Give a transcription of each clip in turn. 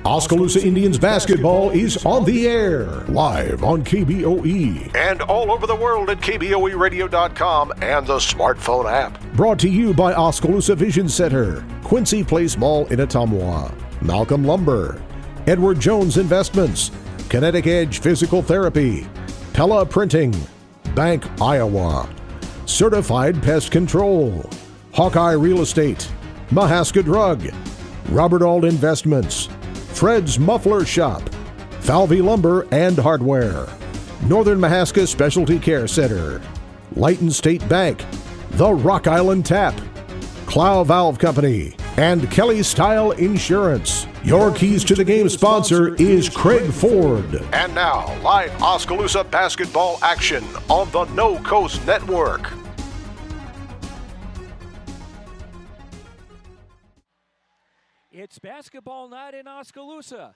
Oskaloosa Indians basketball is on the air, live on KBOE. And all over the world at KBOEradio.com and the smartphone app. Brought to you by Oskaloosa Vision Center, Quincy Place Mall in Ottumwa, Malcolm Lumber, Edward Jones Investments, Kinetic Edge Physical Therapy, Pella Printing, Bank Iowa, Certified Pest Control, Hawkeye Real Estate, Mahaska Drug, Robert Auld Investments, Fred's Muffler Shop, Falvey Lumber and Hardware, Northern Mahaska Specialty Care Center, Lighton State Bank, The Rock Island Tap, Clow Valve Company, and Kelly Style Insurance. Your Keys to the Game sponsor is Craig Ford. And now, live Oskaloosa basketball action on the No Coast Network. It's basketball night in Oskaloosa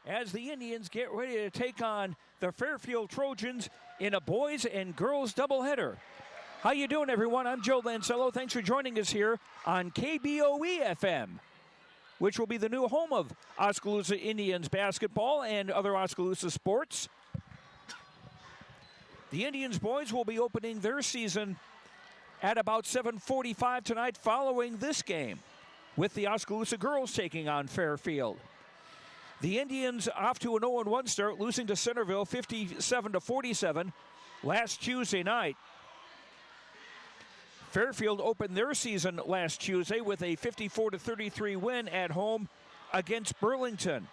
as the Indians get ready to take on the Fairfield Trojans in a boys and girls doubleheader. How you doing, everyone? I'm Joe Lancello. Thanks for joining us here on KBOE FM, which will be the new home of Oskaloosa Indians basketball and other Oskaloosa sports. The Indians boys will be opening their season at about 7:45 tonight following this game, with the Oskaloosa girls taking on Fairfield. The Indians off to an 0-1 start, losing to Centerville 57-47 last Tuesday night. Fairfield opened their season last Tuesday with a 54-33 win at home against Burlington.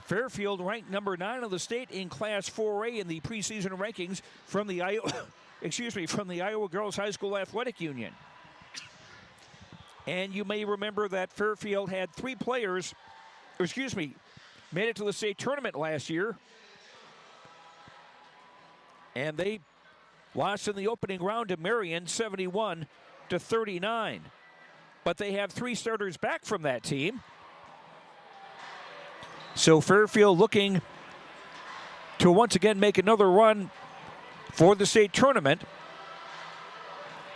Fairfield ranked number 9 of the state in Class 4A in the preseason rankings from the Iowa Girls High School Athletic Union. And you may remember that Fairfield had 3 players, made it to the state tournament last year. And they lost in the opening round to Marion 71-39. But they have 3 starters back from that team. So Fairfield looking to once again make another run for the state tournament.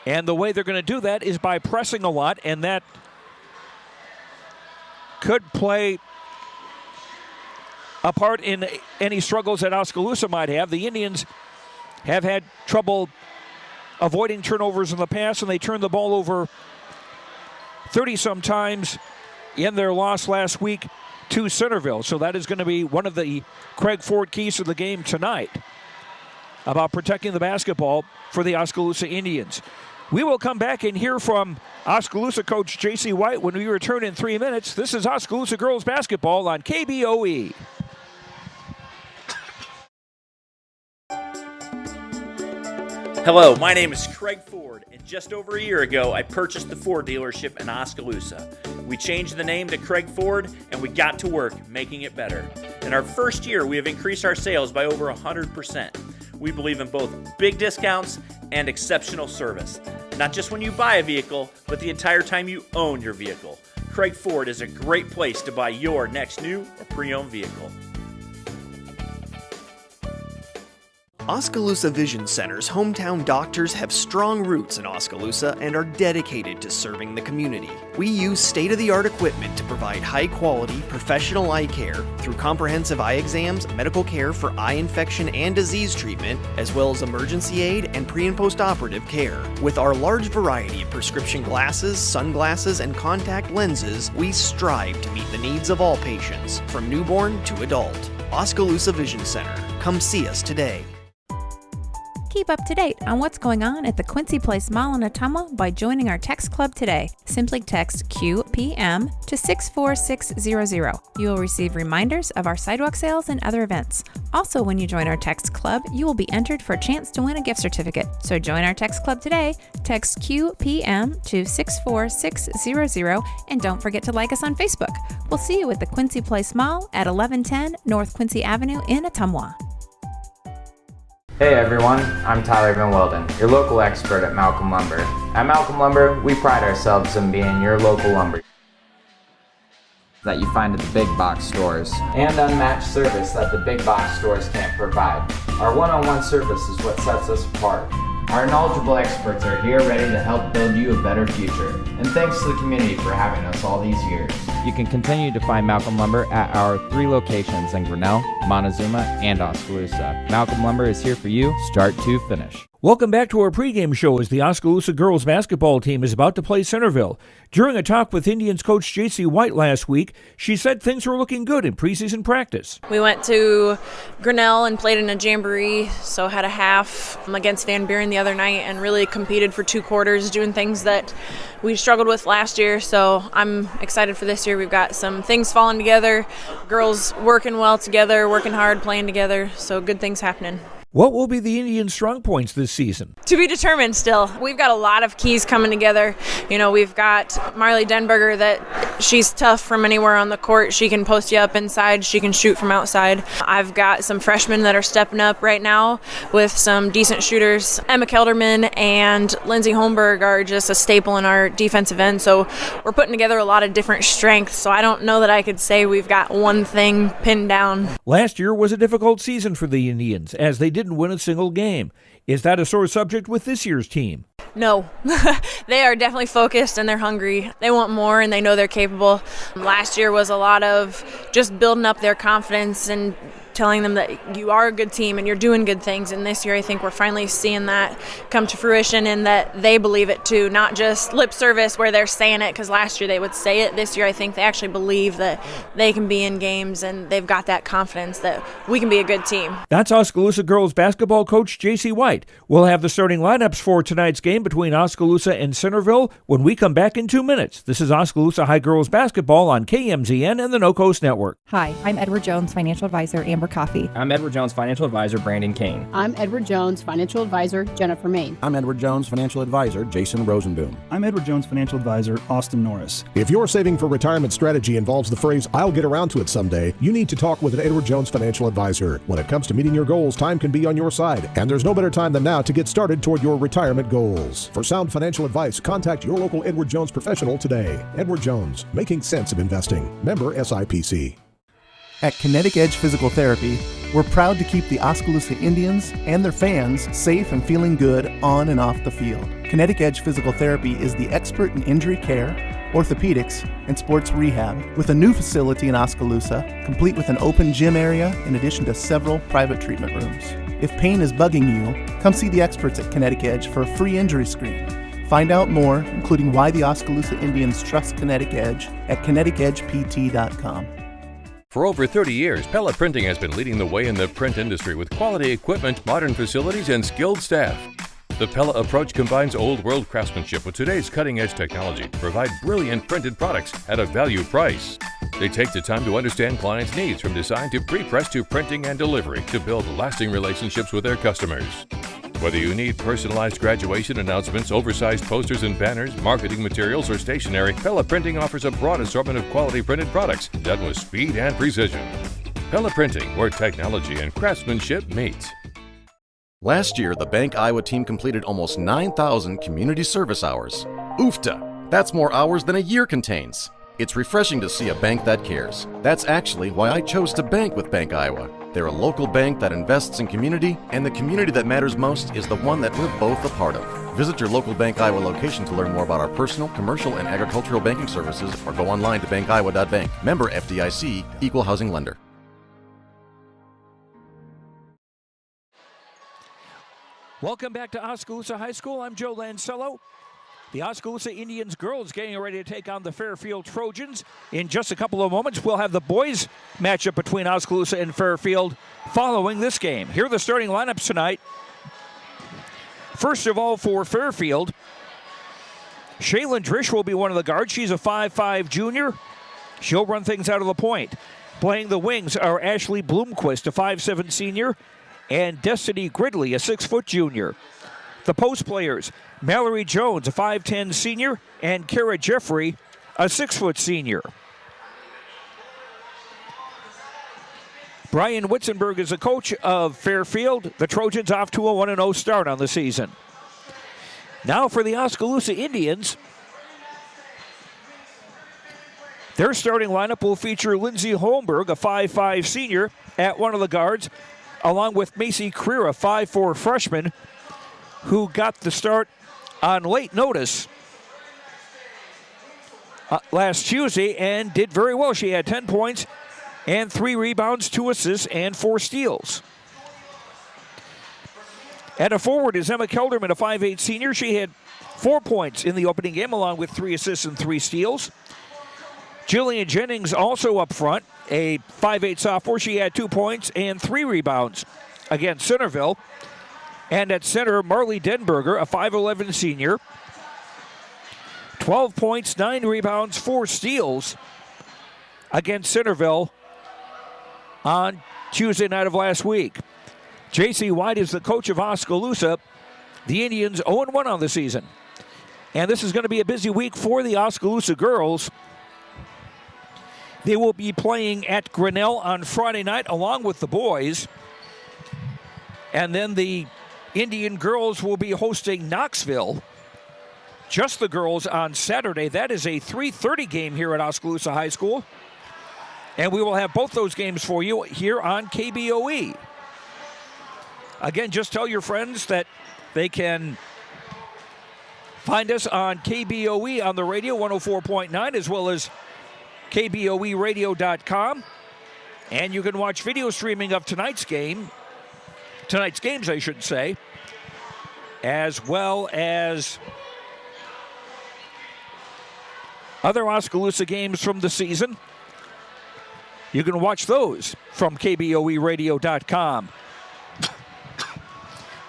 And the way they're going to do that is by pressing a lot, and that could play a part in any struggles that Oskaloosa might have. The Indians have had trouble avoiding turnovers in the past, and they turned the ball over 30-some times in their loss last week to Centerville. So that is going to be one of the Craig Ford keys to the game tonight, about protecting the basketball for the Oskaloosa Indians. We will come back and hear from Oskaloosa coach J.C. White when we return in 3 minutes. This is Oskaloosa girls basketball on KBOE. Hello, my name is Craig Ford, and just over a year ago, I purchased the Ford dealership in Oskaloosa. We changed the name to Craig Ford, and we got to work making it better. In our first year, we have increased our sales by over 100%. We believe in both big discounts and exceptional service. Not just when you buy a vehicle, but the entire time you own your vehicle. Craig Ford is a great place to buy your next new or pre-owned vehicle. Oskaloosa Vision Center's hometown doctors have strong roots in Oskaloosa and are dedicated to serving the community. We use state-of-the-art equipment to provide high-quality, professional eye care through comprehensive eye exams, medical care for eye infection and disease treatment, as well as emergency aid and pre- and post-operative care. With our large variety of prescription glasses, sunglasses, and contact lenses, we strive to meet the needs of all patients, from newborn to adult. Oskaloosa Vision Center. Come see us today. Keep up to date on what's going on at the Quincy Place Mall in Ottumwa by joining our text club today. Simply text QPM to 64600. You will receive reminders of our sidewalk sales and other events. Also, when you join our text club, you will be entered for a chance to win a gift certificate. So join our text club today. Text QPM to 64600, and don't forget to like us on Facebook. We'll see you at the Quincy Place Mall at 1110 North Quincy Avenue in Ottumwa. Hey everyone, I'm Tyler Van Welden, your local expert at Malcolm Lumber. At Malcolm Lumber, we pride ourselves in being your local lumber that you find at the big box stores, and unmatched service that the big box stores can't provide. Our one-on-one service is what sets us apart. Our knowledgeable experts are here ready to help build you a better future. And thanks to the community for having us all these years. You can continue to find Malcolm Lumber at our 3 locations in Grinnell, Montezuma, and Oskaloosa. Malcolm Lumber is here for you, start to finish. Welcome back to our pregame show as the Oskaloosa girls basketball team is about to play Centerville. During a talk with Indians coach J.C. White last week, she said things were looking good in preseason practice. We went to Grinnell and played in a jamboree, so had a half against Van Buren the other night and really competed for 2 quarters, doing things that we struggled with last year. So I'm excited for this year. We've got some things falling together, girls working well together, working hard, playing together, so good things happening. What will be the Indians' strong points this season? To be determined still. We've got a lot of keys coming together. We've got Marley Denberger that she's tough from anywhere on the court. She can post you up inside. She can shoot from outside. I've got some freshmen that are stepping up right now with some decent shooters. Emma Kelderman and Lindsay Holmberg are just a staple in our defensive end. So we're putting together a lot of different strengths. So I don't know that I could say we've got one thing pinned down. Last year was a difficult season for the Indians as they didn't win a single game. Is that a sore subject with this year's team? No. They are definitely focused and they're hungry. They want more and they know they're capable. Last year was a lot of just building up their confidence and telling them that you are a good team and you're doing good things. And this year I think we're finally seeing that come to fruition and that they believe it too, not just lip service where they're saying it because last year they would say it. This year I think they actually believe that they can be in games and they've got that confidence that we can be a good team. That's Oskaloosa girls basketball coach J.C. White. We'll have the starting lineups for tonight's game between Oskaloosa and Centerville when we come back in 2 minutes. This is Oskaloosa High girls basketball on KMZN and the No Coast Network. Hi, I'm Edward Jones, financial advisor, Amber Coffee. I'm Edward Jones, financial advisor, Brandon Kane. I'm Edward Jones, financial advisor, Jennifer Main. I'm Edward Jones, financial advisor, Jason Rosenboom. I'm Edward Jones, financial advisor, Austin Norris. If your saving for retirement strategy involves the phrase, "I'll get around to it someday," you need to talk with an Edward Jones financial advisor. When it comes to meeting your goals, time can be on your side, and there's no better time than now to get started toward your retirement goals. For sound financial advice, contact your local Edward Jones professional today. Edward Jones, making sense of investing. Member SIPC. At Kinetic Edge Physical Therapy, we're proud to keep the Oskaloosa Indians and their fans safe and feeling good on and off the field. Kinetic Edge Physical Therapy is the expert in injury care, orthopedics, and sports rehab, with a new facility in Oskaloosa, complete with an open gym area in addition to several private treatment rooms. If pain is bugging you, come see the experts at Kinetic Edge for a free injury screen. Find out more, including why the Oskaloosa Indians trust Kinetic Edge, at kineticedgept.com. For over 30 years, Pella Printing has been leading the way in the print industry with quality equipment, modern facilities, and skilled staff. The Pella approach combines old-world craftsmanship with today's cutting-edge technology to provide brilliant printed products at a value price. They take the time to understand clients' needs from design to pre-press to printing and delivery to build lasting relationships with their customers. Whether you need personalized graduation announcements, oversized posters and banners, marketing materials, or stationery, Pella Printing offers a broad assortment of quality printed products done with speed and precision. Pella Printing, where technology and craftsmanship meet. Last year, the Bank Iowa team completed almost 9,000 community service hours. Oofta! That's more hours than a year contains. It's refreshing to see a bank that cares. That's actually why I chose to bank with Bank Iowa. They're a local bank that invests in community, and the community that matters most is the one that we're both a part of. Visit your local Bank Iowa location to learn more about our personal, commercial, and agricultural banking services, or go online to bankiowa.bank. Member FDIC, Equal Housing Lender. Welcome back to Oskaloosa High School. I'm Joe Lancello. The Oskaloosa Indians girls getting ready to take on the Fairfield Trojans. In just a couple of moments, we'll have the boys matchup between Oskaloosa and Fairfield following this game. Here are the starting lineups tonight. First of all, for Fairfield, Shaylin Drish will be one of the guards. She's a 5'5 junior. She'll run things out of the point. Playing the wings are Ashley Bloomquist, a 5'7 senior, and Destiny Gridley, a 6' junior. The post players, Mallory Jones, a 5'10 senior, and Kara Jeffrey, a 6' senior. Brian Witzenberg is the coach of Fairfield. The Trojans off to a 1-0 start on the season. Now for the Oskaloosa Indians. Their starting lineup will feature Lindsay Holmberg, a 5'5 senior, at one of the guards, along with Macy Creer, a 5'4 freshman. who got the start on late notice last Tuesday and did very well. She had 10 points and 3 rebounds, 2 assists, and 4 steals. At a forward is Emma Kelderman, a 5'8 senior. She had 4 points in the opening game, along with 3 assists and 3 steals. Jillian Jennings also up front, a 5'8 sophomore. She had 2 points and 3 rebounds against Centerville. And at center, Marley Denberger, a 5'11 senior. 12 points, 9 rebounds, 4 steals against Centerville on Tuesday night of last week. J.C. White is the coach of Oskaloosa. The Indians 0-1 on the season. And this is going to be a busy week for the Oskaloosa girls. They will be playing at Grinnell on Friday night along with the boys. And then the Indian girls will be hosting Knoxville. Just the girls on Saturday. That is a 3:30 game here at Oskaloosa High School. And we will have both those games for you here on KBOE. Again, just tell your friends that they can find us on KBOE on the radio, 104.9, as well as KBOEradio.com. And you can watch video streaming of tonight's games, I should say, as well as other Oskaloosa games from the season. You can watch those from KBOEradio.com.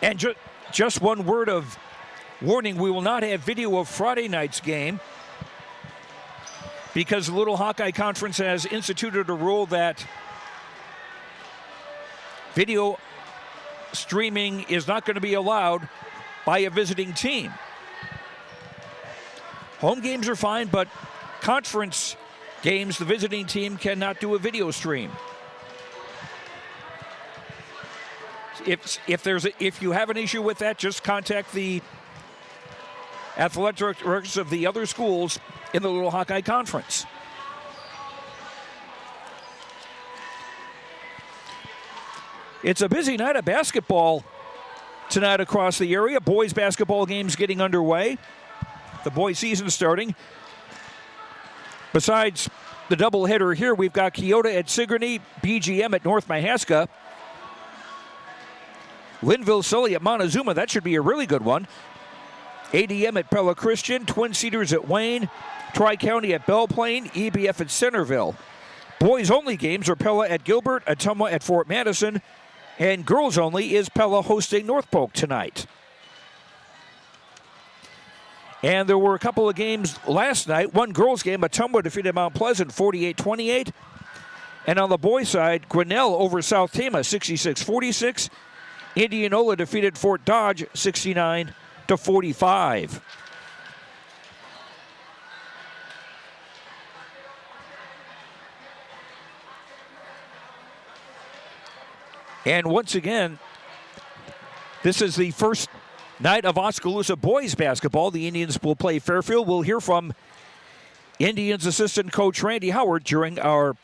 And just one word of warning, we will not have video of Friday night's game because the Little Hawkeye Conference has instituted a rule that video streaming is not going to be allowed by a visiting team. Home games are fine, but conference games, the visiting team cannot do a video stream. If you have an issue with that, just contact the athletic directors of the other schools in the Little Hawkeye Conference. It's a busy night of basketball tonight across the area. Boys basketball games getting underway. The boys season starting. Besides the doubleheader here, we've got Keota at Sigourney, BGM at North Mahaska, Linville Sully at Montezuma. That should be a really good one. ADM at Pella Christian, Twin Cedars at Wayne, Tri-County at Belle Plaine, EBF at Centerville. Boys only games are Pella at Gilbert, Ottumwa at Fort Madison, and girls only is Pella hosting North Polk tonight. And there were a couple of games last night. One girls game, Ottumwa defeated Mount Pleasant 48-28. And on the boys side, Grinnell over South Tama 66-46. Indianola defeated Fort Dodge 69-45. And once again, this is the first night of Oskaloosa boys basketball. The Indians will play Fairfield. We'll hear from Indians assistant coach Randy Howard during our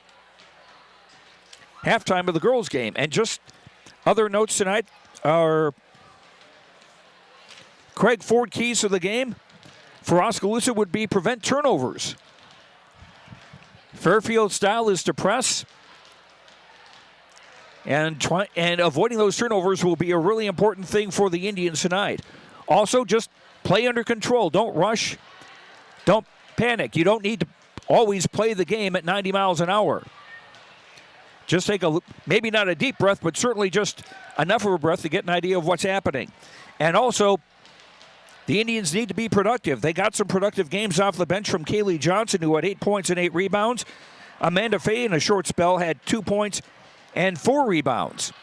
halftime of the girls game. And just other notes tonight are Craig Ford keys to the game for Oskaloosa would be prevent turnovers. Fairfield's style is to press, and avoiding those turnovers will be a really important thing for the Indians tonight. Also, just play under control. Don't rush. Don't panic. You don't need to always play the game at 90 miles an hour. Just take maybe not a deep breath, but certainly just enough of a breath to get an idea of what's happening. And also, the Indians need to be productive. They got some productive games off the bench from Kaylee Johnson, who had 8 points and 8 rebounds. Amanda Fay, in a short spell, had 2 points and 4 rebounds.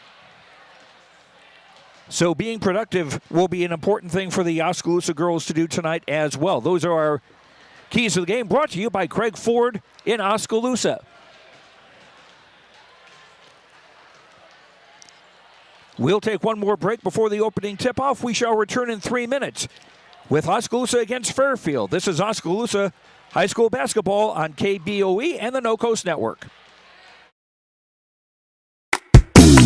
So being productive will be an important thing for the Oskaloosa girls to do tonight as well. Those are our keys to the game, brought to you by Craig Ford in Oskaloosa. We'll take one more break before the opening tip-off. We shall return in 3 minutes with Oskaloosa against Fairfield. This is Oskaloosa High School Basketball on KBOE and the No Coast Network.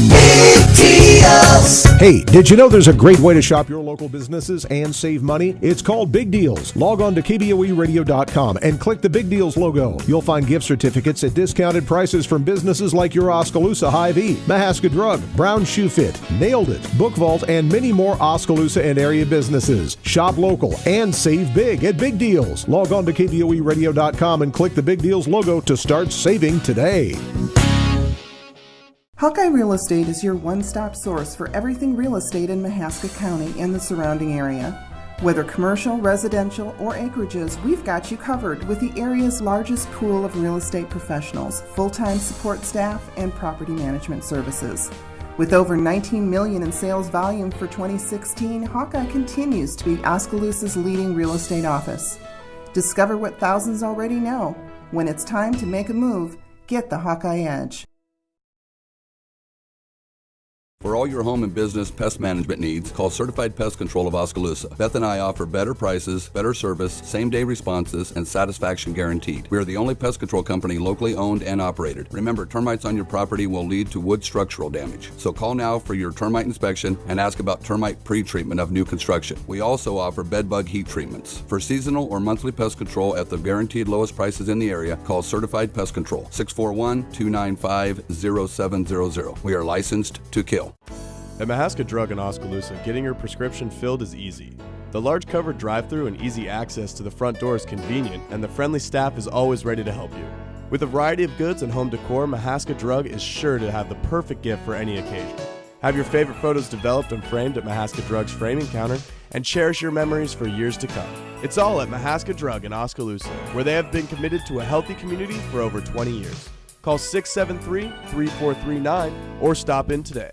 Big deals. Hey, did you know there's a great way to shop your local businesses and save money? It's called Big Deals. Log on to KBOEradio.com and click the Big Deals logo. You'll find gift certificates at discounted prices from businesses like your Oskaloosa Hy-Vee, Mahaska Drug, Brown Shoe Fit, Nailed It, Book Vault, and many more Oskaloosa and area businesses. Shop local and save big at Big Deals. Log on to KBOEradio.com and click the Big Deals logo to start saving today. Hawkeye Real Estate is your one-stop source for everything real estate in Mahaska County and the surrounding area. Whether commercial, residential, or acreages, we've got you covered with the area's largest pool of real estate professionals, full-time support staff, and property management services. With over $19 million in sales volume for 2016, Hawkeye continues to be Oskaloosa's leading real estate office. Discover what thousands already know. When it's time to make a move, get the Hawkeye Edge. For all your home and business pest management needs, call Certified Pest Control of Oskaloosa. Beth and I offer better prices, better service, same-day responses, and satisfaction guaranteed. We are the only pest control company locally owned and operated. Remember, termites on your property will lead to wood structural damage. So call now for your termite inspection and ask about termite pre-treatment of new construction. We also offer bed bug heat treatments. For seasonal or monthly pest control at the guaranteed lowest prices in the area, call Certified Pest Control, 641-295-0700. We are licensed to kill. At Mahaska Drug in Oskaloosa, getting your prescription filled is easy. The large covered drive-thru and easy access to the front door is convenient, and the friendly staff is always ready to help you. With a variety of goods and home decor, Mahaska Drug is sure to have the perfect gift for any occasion. Have your favorite photos developed and framed at Mahaska Drug's framing counter, and cherish your memories for years to come. It's all at Mahaska Drug in Oskaloosa, where they have been committed to a healthy community for over 20 years. Call 673-3439 or stop in today.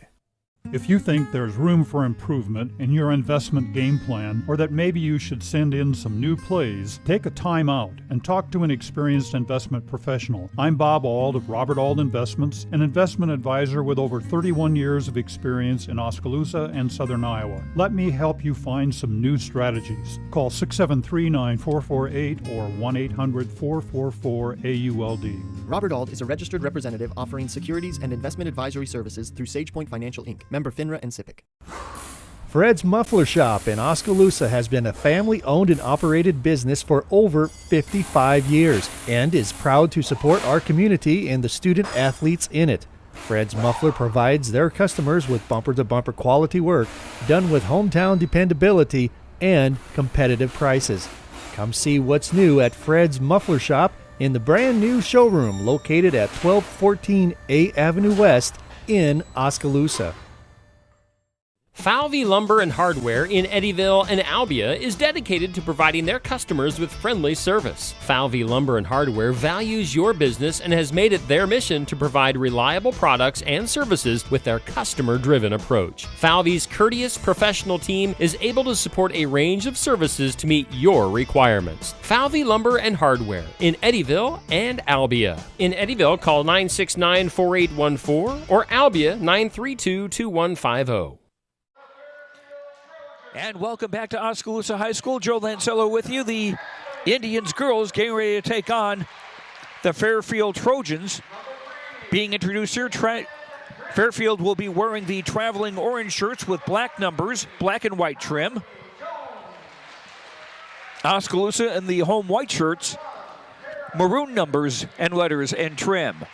If you think there's room for improvement in your investment game plan, or that maybe you should send in some new plays, take a time out and talk to an experienced investment professional. I'm Bob Auld of Robert Auld Investments, an investment advisor with over 31 years of experience in Oskaloosa and Southern Iowa. Let me help you find some new strategies. Call 673-9448 or 1-800-444-AULD. Robert Auld is a registered representative offering securities and investment advisory services through SagePoint Financial Inc., member FINRA and SIPC. Fred's Muffler Shop in Oskaloosa has been a family-owned and operated business for over 55 years and is proud to support our community and the student athletes in it. Fred's Muffler provides their customers with bumper-to-bumper quality work done with hometown dependability and competitive prices. Come see what's new at Fred's Muffler Shop in the brand new showroom located at 1214 A Avenue West in Oskaloosa. Falvey Lumber and Hardware in Eddyville and Albia is dedicated to providing their customers with friendly service. Falvey Lumber and Hardware values your business and has made it their mission to provide reliable products and services with their customer-driven approach. Falvey's courteous professional team is able to support a range of services to meet your requirements. Falvey Lumber and Hardware in Eddyville and Albia. In Eddyville, call 969-4814 or Albia 932-2150. And welcome back to Oskaloosa High School. Joe Lancello with you. The Indians girls getting ready to take on the Fairfield Trojans. Being introduced here, Fairfield will be wearing the traveling orange shirts with black numbers, black and white trim. Oskaloosa in the home white shirts, maroon numbers and letters and trim.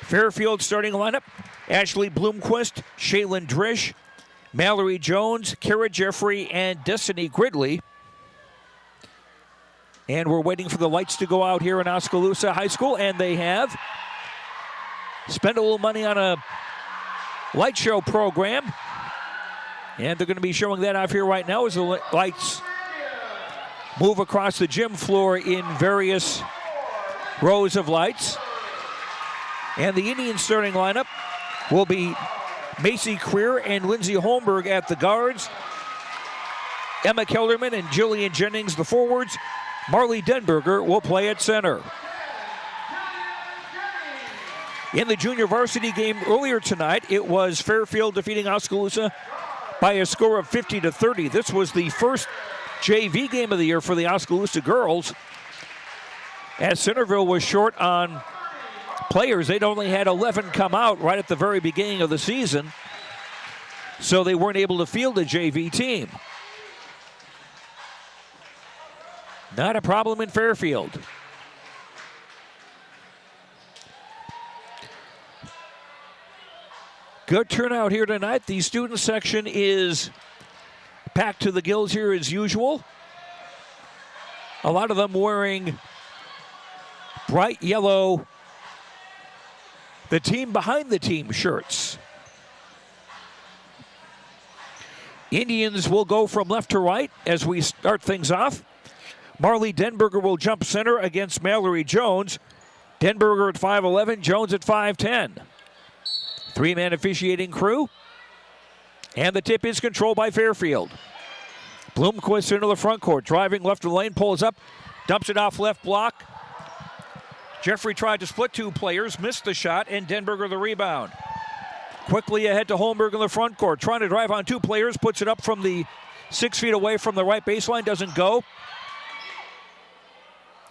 Fairfield starting lineup: Ashley Bloomquist, Shaylin Drish, Mallory Jones, Kara Jeffrey, and Destiny Gridley. And we're waiting for the lights to go out here in Oskaloosa High School, and they have. Spent a little money on a light show program, and they're going to be showing that off here right now as the lights move across the gym floor in various rows of lights. And the Indian starting lineup will be Macy Creer and Lindsay Holmberg at the guards, Emma Kelderman and Jillian Jennings the forwards. Marley Denberger will play at center. In the junior varsity game earlier tonight, it was Fairfield defeating Oskaloosa by a score of 50-30. This was the first JV game of the year for the Oskaloosa girls, as Centerville was short on players. They'd only had 11 come out right at the very beginning of the season, so they weren't able to field a JV team. Not a problem in Fairfield. Good turnout here tonight. The student section is packed to the gills here as usual. A lot of them wearing bright yellow, the team behind the team shirts. Indians will go from left to right as we start things off. Marley Denberger will jump center against Mallory Jones. Denberger at 5'11", Jones at 5'10". Three-man officiating crew. And the tip is controlled by Fairfield. Bloomquist into the front court, driving left of the lane, pulls up, dumps it off left block. Jeffrey tried to split two players, missed the shot, and Denberger the rebound. Quickly ahead to Holmberg in the front court, trying to drive on two players, puts it up from the 6 feet away from the right baseline, doesn't go.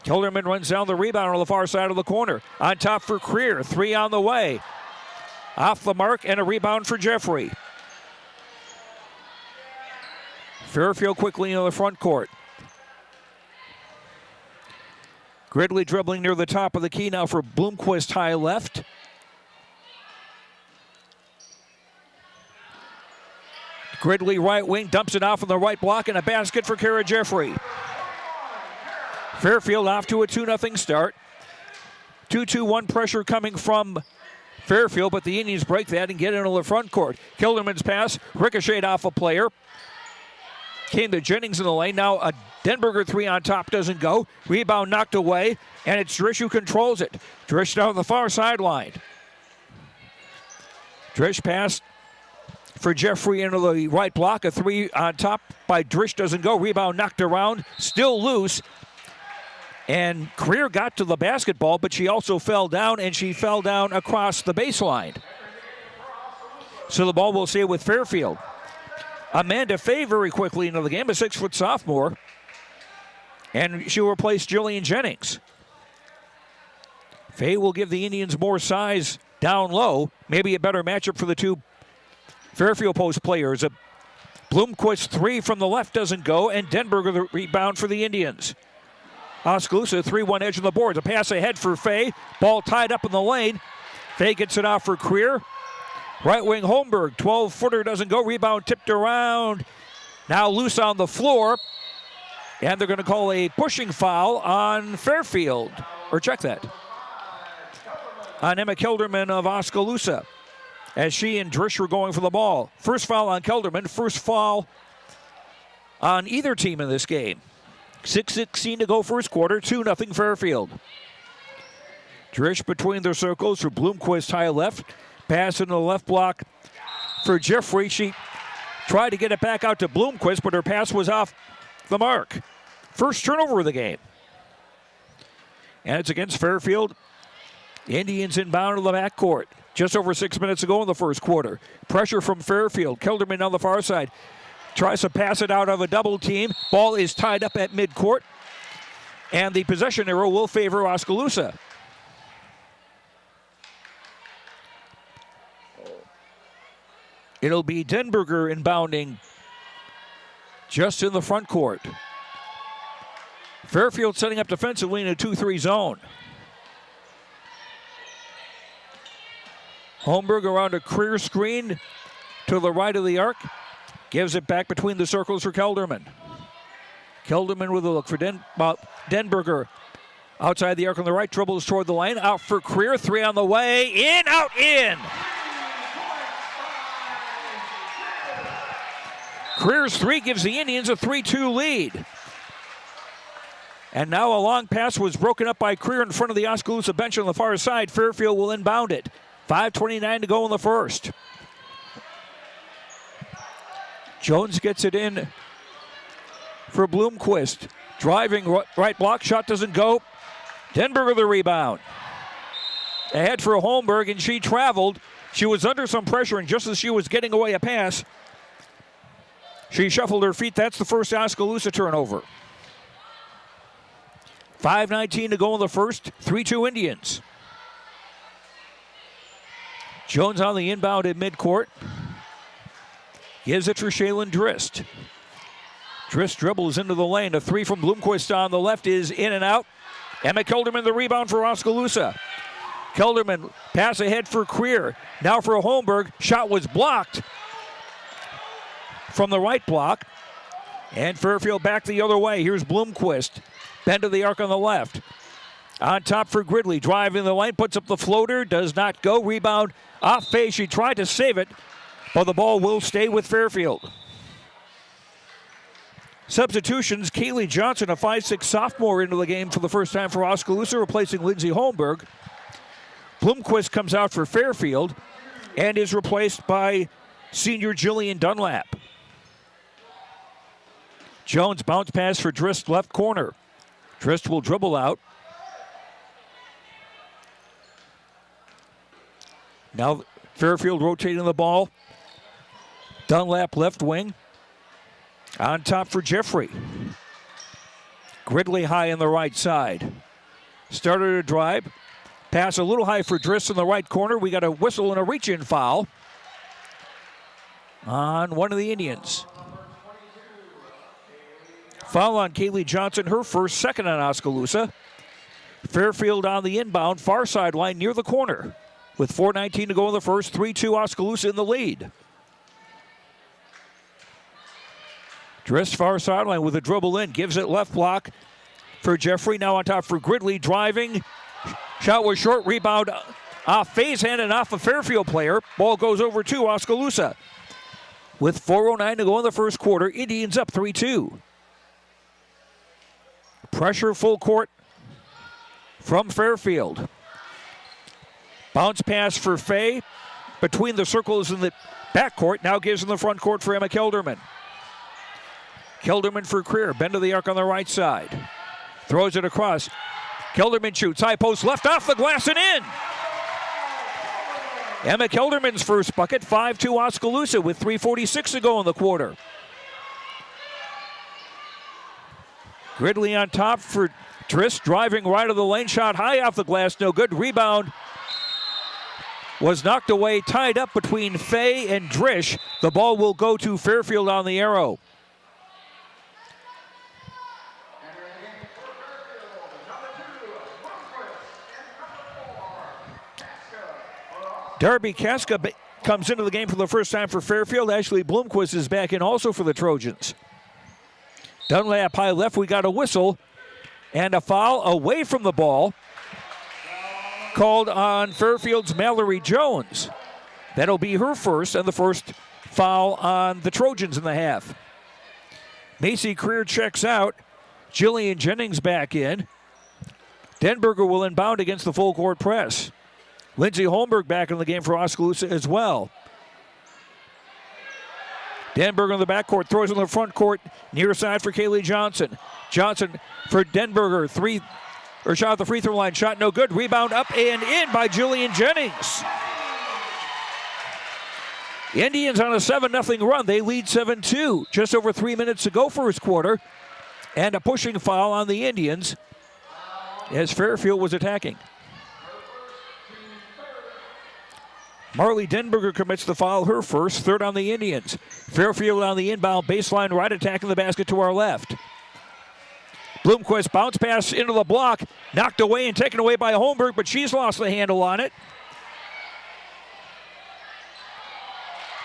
Kilderman runs down the rebound on the far side of the corner. On top for Creer, three on the way. Off the mark and a rebound for Jeffrey. Fairfield quickly into the front court. Gridley dribbling near the top of the key now for Bloomquist high left. Gridley right wing, dumps it off on the right block and a basket for Kara Jeffrey. Fairfield off to a 2-0 start. 2-2-1 pressure coming from Fairfield, but the Indians break that and get into the front court. Kilderman's pass, ricocheted off a player. Came to Jennings in the lane. Now a Denberger three on top doesn't go. Rebound knocked away, and it's Drish who controls it. Drish down the far sideline. Drish pass for Jeffrey into the right block. A three on top by Drish doesn't go. Rebound knocked around, still loose. And Creer got to the basketball, but she also fell down, and she fell down across the baseline. So the ball will stay with Fairfield. Amanda Fay very quickly into the game, a 6-foot sophomore. And she will replace Jillian Jennings. Fay will give the Indians more size down low. Maybe a better matchup for the two Fairfield post players. A Bloomquist three from the left doesn't go, and Denberger the rebound for the Indians. Oskaloosa 3-1 edge on the board. The pass ahead for Fay. Ball tied up in the lane. Fay gets it off for Creer. Right wing Holmberg, 12-footer doesn't go. Rebound tipped around. Now loose on the floor. And they're going to call a pushing foul on Fairfield. Or check that. On Emma Kilderman of Oskaloosa. As she and Drish were going for the ball. First foul on Kilderman. First foul on either team in this game. 6:16 to go first quarter. 2-0 Fairfield. Drish between their circles for Bloomquist high left. Pass into the left block for Jeffrey. She tried to get it back out to Bloomquist, but her pass was off the mark. First turnover of the game. And it's against Fairfield. Indians inbound to the backcourt. Just over 6 minutes ago in the first quarter. Pressure from Fairfield. Kilderman on the far side. Tries to pass it out of a double team. Ball is tied up at midcourt. And the possession arrow will favor Oskaloosa. It'll be Denberger inbounding just in the front court. Fairfield setting up defensively in a 2-3 zone. Holmberg around a Creer screen to the right of the arc. Gives it back between the circles for Kelderman. Kelderman with a look for Denberger. Outside the arc on the right, dribbles toward the lane. Out for Creer, three on the way. In, out, in. Creer's three gives the Indians a 3-2 lead. And now a long pass was broken up by Creer in front of the Oskaloosa bench on the far side. Fairfield will inbound it. 5:29 to go in the first. Jones gets it in for Bloomquist. Driving right block, shot doesn't go. Denberger the rebound. Ahead for Holmberg, and she traveled. She was under some pressure, and just as she was getting away a pass, she shuffled her feet. That's the first Oskaloosa turnover. 5:19 to go in the first. 3-2 Indians. Jones on the inbound at midcourt. Gives it for Shaylin Drist. Drist dribbles into the lane. A three from Bloomquist on the left is in and out. Emma Kelderman the rebound for Oskaloosa. Kelderman pass ahead for Creer. Now for Holmberg. Shot was blocked from the right block. And Fairfield back the other way. Here's Bloomquist. Bend to the arc on the left. On top for Gridley. Drive in the lane. Puts up the floater. Does not go. Rebound off face. She tried to save it, but the ball will stay with Fairfield. Substitutions. Kaylee Johnson, a 5'6" sophomore, into the game for the first time for Oskaloosa, replacing Lindsay Holmberg. Bloomquist comes out for Fairfield and is replaced by senior Jillian Dunlap. Jones bounce pass for Drist, left corner. Drist will dribble out. Now Fairfield rotating the ball. Dunlap left wing. On top for Jeffrey. Gridley high in the right side. Started a drive. Pass a little high for Drist in the right corner. We got a whistle and a reach-in foul on one of the Indians. Foul on Kaylee Johnson, her first, second on Oskaloosa. Fairfield on the inbound, far sideline near the corner. With 4:19 to go in the first, 3-2 Oskaloosa in the lead. Drist far sideline with a dribble in, gives it left block for Jeffrey. Now on top for Gridley, driving. Shot was short, rebound off phase hand and off a Fairfield player. Ball goes over to Oskaloosa. With 4:09 to go in the first quarter, Indians up 3-2. Pressure full court from Fairfield. Bounce pass for Fay between the circles in the backcourt. Now gives in the front court for Emma Kelderman. Kelderman for Creer. Bend to the arc on the right side. Throws it across. Kelderman shoots. High post left off the glass and in. Emma Kelderman's first bucket. 5-2 Oskaloosa with 3:46 to go in the quarter. Gridley on top for Drist. Driving right of the lane. Shot high off the glass. No good. Rebound was knocked away. Tied up between Fay and Drish. The ball will go to Fairfield on the arrow. Darby Casca comes into the game for the first time for Fairfield. Ashley Bloomquist is back in also for the Trojans. Dunlap high left. We got a whistle and a foul away from the ball called on Fairfield's Mallory Jones. That'll be her first and the first foul on the Trojans in the half. Macy Creer checks out. Jillian Jennings back in. Denberger will inbound against the full court press. Lindsay Holmberg back in the game for Oskaloosa as well. Denberger in the backcourt, throws in the front court, near side for Kaylee Johnson. Johnson for Denberger, shot at the free throw line, shot no good. Rebound up and in by Jillian Jennings. Indians on a 7-0 run. They lead 7-2. Just over 3 minutes to go first quarter. And a pushing foul on the Indians as Fairfield was attacking. Marley Denberger commits the foul, her first, third on the Indians. Fairfield on the inbound, baseline right, attacking the basket to our left. Bloomquist bounce pass into the block, knocked away and taken away by Holmberg, but she's lost the handle on it.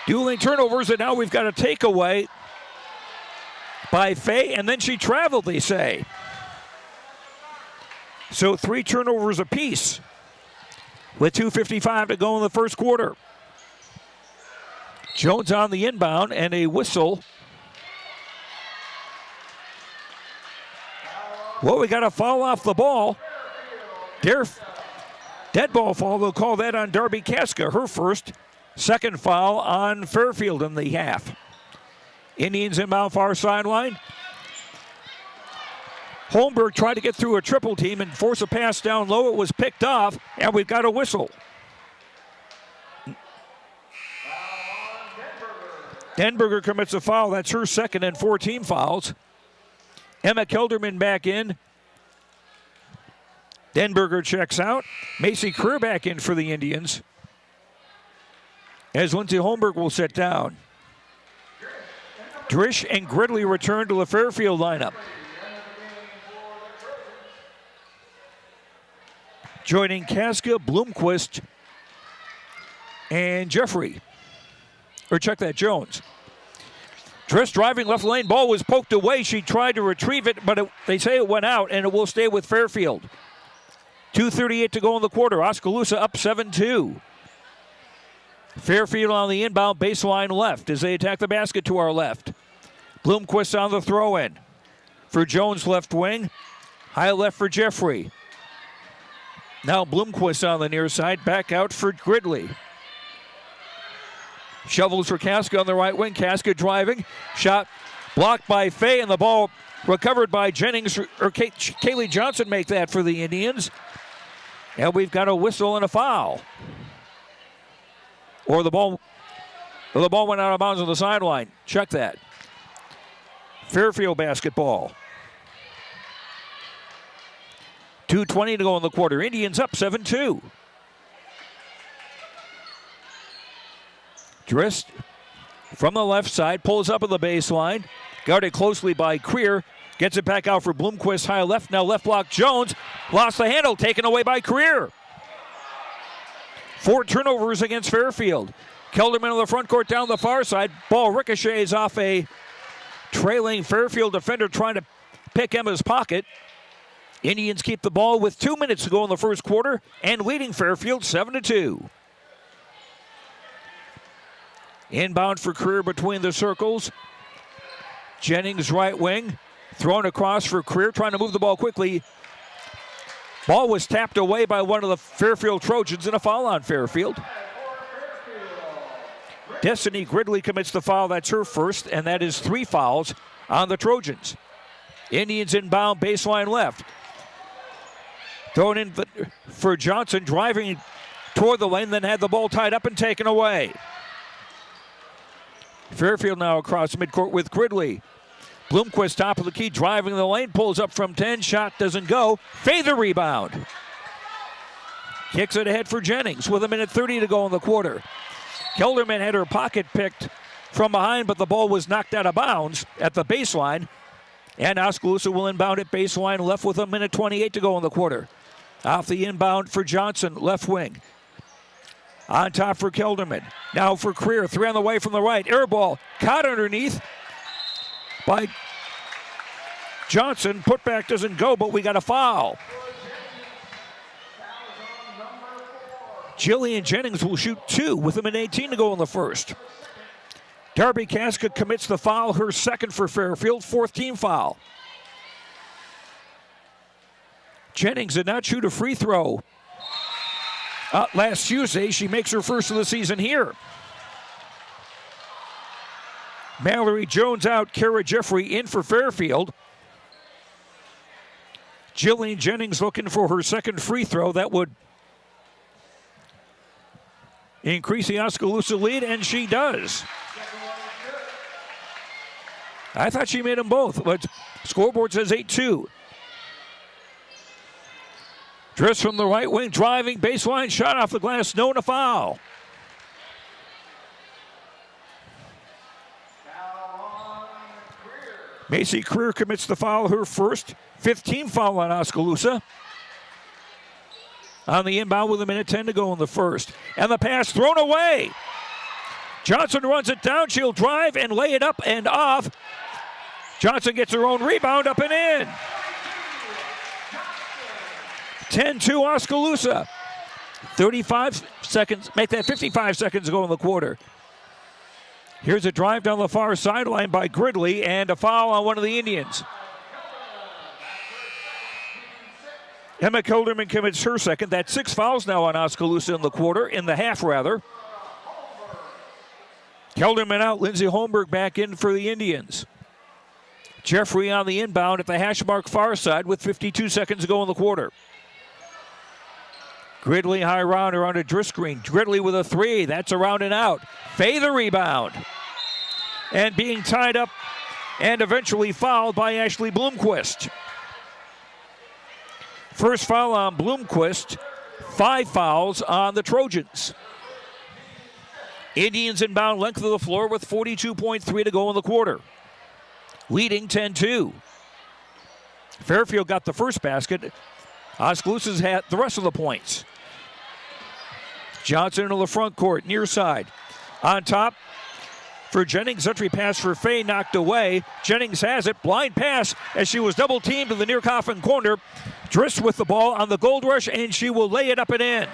Dueling turnovers, and now we've got a takeaway by Fay, and then she traveled, they say. So 3 turnovers apiece with 2:55 to go in the first quarter. Jones on the inbound and a whistle. Well, we got a foul off the ball. Dead ball foul, they'll call that on Darby Casca, her first. Second foul on Fairfield in the half. Indians inbound far sideline. Holmberg tried to get through a triple team and force a pass down low. It was picked off, and we've got a whistle. Denberger commits a foul. That's her second and 4 team fouls. Emma Kelderman back in. Denberger checks out. Macy Creer back in for the Indians. as Lindsay Holmberg will sit down. Drish and Gridley return to the Fairfield lineup. Joining Casca, Bloomquist, and Jeffrey. Or check that, Jones. Drish driving left lane, ball was poked away. She tried to retrieve it, but they say it went out, and it will stay with Fairfield. 2:38 to go in the quarter. Oskaloosa up 7-2. Fairfield on the inbound baseline left as they attack the basket to our left. Bloomquist on the throw-in. For Jones left wing. High left for Jeffrey. Now Bloomquist on the near side. Back out for Gridley. Shovels for Casca on the right wing. Casca driving. Shot blocked by Fay, and the ball recovered by Jennings. Or Kaylee Johnson make that for the Indians. And we've got a whistle and a foul. Or the ball went out of bounds on the sideline. Check that. Fairfield basketball. 2:20 to go in the quarter. Indians up 7-2. Drist from the left side, pulls up on the baseline. Guarded closely by Creer. Gets it back out for Bloomquist, high left. Now left block Jones. Lost the handle, taken away by Creer. 4 turnovers against Fairfield. Kelderman on the front court down the far side. Ball ricochets off a trailing Fairfield defender trying to pick Emma's pocket. Indians keep the ball with 2 minutes to go in the first quarter and leading Fairfield 7-2. Inbound for Creer between the circles. Jennings right wing. Thrown across for Creer, trying to move the ball quickly. Ball was tapped away by one of the Fairfield Trojans, and a foul on Fairfield. Destiny Gridley commits the foul. That's her first, and that is 3 fouls on the Trojans. Indians inbound, baseline left. Thrown in for Johnson, driving toward the lane, then had the ball tied up and taken away. Fairfield now across midcourt with Gridley. Bloomquist top of the key, driving the lane, pulls up from 10, shot doesn't go. Fay the rebound. Kicks it ahead for Jennings with 1:30 to go in the quarter. Kelderman had her pocket picked from behind, but the ball was knocked out of bounds at the baseline. And Oskaloosa will inbound at baseline left with 1:28 to go in the quarter. Off the inbound for Johnson, left wing. On top for Kelderman. Now for Creer, 3 on the way from the right. Air ball caught underneath by Johnson. Putback doesn't go, but we got a foul. Jillian Jennings will shoot 2 with 1:18 to go in the first. Darby Casca commits the foul, her second for Fairfield, 4th team foul. Jennings did not shoot a free throw last Tuesday. She makes her first of the season here. Mallory Jones out, Kara Jeffrey in for Fairfield. Jillian Jennings looking for her second free throw. That would increase the Oskaloosa lead, and she does. I thought she made them both, but scoreboard says 8-2. Dress from the right wing, driving, baseline shot off the glass, no and a foul. Macy Creer commits the foul, her first, 5th team foul on Oskaloosa. On the inbound with 1:10 to go in the first. And the pass thrown away. Johnson runs it down, she'll drive and lay it up and off. Johnson gets her own rebound, up and in. 10-2 Oskaloosa. 35 seconds, make that 55 seconds to go in the quarter. Here's a drive down the far sideline by Gridley and a foul on one of the Indians. Emma Kelderman commits her second. That's 6 fouls now on Oskaloosa in the quarter, in the half rather. Kelderman out, Lindsay Holmberg back in for the Indians. Jeffrey on the inbound at the hash mark far side with 52 seconds to go in the quarter. Gridley high rounder on a Driscreen. Gridley with a 3. That's around and out. Fay the rebound. And being tied up and eventually fouled by Ashley Bloomquist. First foul on Bloomquist. 5 fouls on the Trojans. Indians inbound length of the floor with 42.3 to go in the quarter. Leading 10-2. Fairfield got the first basket. Oskaloosa's had the rest of the points. Johnson into the front court, near side. On top for Jennings, entry pass for Fay, knocked away. Jennings has it, blind pass as she was double teamed in the near coffin corner. Driss with the ball on the gold rush, and she will lay it up and in.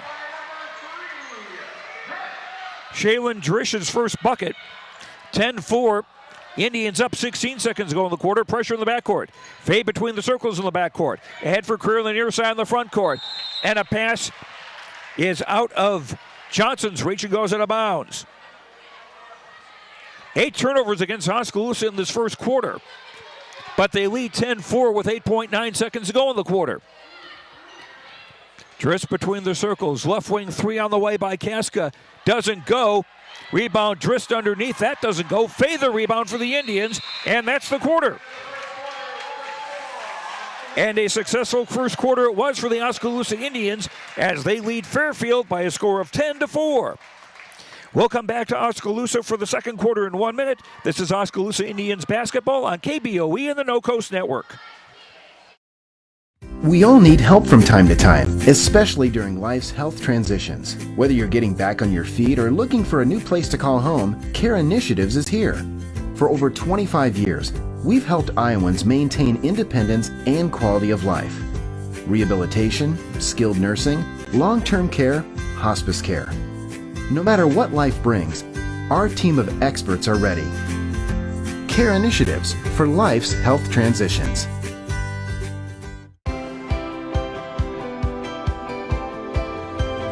Shaylin Drish's first bucket. 10-4. Indians up 16 seconds ago in the quarter. Pressure in the backcourt. Fade between the circles in the backcourt. Ahead for Creer on the near side in the front court. And a pass is out of Johnson's reach and goes out of bounds. 8 turnovers against Oskaloosa in this first quarter. But they lead 10-4 with 8.9 seconds to go in the quarter. Driss between the circles. Left wing three on the way by Kaska. Doesn't go. Rebound Driss underneath. That doesn't go. Fay the rebound for the Indians. And that's the quarter. And a successful first quarter it was for the Oskaloosa Indians as they lead Fairfield by a score of 10-4. We'll come back to Oskaloosa for the second quarter in 1 minute. This is Oskaloosa Indians basketball on KBOE and the No Coast Network. We all need help from time to time, especially during life's health transitions. Whether you're getting back on your feet or looking for a new place to call home, Care Initiatives is here. For over 25 years, we've helped Iowans maintain independence and quality of life. Rehabilitation, skilled nursing, long-term care, hospice care. No matter what life brings, our team of experts are ready. Care Initiatives for life's health transitions.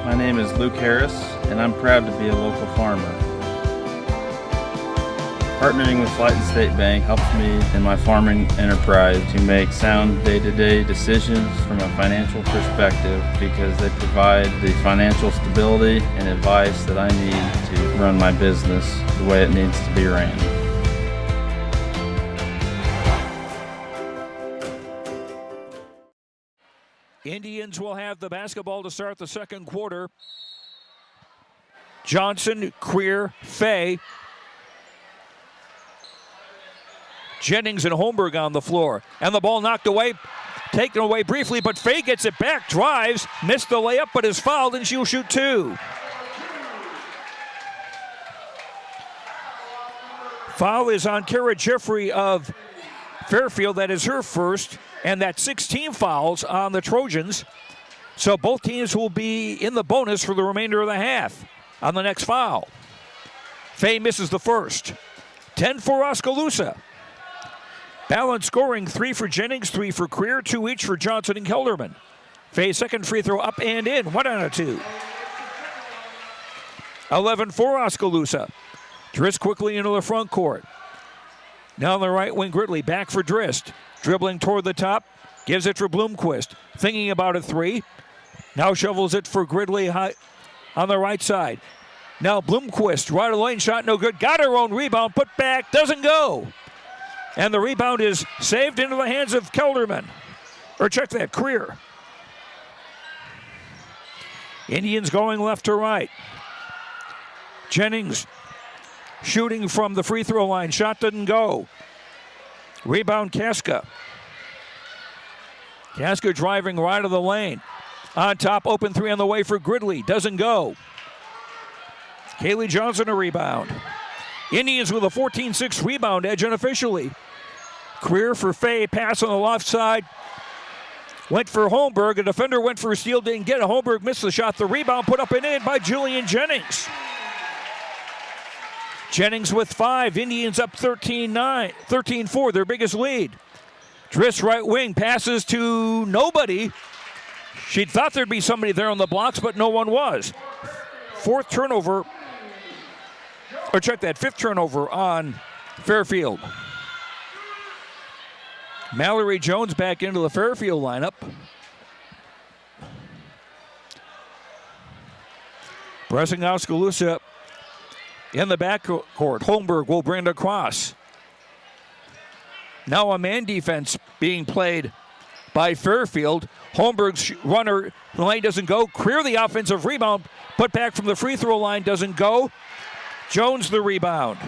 My name is Luke Harris, and I'm proud to be a local farmer. Partnering with Flight and State Bank helps me in my farming enterprise to make sound day-to-day decisions from a financial perspective because they provide the financial stability and advice that I need to run my business the way it needs to be ran. Indians will have the basketball to start the second quarter. Johnson, Creer, Fay. Jennings and Holmberg on the floor. And the ball knocked away, taken away briefly, but Fay gets it back, drives, missed the layup, but is fouled, and she'll shoot two. Foul is on Kara Jeffrey of Fairfield. That is her first, and that's 16 fouls on the Trojans. So both teams will be in the bonus for the remainder of the half on the next foul. Fay misses the first. 10 for Oskaloosa. Balanced scoring, 3 for Jennings, 3 for Creer, 2 each for Johnson and Kelderman. Fay's second free throw up and in, 1 out of 2. 11 for Oskaloosa. Driss quickly into the front court. Now on the right wing, Gridley back for Driss. Dribbling toward the top, gives it for Bloomquist. Thinking about a three. Now shovels it for Gridley high on the right side. Now Bloomquist, right of the lane shot, no good. Got her own rebound, put back, doesn't go. And the rebound is saved into the hands of Kelderman. Or check that, Creer. Indians going left to right. Jennings shooting from the free throw line. Shot didn't go. Rebound Kaska. Kaska driving right of the lane. On top, open three on the way for Gridley. Doesn't go. Kaylee Johnson a rebound. Indians with a 14-6 rebound edge unofficially. Creer for Fay, pass on the left side. Went for Holmberg. A defender went for a steal, didn't get it. Holmberg missed the shot. The rebound put up and in by Jillian Jennings. Jennings with 5. Indians up 13-4, their biggest lead. Driss right wing, passes to nobody. She thought there'd be somebody there on the blocks, but no one was. Fifth turnover on Fairfield. Mallory Jones back into the Fairfield lineup. Pressing Oskaloosa in the backcourt. Holmberg will bring it across. Now a man defense being played by Fairfield. Holmberg's runner, the lane doesn't go. Creer the offensive rebound, put back from the free throw line, doesn't go. Jones the rebound.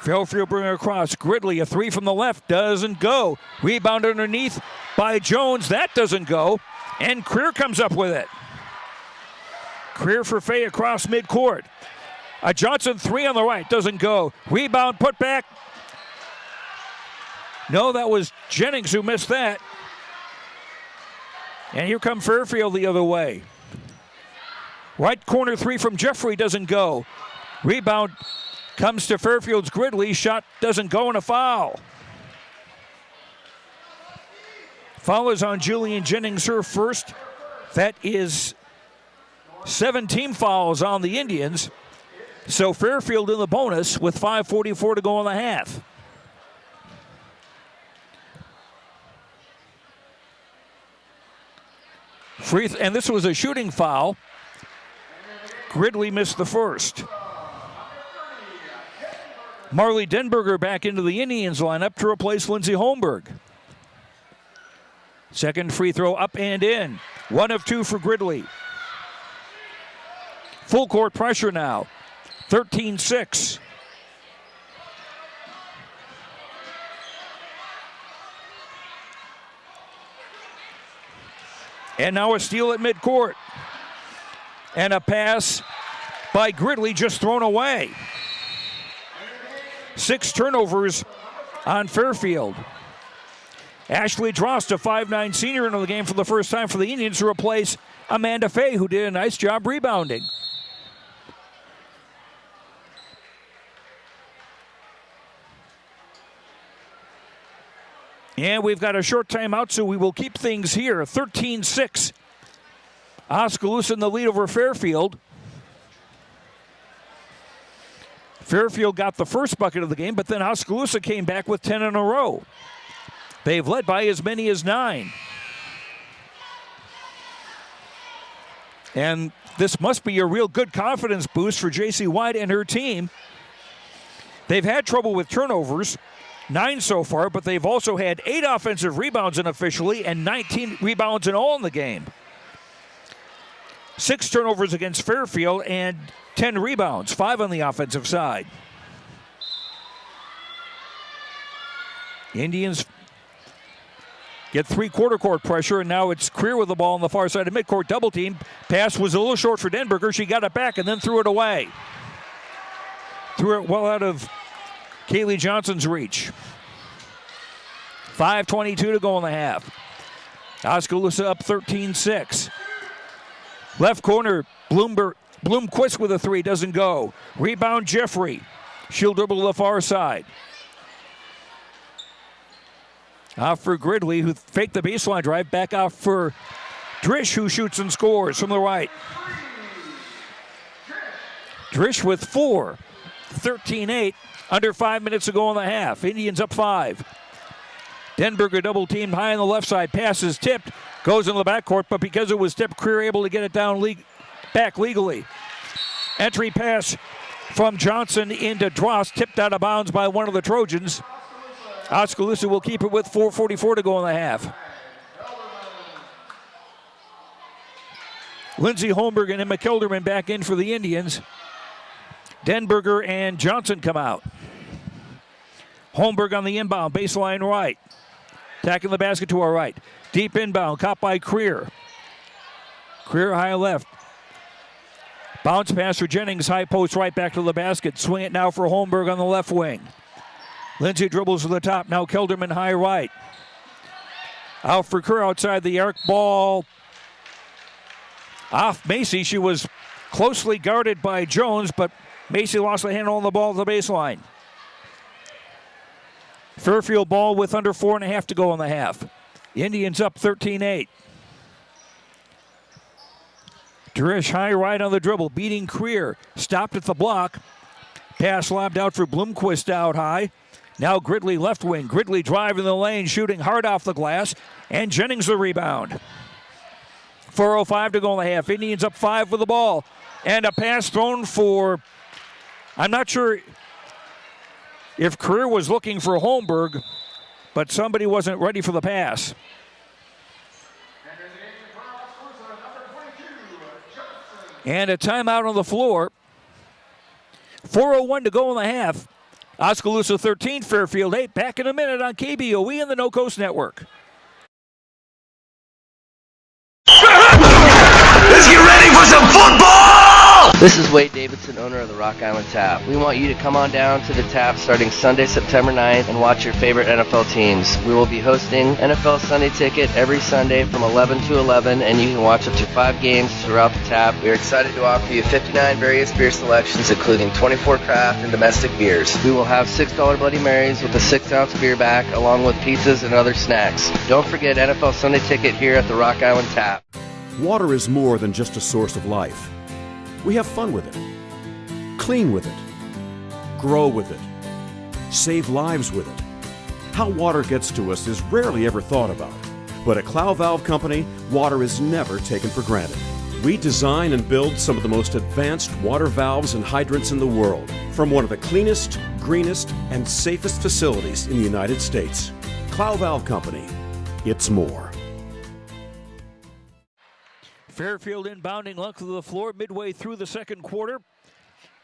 Fairfield bring it across. Gridley, a three from the left, doesn't go. Rebound underneath by Jones. That doesn't go. And Creer comes up with it. Creer for Fay across midcourt. A Johnson three on the right, doesn't go. Rebound, put back. No, that was Jennings who missed that. And here come Fairfield the other way. Right corner three from Jeffrey doesn't go. Rebound comes to Fairfield's Gridley. Shot doesn't go, and a foul. Foul is on Julian Jennings, her first. That is 7 team fouls on the Indians. So Fairfield in the bonus with 5:44 to go in the half. And this was a shooting foul. Gridley missed the first. Marley Denberger back into the Indians lineup to replace Lindsey Holmberg. Second free throw up and in. 1 of 2 for Gridley. Full court pressure now. 13-6. And now a steal at midcourt. And a pass by Gridley just thrown away. 6 turnovers on Fairfield. Ashley Drost, a 5'9" senior, into the game for the first time for the Indians to replace Amanda Fay, who did a nice job rebounding. And we've got a short timeout, so we will keep things here. 13-6. Oskaloosa in the lead over Fairfield. Fairfield got the first bucket of the game, but then Oskaloosa came back with 10 in a row. They've led by as many as 9. And this must be a real good confidence boost for J.C. White and her team. They've had trouble with turnovers. 9 so far, but they've also had 8 offensive rebounds unofficially and 19 rebounds in all in the game. 6 turnovers against Fairfield and 10 rebounds, 5 on the offensive side. Indians get 3 quarter court pressure, and now it's Creer with the ball on the far side of midcourt. Double team. Pass was a little short for Denberger. She got it back and then threw it away. Threw it well out of Kaylee Johnson's reach. 5:22 to go in the half. Oskaloosa up 13-6. Left corner, Bloomquist with a 3, doesn't go. Rebound, Jeffrey. She'll dribble to the far side. Off for Gridley, who faked the baseline drive. Back off for Drish, who shoots and scores from the right. Drish with 4. 13-8. Under 5 minutes to go in the half. Indians up 5. Denberger double teamed high on the left side. Pass is tipped. Goes in the backcourt, but because it was tipped, Creer able to get it down back legally. Entry pass from Johnson into Drost. Tipped out of bounds by one of the Trojans. Oskaloosa will keep it with 4:44 to go in the half. Lindsey Holmberg and Emma Kilderman back in for the Indians. Denberger and Johnson come out. Holmberg on the inbound, baseline right. Attacking the basket to our right. Deep inbound, caught by Creer. Creer high left. Bounce pass for Jennings, high post right back to the basket. Swing it now for Holmberg on the left wing. Lindsey dribbles to the top, now Kilderman high right. Out for Creer outside the arc, ball off Macy. She was closely guarded by Jones, but Macy lost the handle on the ball at the baseline. Fairfield ball with under 4.5 to go in the half. Indians up 13-8. Drish high right on the dribble, beating Creer. Stopped at the block. Pass lobbed out for Bloomquist out high. Now Gridley left wing. Gridley driving the lane, shooting hard off the glass. And Jennings the rebound. 4:05 to go in the half. Indians up 5 with the ball. And a pass thrown for, I'm not sure if Creer was looking for Holmberg, but somebody wasn't ready for the pass. And a timeout on the floor. 4:01 to go in the half. Oskaloosa 13, Fairfield 8. Back in a minute on KBOE and the No Coast Network. Let's get ready for some football! This is Wade Davidson, owner of the Rock Island Tap. We want you to come on down to the Tap starting Sunday, September 9th and watch your favorite NFL teams. We will be hosting NFL Sunday Ticket every Sunday from 11 to 11, and you can watch up to 5 games throughout the Tap. We are excited to offer you 59 various beer selections, including 24 craft and domestic beers. We will have $6 Bloody Marys with a 6-ounce beer back, along with pizzas and other snacks. Don't forget NFL Sunday Ticket here at the Rock Island Tap. Water is more than just a source of life. We have fun with it, clean with it, grow with it, save lives with it. How water gets to us is rarely ever thought about. But at Clow Valve Company, water is never taken for granted. We design and build some of the most advanced water valves and hydrants in the world from one of the cleanest, greenest, and safest facilities in the United States. Clow Valve Company, it's more. Fairfield inbounding length of the floor midway through the second quarter.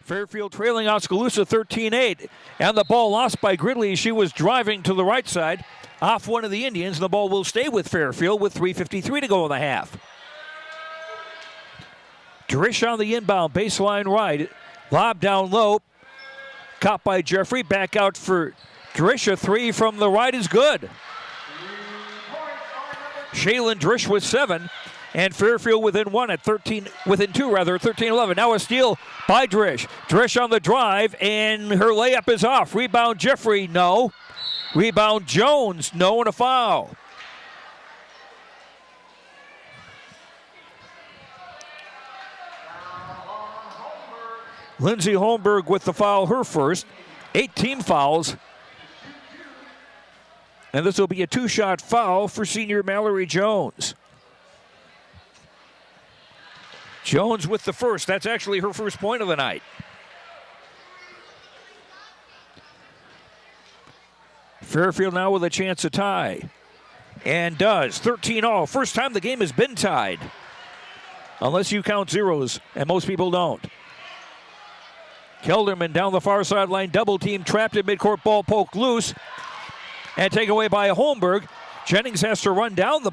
Fairfield trailing Oskaloosa 13-8. And the ball lost by Gridley. She was driving to the right side off one of the Indians. The ball will stay with Fairfield with 3:53 to go in the half. Drish on the inbound, baseline right. Lob down low. Caught by Jeffrey. Back out for Drish. A 3 from the right is good. Shaylin Drish with 7. And Fairfield within 2 at 13-11. Now a steal by Drish. Drish on the drive, and her layup is off. Rebound Jeffrey, no. Rebound Jones, no, and a foul. Lindsay Holmberg with the foul, her first. 8 team fouls. And this will be a 2-shot foul for senior Mallory Jones. Jones with the first. That's actually her first point of the night. Fairfield now with a chance to tie. And does. 13-all. First time the game has been tied. Unless you count zeros, and most people don't. Kelderman down the far sideline. Double team trapped in midcourt. Ball poked loose. And taken away by Holmberg. Jennings has to run down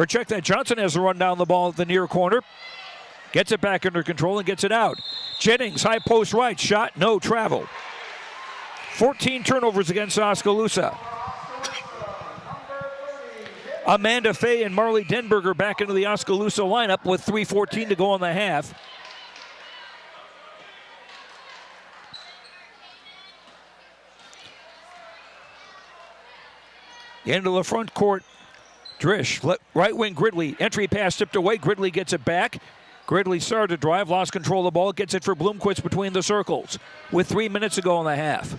check that. Johnson has to run down the ball at the near corner. Gets it back under control and gets it out. Jennings, high post right, shot, no travel. 14 turnovers against Oskaloosa. Amanda Fay and Marley Denberger back into the Oskaloosa lineup with 3:14 to go in the half. Into the front court, Drish, right wing Gridley, entry pass tipped away, Gridley gets it back. Gridley started to drive, lost control of the ball, gets it for Bloomquist between the circles with 3 minutes to go in the half.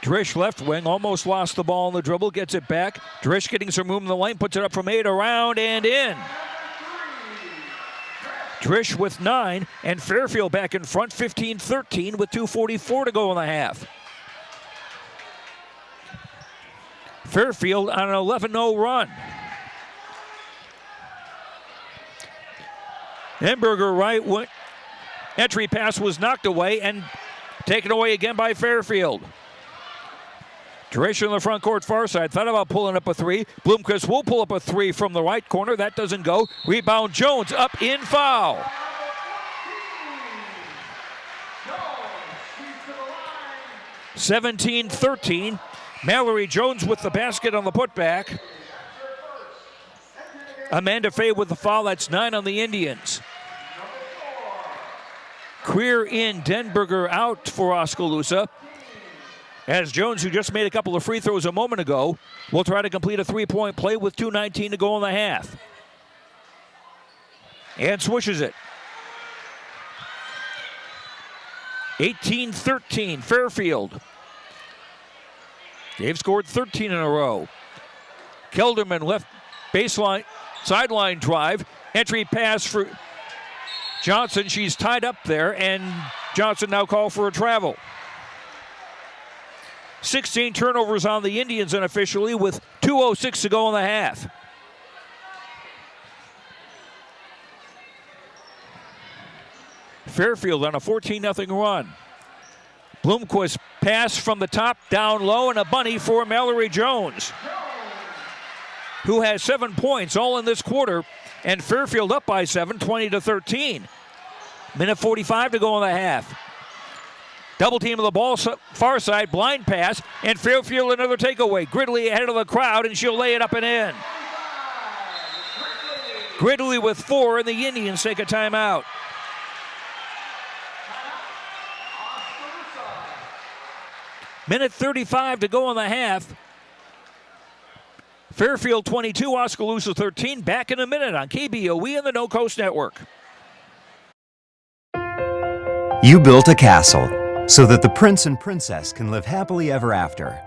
Drish left wing, almost lost the ball in the dribble, gets it back. Drish getting some room in the lane, puts it up from 8, around and in. Drish with 9, and Fairfield back in front, 15-13 with 2:44 to go in the half. Fairfield on an 11-0 run. Denberger right wing. Entry pass was knocked away and taken away again by Fairfield. Drish in the front court far side. Thought about pulling up a 3. Bloomquist will pull up a 3 from the right corner. That doesn't go. Rebound Jones up in foul. (17-13). Mallory Jones with the basket on the putback. Amanda Fay with the foul. That's 9 on the Indians. Queer in, Denberger out for Oskaloosa. As Jones, who just made a couple of free throws a moment ago, will try to complete a 3-point play with 2:19 to go in the half. And swishes it. 18-13, Fairfield. They've scored 13 in a row. Kelderman left baseline, sideline drive. Entry pass for Johnson. She's tied up there, and Johnson now called for a travel. 16 turnovers on the Indians unofficially with 2:06 to go in the half. Fairfield on a 14-0 run. Bloomquist pass from the top down low and a bunny for Mallory Jones, who has 7 points all in this quarter, and Fairfield up by 7, 20-13. Minute 45 to go in the half. Double team of the ball, far side, blind pass, and Fairfield another takeaway. Gridley ahead of the crowd, and she'll lay it up and in. Gridley with 4, and the Indians take a timeout. Minute 35 to go in the half. Fairfield 22, Oskaloosa 13. Back in a minute on KBOE and the No Coast Network. You built a castle so that the prince and princess can live happily ever after.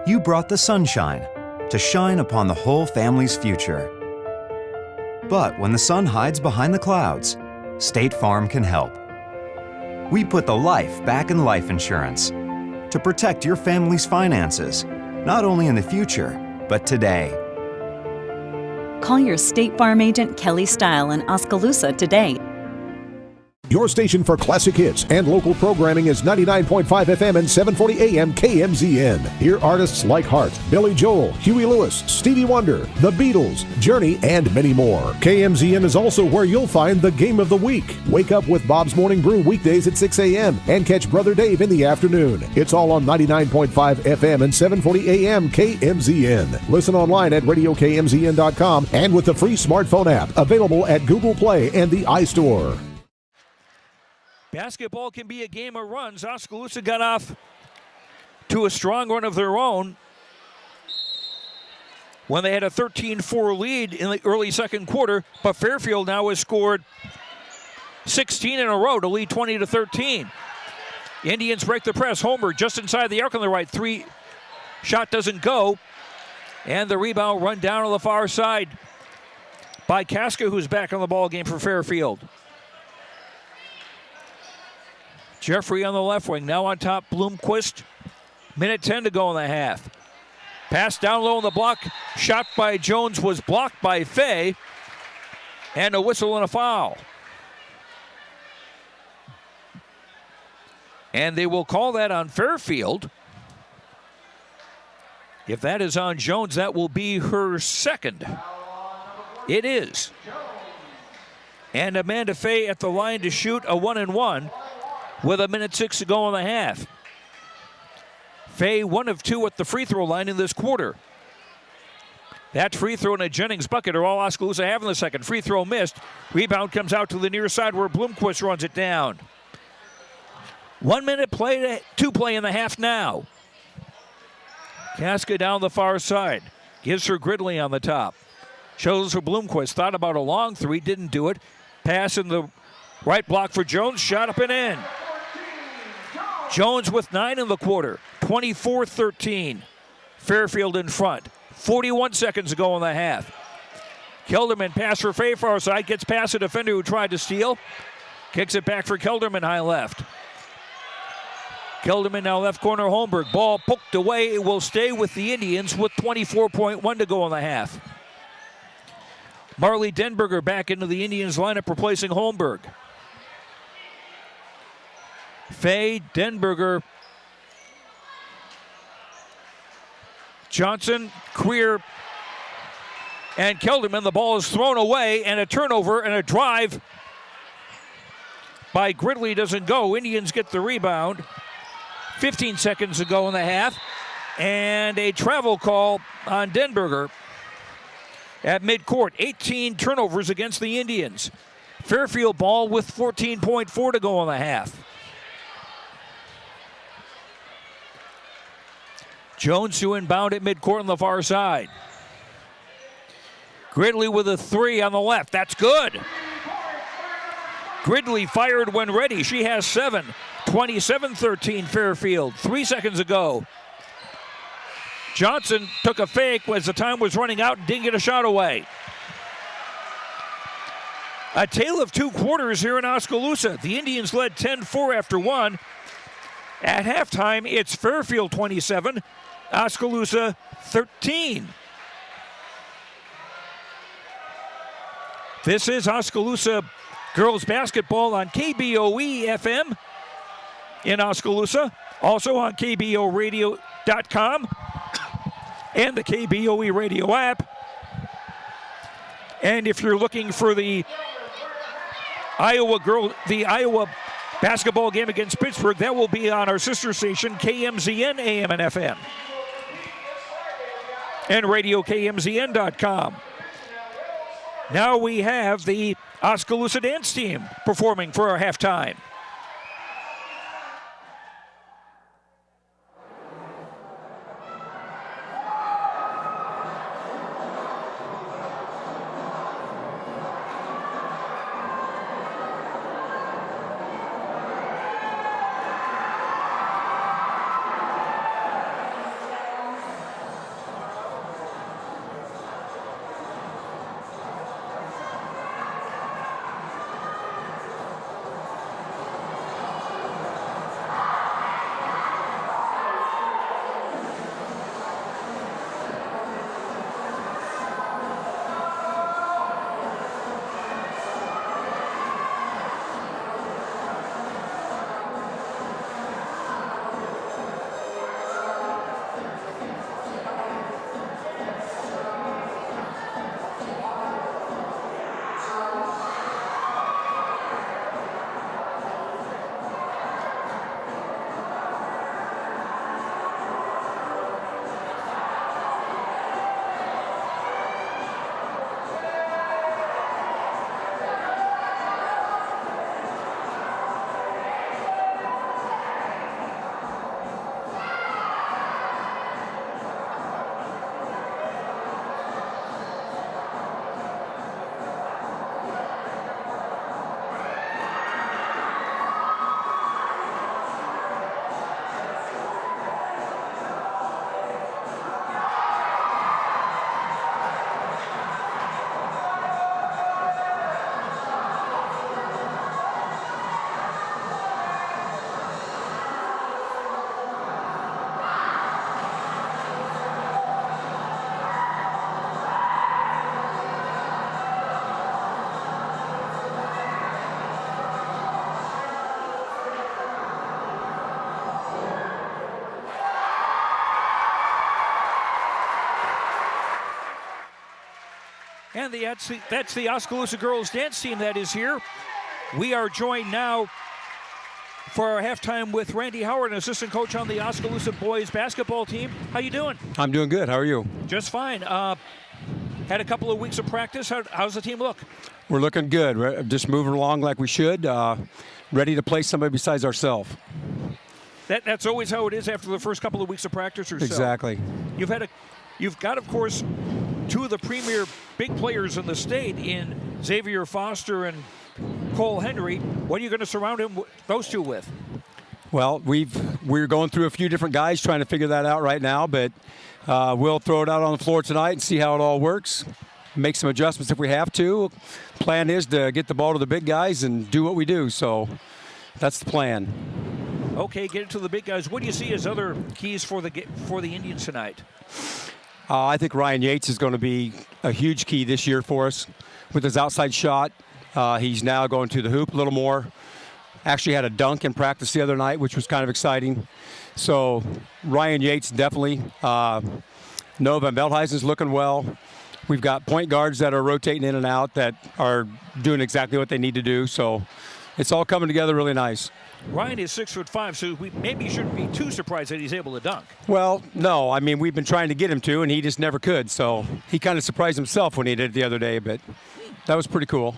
You brought the sunshine to shine upon the whole family's future. But when the sun hides behind the clouds, State Farm can help. We put the life back in life insurance to protect your family's finances, not only in the future, but today. Call your State Farm agent Kelly Style in Oskaloosa today. Your station for classic hits and local programming is 99.5 FM and 740 AM KMZN. Hear artists like Hart, Billy Joel, Huey Lewis, Stevie Wonder, The Beatles, Journey, and many more. KMZN is also where you'll find the Game of the Week. Wake up with Bob's Morning Brew weekdays at 6 a.m. and catch Brother Dave in the afternoon. It's all on 99.5 FM and 740 AM KMZN. Listen online at radiokmzn.com and with the free smartphone app available at Google Play and the iStore. Basketball can be a game of runs. Oskaloosa got off to a strong run of their own when they had a 13-4 lead in the early second quarter, but Fairfield now has scored 16 in a row to lead 20-13. Indians break the press. Homer just inside the arc on the right. 3 shot doesn't go, and the rebound run down on the far side by Casca, who's back on the ball game for Fairfield. Jeffrey on the left wing, now on top, Bloomquist. Minute 10 to go in the half. Pass down low on the block. Shot by Jones was blocked by Fay. And a whistle and a foul. And they will call that on Fairfield. If that is on Jones, that will be her second. It is. And Amanda Fay at the line to shoot a 1-and-1. With a minute 6 to go in the half. Fay 1 of 2 at the free throw line in this quarter. That free throw and a Jennings bucket are all Oskaloosa have in the second. Free throw missed. Rebound comes out to the near side where Bloomquist runs it down. 1 minute to play in the half now. Casca down the far side. Gives her Gridley on the top. Shows her Bloomquist. Thought about a long three, didn't do it. Pass in the right block for Jones. Shot up and in. Jones with 9 in the quarter, 24-13. Fairfield in front. 41 seconds to go in the half. Kelderman pass for Fay far side, gets past a defender who tried to steal. Kicks it back for Kelderman high left. Kelderman now left corner Holmberg. Ball poked away. It will stay with the Indians with 24.1 to go in the half. Marley Denberger back into the Indians lineup replacing Holmberg. Fay, Denberger, Johnson, Creer, and Kelderman. The ball is thrown away, and a turnover and a drive by Gridley doesn't go. Indians get the rebound. 15 seconds to go in the half, and a travel call on Denberger at midcourt. 18 turnovers against the Indians. Fairfield ball with 14.4 to go in the half. Jones to inbound at midcourt on the far side. Gridley with a 3 on the left. That's good. Gridley fired when ready. She has 7. 27-13 Fairfield. 3 seconds ago. Johnson took a fake as the time was running out and didn't get a shot away. A tale of 2 quarters here in Oskaloosa. The Indians led 10-4 after 1. At halftime, it's Fairfield 27, Oskaloosa 13. This is Oskaloosa girls basketball on KBOE FM in Oskaloosa, also on KBORadio.com and the KBOE radio app. And if you're looking for the Iowa basketball game against Pittsburgh, that will be on our sister station, KMZN AM and FM, and RadioKMZN.com. Now we have the Oskaloosa dance team performing for our halftime. And that's the Oskaloosa girls dance team that is here. We are joined now for our halftime with Randy Howard, an assistant coach on the Oskaloosa boys basketball team. How you doing? I'm doing good. How are you? Just fine. Had a couple of weeks of practice. How's the team look? We're looking good. We're just moving along like we should. Ready to play somebody besides ourselves. That's always how it is after the first couple of weeks of practice or so. Exactly. You've got, of course, two of the premier big players in the state in Xavier Foster and Cole Henry. What are you going to surround those two with? Well, we're going through a few different guys trying to figure that out right now, but we'll throw it out on the floor tonight and see how it all works. Make some adjustments if we have to. Plan is to get the ball to the big guys and do what we do, so that's the plan. Okay, get it to the big guys. What do you see as other keys for the Indians tonight? I think Ryan Yates is going to be a huge key this year for us with his outside shot. He's now going to the hoop a little more. Actually had a dunk in practice the other night, which was kind of exciting. So Ryan Yates definitely. Noah Van Veldhuizen's looking well. We've got point guards that are rotating in and out that are doing exactly what they need to do. So it's all coming together really nice. Ryan is 6'5", so we maybe shouldn't be too surprised that he's able to dunk. Well, no. I mean, we've been trying to get him to, and he just never could. So he kind of surprised himself when he did it the other day, but that was pretty cool.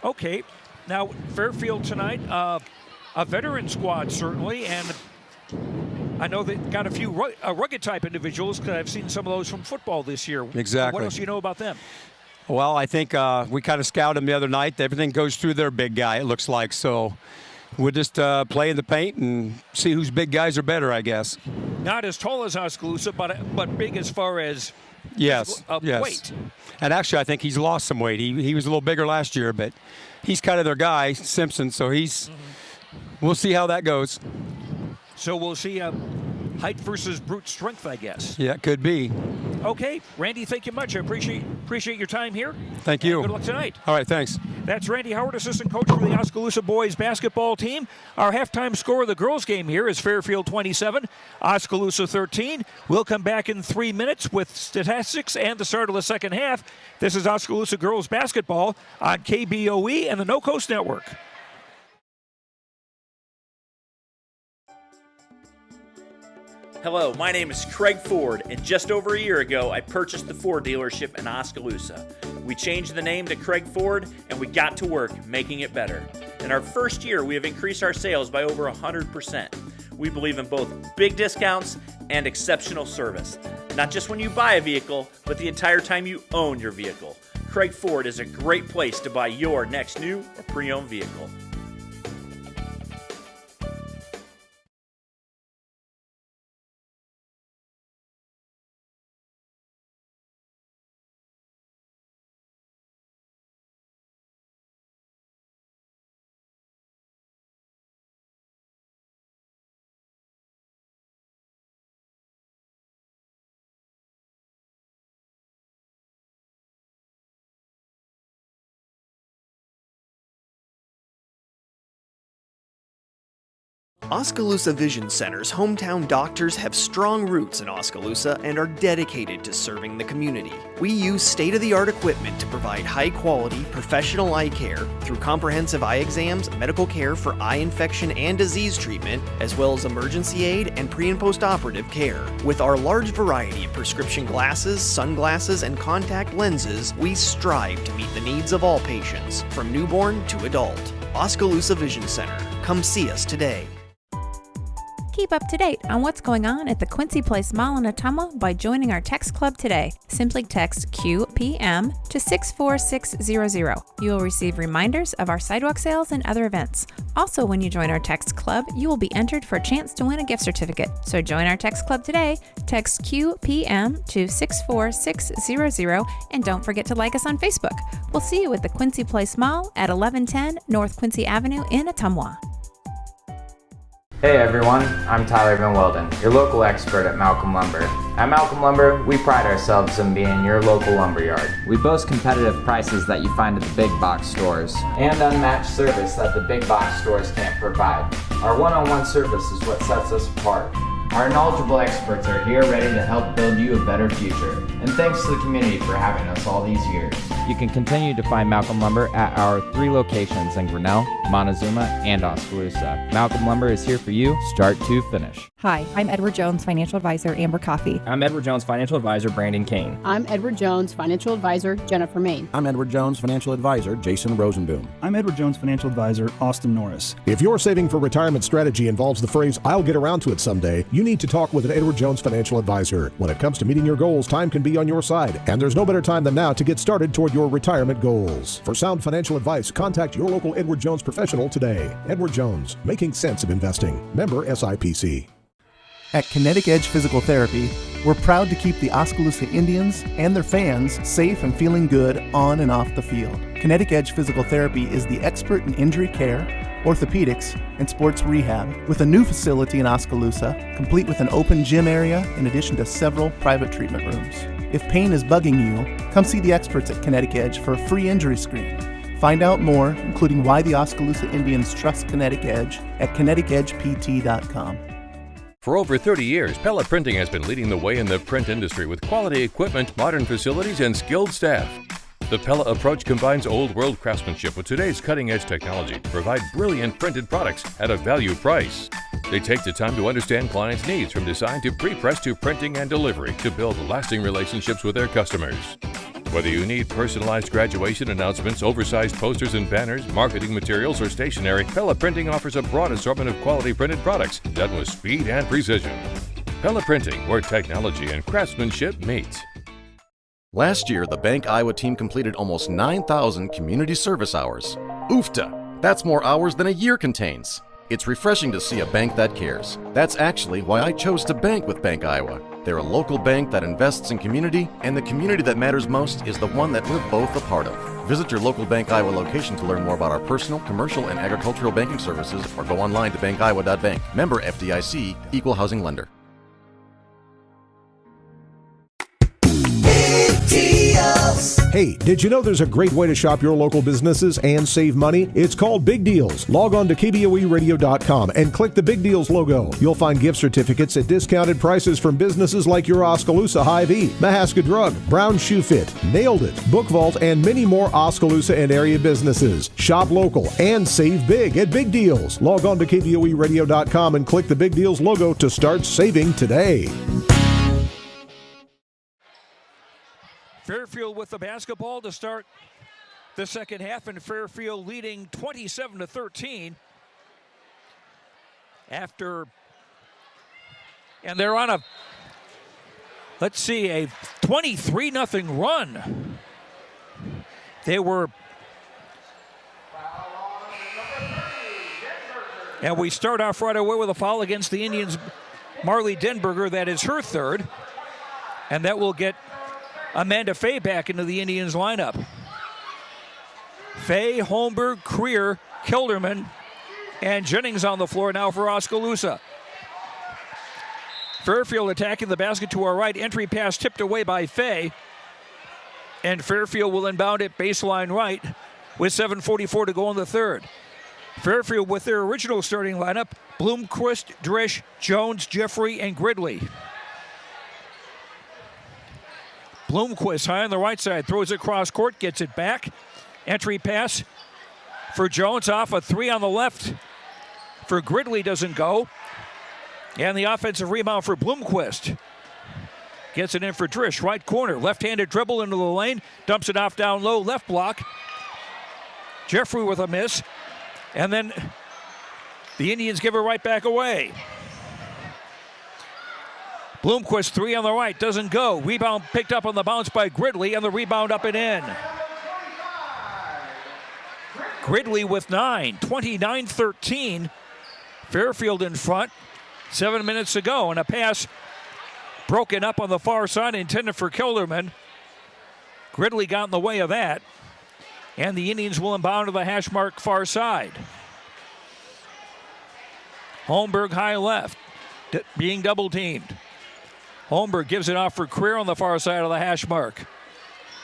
Okay. Now, Fairfield tonight, a veteran squad certainly, and I know they've got a few rugged type individuals because I've seen some of those from football this year. Exactly. What else do you know about them? Well, I think we kind of scouted them the other night. Everything goes through their big guy, it looks like. So we'll just play in the paint and see whose big guys are better, I guess. Not as tall as Oskaloosa, but big as far as yes. weight. And actually, I think he's lost some weight. He was a little bigger last year, but he's kind of their guy, Simpson. So we'll see how that goes. So we'll see height versus brute strength, I guess. Yeah, it could be. Okay, Randy, thank you much. I appreciate your time here. Thank you. And good luck tonight. All right, thanks. That's Randy Howard, assistant coach for the Oskaloosa boys basketball team. Our halftime score of the girls game here is Fairfield 27, Oskaloosa 13. We'll come back in 3 minutes with statistics and the start of the second half. This is Oskaloosa girls basketball on KBOE and the No Coast Network. Hello, my name is Craig Ford, and just over a year ago, I purchased the Ford dealership in Oskaloosa. We changed the name to Craig Ford, and we got to work making it better. In our first year, we have increased our sales by over 100%. We believe in both big discounts and exceptional service. Not just when you buy a vehicle, but the entire time you own your vehicle. Craig Ford is a great place to buy your next new or pre-owned vehicle. Oskaloosa Vision Center's hometown doctors have strong roots in Oskaloosa and are dedicated to serving the community. We use state-of-the-art equipment to provide high-quality, professional eye care through comprehensive eye exams, medical care for eye infection and disease treatment, as well as emergency aid and pre- and post-operative care. With our large variety of prescription glasses, sunglasses, and contact lenses, we strive to meet the needs of all patients, from newborn to adult. Oskaloosa Vision Center. Come see us today. Keep up to date on what's going on at the Quincy Place Mall in Ottumwa by joining our text club today. Simply text QPM to 64600. You will receive reminders of our sidewalk sales and other events. Also, when you join our text club, you will be entered for a chance to win a gift certificate. So join our text club today. Text QPM to 64600 and don't forget to like us on Facebook. We'll see you at the Quincy Place Mall at 1110 North Quincy Avenue in Ottumwa. Hey everyone, I'm Tyler Van Welden, your local expert at Malcolm Lumber. At Malcolm Lumber, we pride ourselves in being your local lumberyard. We boast competitive prices that you find at the big box stores and unmatched service that the big box stores can't provide. Our one-on-one service is what sets us apart. Our knowledgeable experts are here ready to help build you a better future. And thanks to the community for having us all these years. You can continue to find Malcolm Lumber at our 3 locations in Grinnell, Montezuma, and Oskaloosa. Malcolm Lumber is here for you, start to finish. Hi, I'm Edward Jones, Financial Advisor, Amber Coffee. I'm Edward Jones, Financial Advisor, Brandon Kane. I'm Edward Jones, Financial Advisor, Jennifer Main. I'm Edward Jones, Financial Advisor, Jason Rosenboom. I'm Edward Jones, Financial Advisor, Austin Norris. If your saving for retirement strategy involves the phrase, "I'll get around to it someday," you need to talk with an Edward Jones Financial Advisor. When it comes to meeting your goals, time can be on your side, and there's no better time than now to get started toward your retirement goals. For sound financial advice, contact your local Edward Jones professional today. Edward Jones, making sense of investing. Member SIPC. At Kinetic Edge Physical Therapy, we're proud to keep the Oskaloosa Indians and their fans safe and feeling good on and off the field. Kinetic Edge Physical Therapy is the expert in injury care, orthopedics, and sports rehab, with a new facility in Oskaloosa, complete with an open gym area in addition to several private treatment rooms. If pain is bugging you, come see the experts at Kinetic Edge for a free injury screen. Find out more, including why the Oskaloosa Indians trust Kinetic Edge, at kineticedgept.com. For over 30 years, Pella Printing has been leading the way in the print industry with quality equipment, modern facilities, and skilled staff. The Pella approach combines old world craftsmanship with today's cutting-edge technology to provide brilliant printed products at a value price. They take the time to understand clients' needs from design to pre-press to printing and delivery to build lasting relationships with their customers. Whether you need personalized graduation announcements, oversized posters and banners, marketing materials, or stationery, Pella Printing offers a broad assortment of quality printed products done with speed and precision. Pella Printing, where technology and craftsmanship meet. Last year, the Bank Iowa team completed almost 9,000 community service hours. Oofta! That's more hours than a year contains. It's refreshing to see a bank that cares. That's actually why I chose to bank with Bank Iowa. They're a local bank that invests in community, and the community that matters most is the one that we're both a part of. Visit your local Bank Iowa location to learn more about our personal, commercial, and agricultural banking services, or go online to bankiowa.bank. Member FDIC, Equal Housing Lender. Hey, did you know there's a great way to shop your local businesses and save money? It's called Big Deals. Log on to KBOEradio.com and click the Big Deals logo. You'll find gift certificates at discounted prices from businesses like your Oskaloosa Hy-Vee, Mahaska Drug, Brown Shoe Fit, Nailed It, Book Vault, and many more Oskaloosa and area businesses. Shop local and save big at Big Deals. Log on to KBOEradio.com and click the Big Deals logo to start saving today. Fairfield with the basketball to start the second half, and Fairfield leading 27-13 and they're on a 23-0 run. And we start off right away with a foul against the Indians, Marley Denberger. That is her third, and that will get Amanda Fay back into the Indians lineup. Fay, Holmberg, Creer, Kilderman, and Jennings on the floor now for Oskaloosa. Fairfield attacking the basket to our right. Entry pass tipped away by Fay. And Fairfield will inbound it baseline right with 7:44 to go in the third. Fairfield with their original starting lineup: Bloomquist, Drish, Jones, Jeffrey, and Gridley. Bloomquist high on the right side, throws it cross court, gets it back. Entry pass for Jones, off a three on the left for Gridley, doesn't go. And the offensive rebound for Bloomquist. Gets it in for Drish, right corner. Left-handed dribble into the lane, dumps it off down low, left block. Jeffrey with a miss. And then the Indians give it right back away. Bloomquist, three on the right, doesn't go. Rebound picked up on the bounce by Gridley, and the rebound up and in. Gridley with 9, 29-13. Fairfield in front, 7 minutes to go, and a pass broken up on the far side, intended for Kilderman. Gridley got in the way of that, and the Indians will inbound to the hash mark far side. Holmberg high left, being double teamed. Holmberg gives it off for Creer on the far side of the hash mark.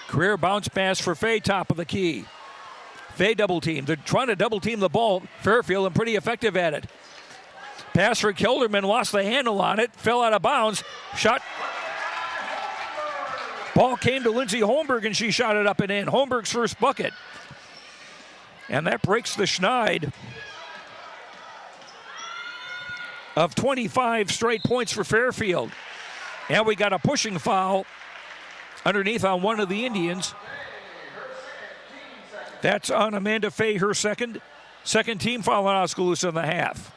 Creer bounce pass for Fay, top of the key. Fay double team. They're trying to double team the ball. Fairfield, and pretty effective at it. Pass for Kilderman, lost the handle on it, fell out of bounds. Shot. Ball came to Lindsay Holmberg, and she shot it up and in. Holmberg's first bucket. And that breaks the schneid of 25 straight points for Fairfield. And we got a pushing foul underneath on one of the Indians. That's on Amanda Fay, her second team foul on Oskaloosa in the half.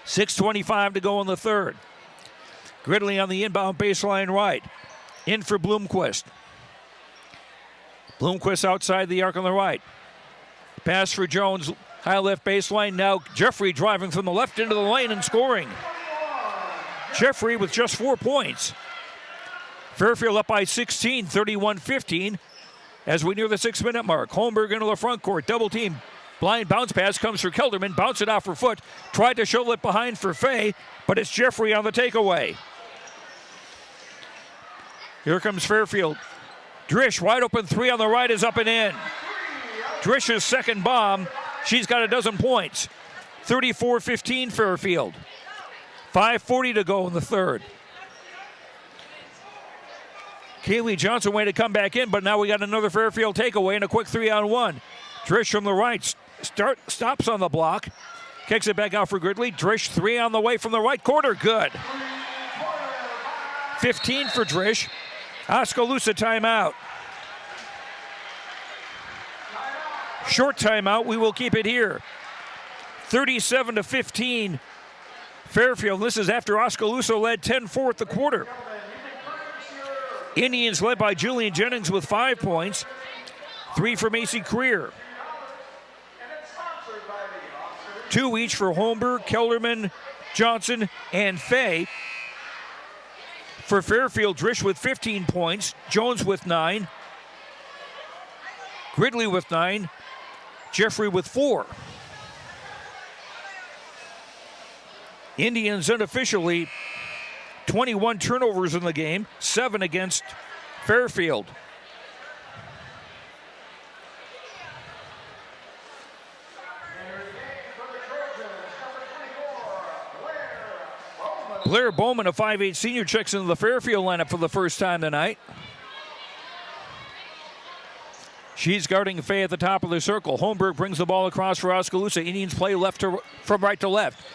6:25 to go in the third. Gridley on the inbound baseline right. In for Bloomquist. Bloomquist outside the arc on the right. Pass for Jones, high left baseline. Now Jeffrey driving from the left into the lane and scoring. Jeffrey with just 4 points. Fairfield up by 16, 31-15 as we near the 6-minute mark. Holmberg into the front court, double team. Blind bounce pass comes for Kilderman, bounce it off her foot. Tried to shovel it behind for Fay, but it's Jeffrey on the takeaway. Here comes Fairfield. Drish, wide open three on the right, is up and in. Drish's second bomb, she's got a dozen points. 34-15 Fairfield. 5:40 to go in the third. Kaylee Johnson way to come back in, but now we got another Fairfield takeaway and a quick 3-on-1. Drish from the right stops on the block. Kicks it back out for Gridley. Drish, three on the way from the right corner. Good. 15 for Drish. Oskaloosa timeout. Short timeout. We will keep it here. 37-15 Fairfield. This is after Oskaloosa led 10-4 at the quarter. Indians led by Julian Jennings with 5 points. 3 for Macy Creer. 2 each for Holmberg, Kelderman, Johnson, and Fay. For Fairfield, Drish with 15 points. Jones with 9. Gridley with 9. Jeffrey with 4. Indians unofficially 21 turnovers in the game, 7 against Fairfield. Blair Bowman, a 5'8 senior, checks into the Fairfield lineup for the first time tonight. She's guarding Faye at the top of the circle. Holmberg brings the ball across for Oskaloosa. Indians play from right to left.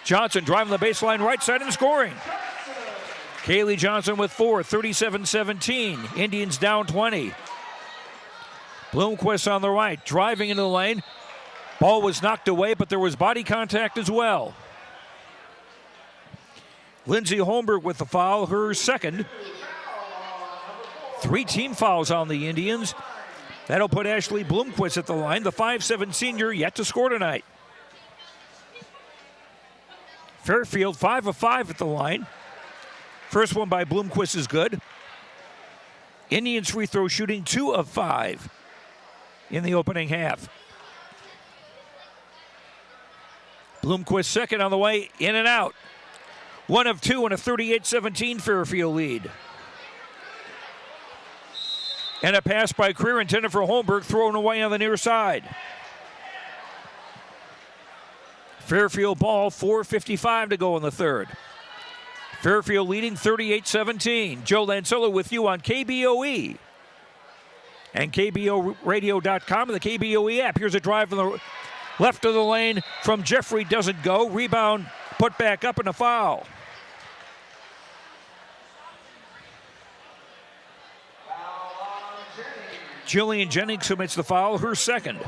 Johnson driving the baseline right side and scoring. Kaylee Johnson with 4, 37-17. Indians down 20. Bloomquist on the right, driving into the lane. Ball was knocked away, but there was body contact as well. Lindsay Holmberg with the foul, her second. 3 team fouls on the Indians. That'll put Ashley Bloomquist at the line, the 5'7 senior, yet to score tonight. Fairfield 5 of 5 at the line. First one by Bloomquist is good. Indians free throw shooting 2 of 5 in the opening half. Bloomquist second on the way, in and out. 1 of 2 and a 38-17 Fairfield lead. And a pass by Creer intended for Holmberg, thrown away on the near side. Fairfield ball, 4:55 to go in the third. Fairfield leading 38-17. Joe Lancello with you on KBOE and KBORadio.com and the KBOE app. Here's a drive from the left of the lane from Jeffrey, doesn't go. Rebound put back up and a foul. Jillian Jennings commits the foul, her second.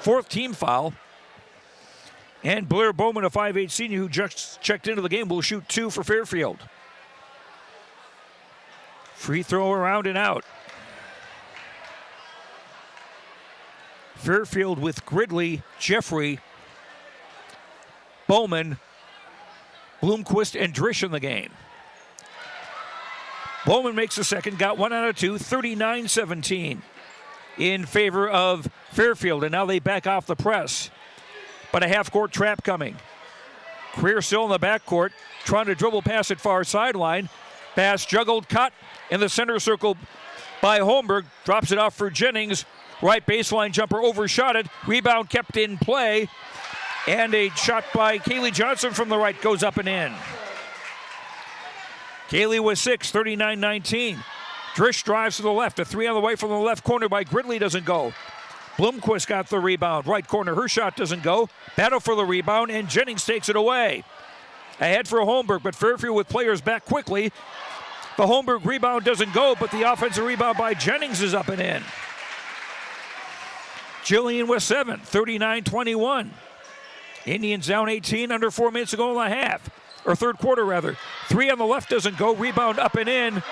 4th team foul. And Blair Bowman, a 5'8 senior who just checked into the game, will shoot 2 for Fairfield. Free throw around and out. Fairfield with Gridley, Jeffrey, Bowman, Bloomquist, and Drish in the game. Bowman makes the second, got 1 out of 2, 39-17 in favor of Fairfield, and now they back off the press. But a half-court trap coming. Creer still in the backcourt, trying to dribble past it far sideline. Pass juggled, cut in the center circle by Holmberg. Drops it off for Jennings. Right baseline jumper overshot it. Rebound kept in play. And a shot by Kaylee Johnson from the right goes up and in. Kaylee with 6, 39-19. Drish drives to the left. A 3 on the way from the left corner by Gridley doesn't go. Bloomquist got the rebound. Right corner, her shot doesn't go. Battle for the rebound, and Jennings takes it away. Ahead for Holmberg, but Fairfield with players back quickly. The Holmberg rebound doesn't go, but the offensive rebound by Jennings is up and in. Jillian with 7, 39-21. Indians down 18, under 4 minutes to go in the half. Or third quarter, rather. 3 on the left doesn't go. Rebound up and in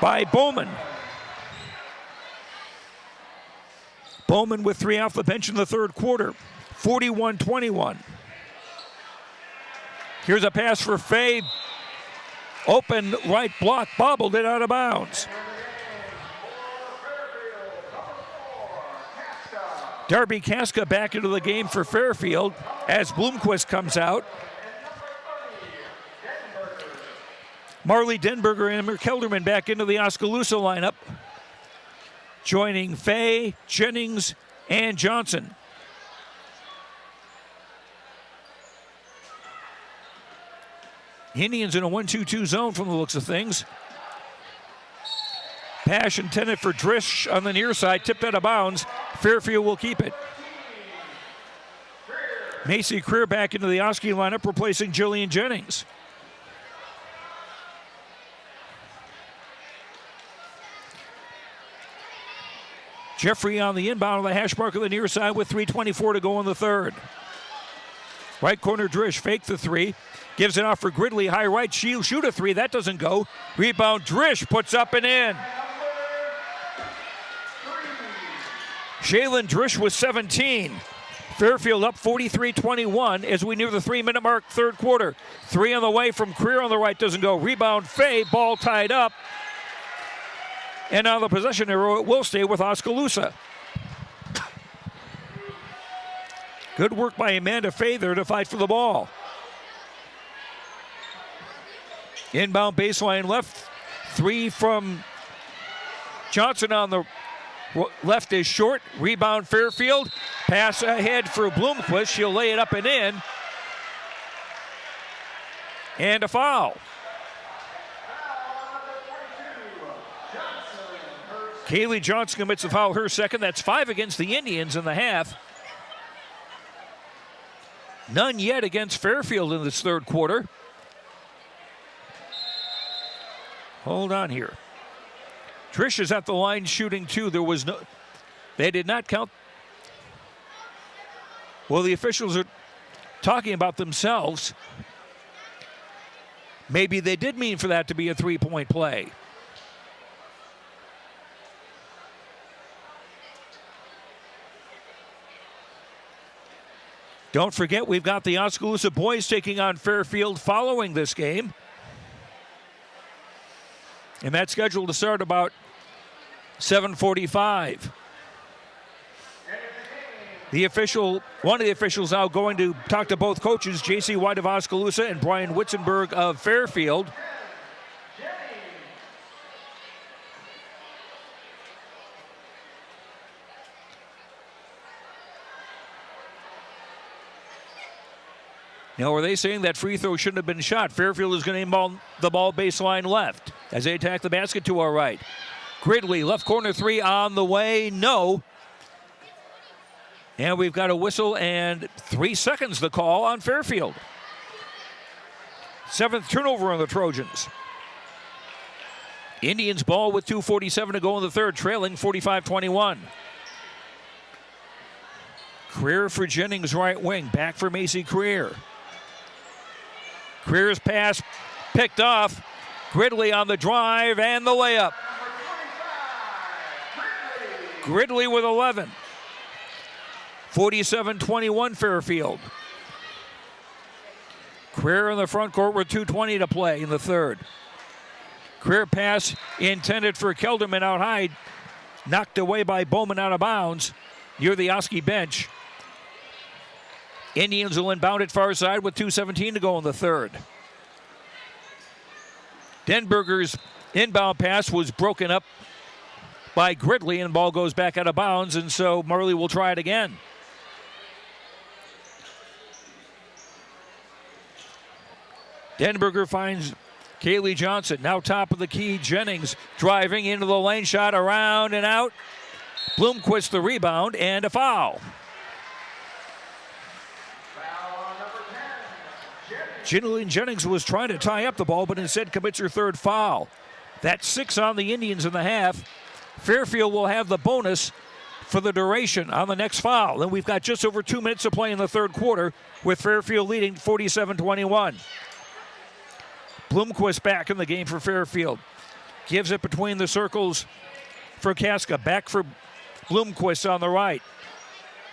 by Bowman. Bowman with 3 off the bench in the third quarter. 41-21. Here's a pass for Faye. Open right block, bobbled it out of bounds. Darby Casca back into the game for Fairfield as Bloomquist comes out. Marley Denberger and Emmer Kelderman back into the Oskaloosa lineup, joining Faye, Jennings, and Johnson. Indians in a 1-2-2 zone from the looks of things. Pass intended for Drish on the near side, tipped out of bounds. Fairfield will keep it. Macy Creer back into the Oski lineup, replacing Jillian Jennings. Jeffrey on the inbound of the hash mark of the near side with 3:24 to go in the third. Right corner Drish, fake the 3. Gives it off for Gridley, high right, she'll shoot a 3, that doesn't go. Rebound, Drish puts up and in. Shaylin Drish with 17. Fairfield up 43-21 as we near the 3-minute mark, third quarter. 3 on the way from Creer on the right, doesn't go. Rebound, Faye, ball tied up. And on the possession arrow, it will stay with Oskaloosa. Good work by Amanda Faye there to fight for the ball. Inbound baseline left. 3 from Johnson on the left is short. Rebound Fairfield. Pass ahead for Bloomquist. She'll lay it up and in. And a foul. Kaylee Johnson commits a foul, her second. That's 5 against the Indians in the half. None yet against Fairfield in this third quarter. Hold on here. Trish is at the line shooting 2. They did not count. Well, the officials are talking about themselves. Maybe they did mean for that to be a 3-point play. Don't forget, we've got the Oskaloosa boys taking on Fairfield following this game. And that's scheduled to start about 7:45. One of the officials now going to talk to both coaches, J.C. White of Oskaloosa and Brian Witzenberg of Fairfield. Now, are they saying that free throw shouldn't have been shot? Fairfield is going to aim the ball baseline left as they attack the basket to our right. Gridley, left corner 3 on the way. No. And we've got a whistle and 3 seconds to call on Fairfield. 7th turnover on the Trojans. Indians ball with 2:47 to go in the third, trailing 45-21. Creer for Jennings, right wing. Back for Macy Creer. Creer's pass picked off. Gridley on the drive and the layup. Gridley with 11. 47-21 Fairfield. Creer in the front court with 2:20 to play in the third. Creer pass intended for Kelderman out high. Knocked away by Bowman out of bounds near the Oski bench. Indians will inbound it far side with 2:17 to go in the third. Denberger's inbound pass was broken up by Gridley, and the ball goes back out of bounds, and so Marley will try it again. Denberger finds Kaylee Johnson, now top of the key. Jennings driving into the lane, shot around and out. Bloomquist the rebound, and a foul. Jillian Jennings was trying to tie up the ball, but instead commits her third foul. That's 6 on the Indians in the half. Fairfield will have the bonus for the duration on the next foul. And we've got just over 2 minutes to play in the third quarter, with Fairfield leading 47-21. Bloomquist back in the game for Fairfield. Gives it between the circles for Kaska. Back for Bloomquist on the right.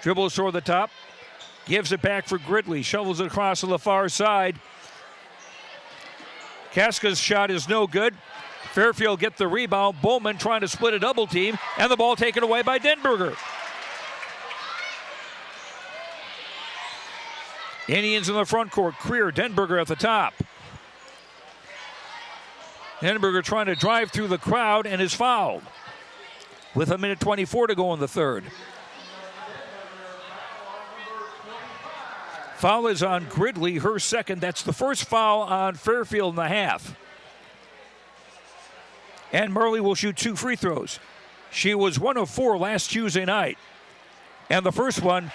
Dribbles toward the top. Gives it back for Gridley. Shovels it across to the far side. Kaska's shot is no good. Fairfield get the rebound. Bowman trying to split a double team, and the ball taken away by Denberger. Indians in the front court. Creer, Denberger at the top. Denberger trying to drive through the crowd and is fouled with 1:24 to go in the third. Foul is on Gridley, her second. That's the first foul on Fairfield in the half. And Murley will shoot 2 free throws. She was 1 of 4 last Tuesday night. And the first one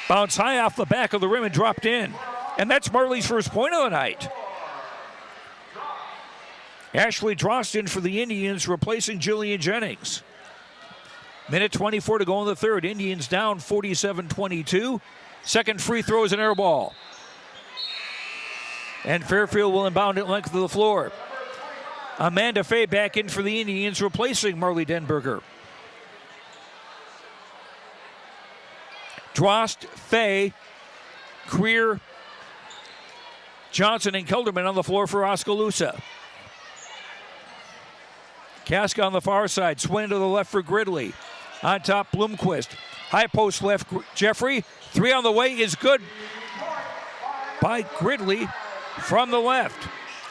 bounced high off the back of the rim and dropped in. And that's Murley's first point of the night. Ashley Drostin for the Indians, replacing Jillian Jennings. 1:24 to go in the third. Indians down 47-22. Second free throw is an air ball. And Fairfield will inbound it length of the floor. Amanda Fay back in for the Indians, replacing Marley Denberger. Drost, Fay, Creer, Johnson, and Kelderman on the floor for Oskaloosa. Kaska on the far side, swing to the left for Gridley. On top, Bloomquist. High post left, Jeffrey. 3 on the way is good by Gridley from the left.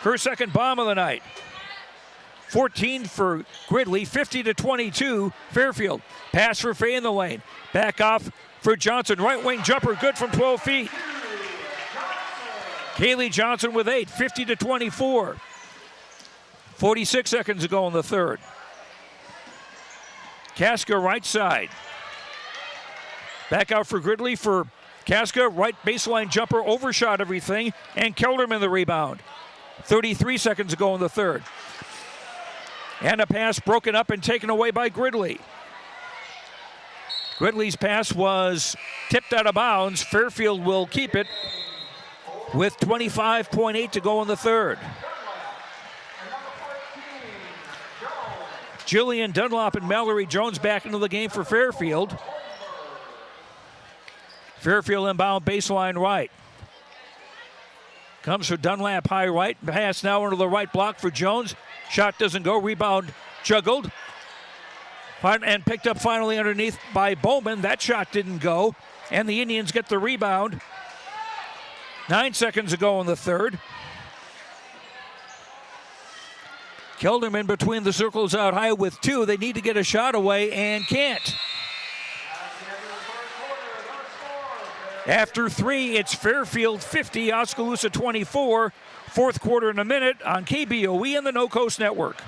Her second bomb of the night. 14 for Gridley, 50-22 Fairfield. Pass for Fay in the lane. Back off for Johnson. Right wing jumper, good from 12 feet. Kaylee Johnson with 8, 50-24. 46 seconds to go in the third. Kaska right side. Back out for Gridley for Kaska. Right baseline jumper, overshot everything, and Kelderman the rebound. 33 seconds to go in the third. And a pass broken up and taken away by Gridley. Gridley's pass was tipped out of bounds. Fairfield will keep it with 25.8 to go in the third. Jillian Dunlop and Mallory Jones back into the game for Fairfield. Fairfield inbound baseline right. Comes for Dunlap high right. Pass now into the right block for Jones. Shot doesn't go. Rebound juggled. And picked up finally underneath by Bowman. That shot didn't go. And the Indians get the rebound. 9 seconds to go in the third. Kelderman between the circles out high with 2. They need to get a shot away and can't. After 3, it's Fairfield 50, Oskaloosa 24. Fourth quarter in a minute on KBOE and the No Coast Network.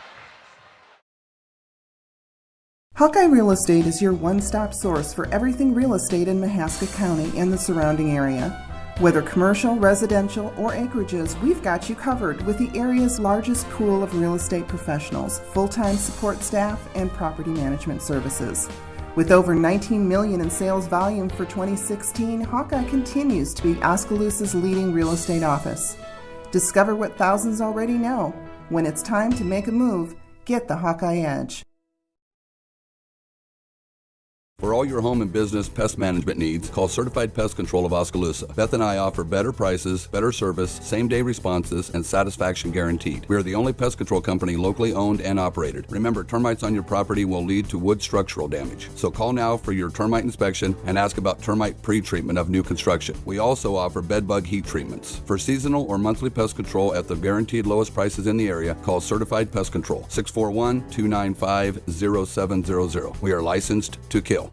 Hawkeye Real Estate is your one-stop source for everything real estate in Mahaska County and the surrounding area. Whether commercial, residential, or acreages, we've got you covered with the area's largest pool of real estate professionals, full-time support staff, and property management services. With over $19 million in sales volume for 2016, Hawkeye continues to be Oskaloosa's leading real estate office. Discover what thousands already know. When it's time to make a move, get the Hawkeye Edge. For all your home and business pest management needs, call Certified Pest Control of Oskaloosa. Beth and I offer better prices, better service, same-day responses, and satisfaction guaranteed. We are the only pest control company locally owned and operated. Remember, termites on your property will lead to wood structural damage. So call now for your termite inspection and ask about termite pre-treatment of new construction. We also offer bed bug heat treatments. For seasonal or monthly pest control at the guaranteed lowest prices in the area, call Certified Pest Control, 641-295-0700. We are licensed to kill.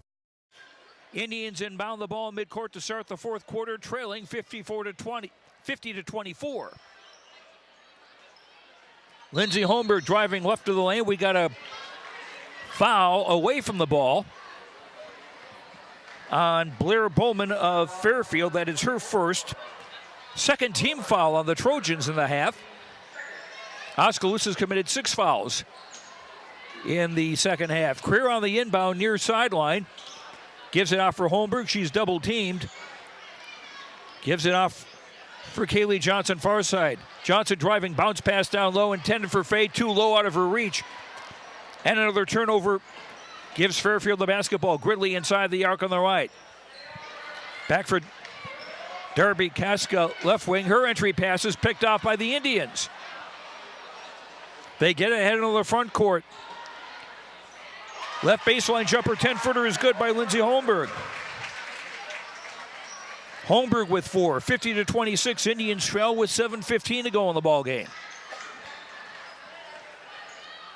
Indians inbound the ball midcourt to start the fourth quarter, trailing 50-24. Lindsey Holmberg driving left of the lane. We got a foul away from the ball on Blair Bowman of Fairfield. That is her first. Second team foul on the Trojans in the half. Oskaloosa's committed 6 fouls in the second half. Creer on the inbound near sideline. Gives it off for Holmberg. She's double teamed. Gives it off for Kaylee Johnson, far side. Johnson driving, bounce pass down low, intended for Faye. Too low out of her reach. And another turnover gives Fairfield the basketball. Gridley inside the arc on the right. Back for Darby Kaska, left wing. Her entry pass is picked off by the Indians. They get ahead into the front court. Left baseline jumper, 10-footer is good by Lindsey Holmberg. Holmberg with 4, 50-26. Indians trail with 7:15 to go in the ball game.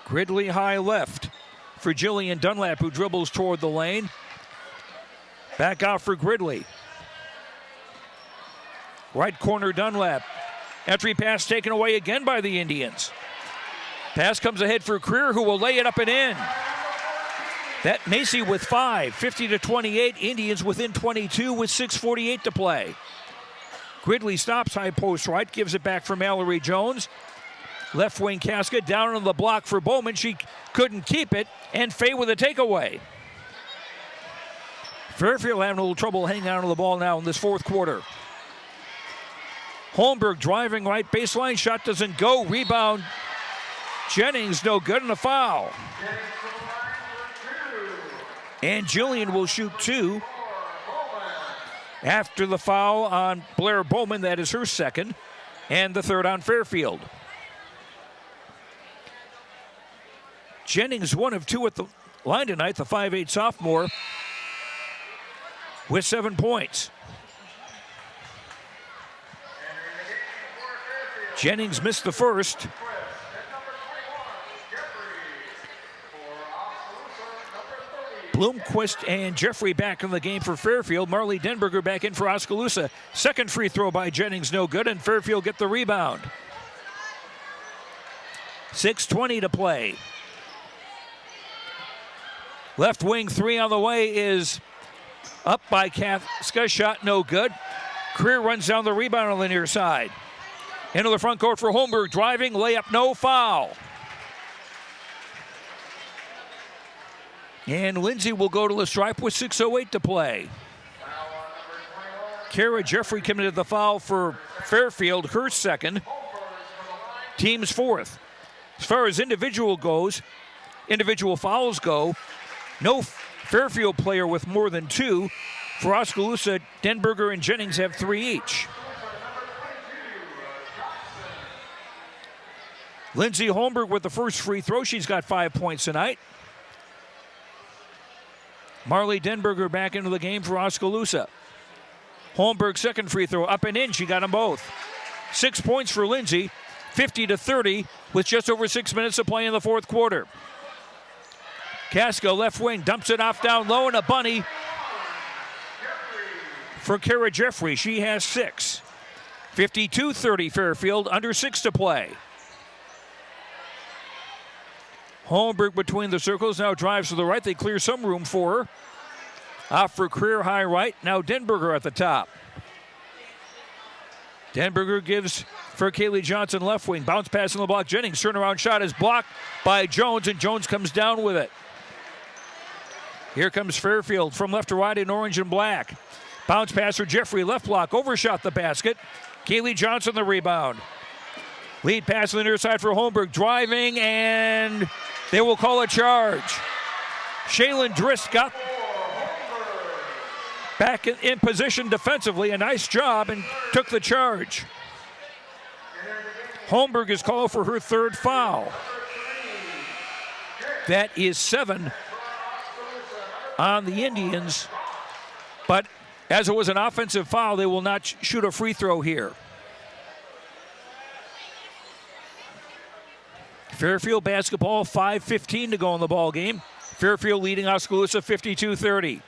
Gridley high left for Jillian Dunlap, who dribbles toward the lane. Back out for Gridley. Right corner Dunlap. Entry pass taken away again by the Indians. Pass comes ahead for Creer, who will lay it up and in. That Macy with 5, 50-28. Indians within 22 with 6:48 to play. Gridley stops high post right, gives it back for Mallory Jones. Left wing Kaska down on the block for Bowman. She couldn't keep it, and Faye with a takeaway. Fairfield having a little trouble hanging on to the ball now in this fourth quarter. Holmberg driving right baseline, shot doesn't go. Rebound Jennings, no good, and a foul. And Jillian will shoot 2 after the foul on Blair Bowman. That is her second, and the third on Fairfield. Jennings 1 of 2 at the line tonight, the 5'8" sophomore, with 7 points. Jennings missed the first. Bloomquist and Jeffrey back in the game for Fairfield. Marley Denberger back in for Oskaloosa. Second free throw by Jennings, no good, and Fairfield get the rebound. 6:20 to play. Left wing three on the way is up by Kaska. Shot no good. Creer runs down the rebound on the near side. Into the front court for Holmberg. Driving, layup, no foul. And Lindsay will go to the stripe with 6:08 to play. Kara Jeffrey committed the foul for Fairfield, her second. Team's fourth. As far as individual fouls go, no Fairfield player with more than two. For Oskaloosa, Denberger and Jennings have 3 each. Lindsay Holmberg with the first free throw. She's got 5 points tonight. Marley Denberger back into the game for Oskaloosa. Holmberg second free throw, up and in. She got them both. 6 points for Lindsay, 50-30, with just over 6 minutes to play in the fourth quarter. Casco left wing, dumps it off down low, and a bunny for Kara Jeffrey. She has 6. 52-30 Fairfield, under 6 to play. Holmberg between the circles, now drives to the right. They clear some room for her. Off for Creer, high right. Now Denberger at the top. Denberger gives for Kaylee Johnson left wing. Bounce pass in the block. Jennings turnaround shot is blocked by Jones, and Jones comes down with it. Here comes Fairfield from left to right in orange and black. Bounce pass for Jeffrey, left block, overshot the basket. Kaylee Johnson the rebound. Lead pass on the near side for Holmberg, driving, and they will call a charge. Shaylin Driss got back in position defensively, a nice job, and took the charge. Holmberg is called for her third foul. That is 7 on the Indians, but as it was an offensive foul, they will not shoot a free throw here. Fairfield basketball, 5:15 to go in the ball game. Fairfield leading Oskaloosa 52-30.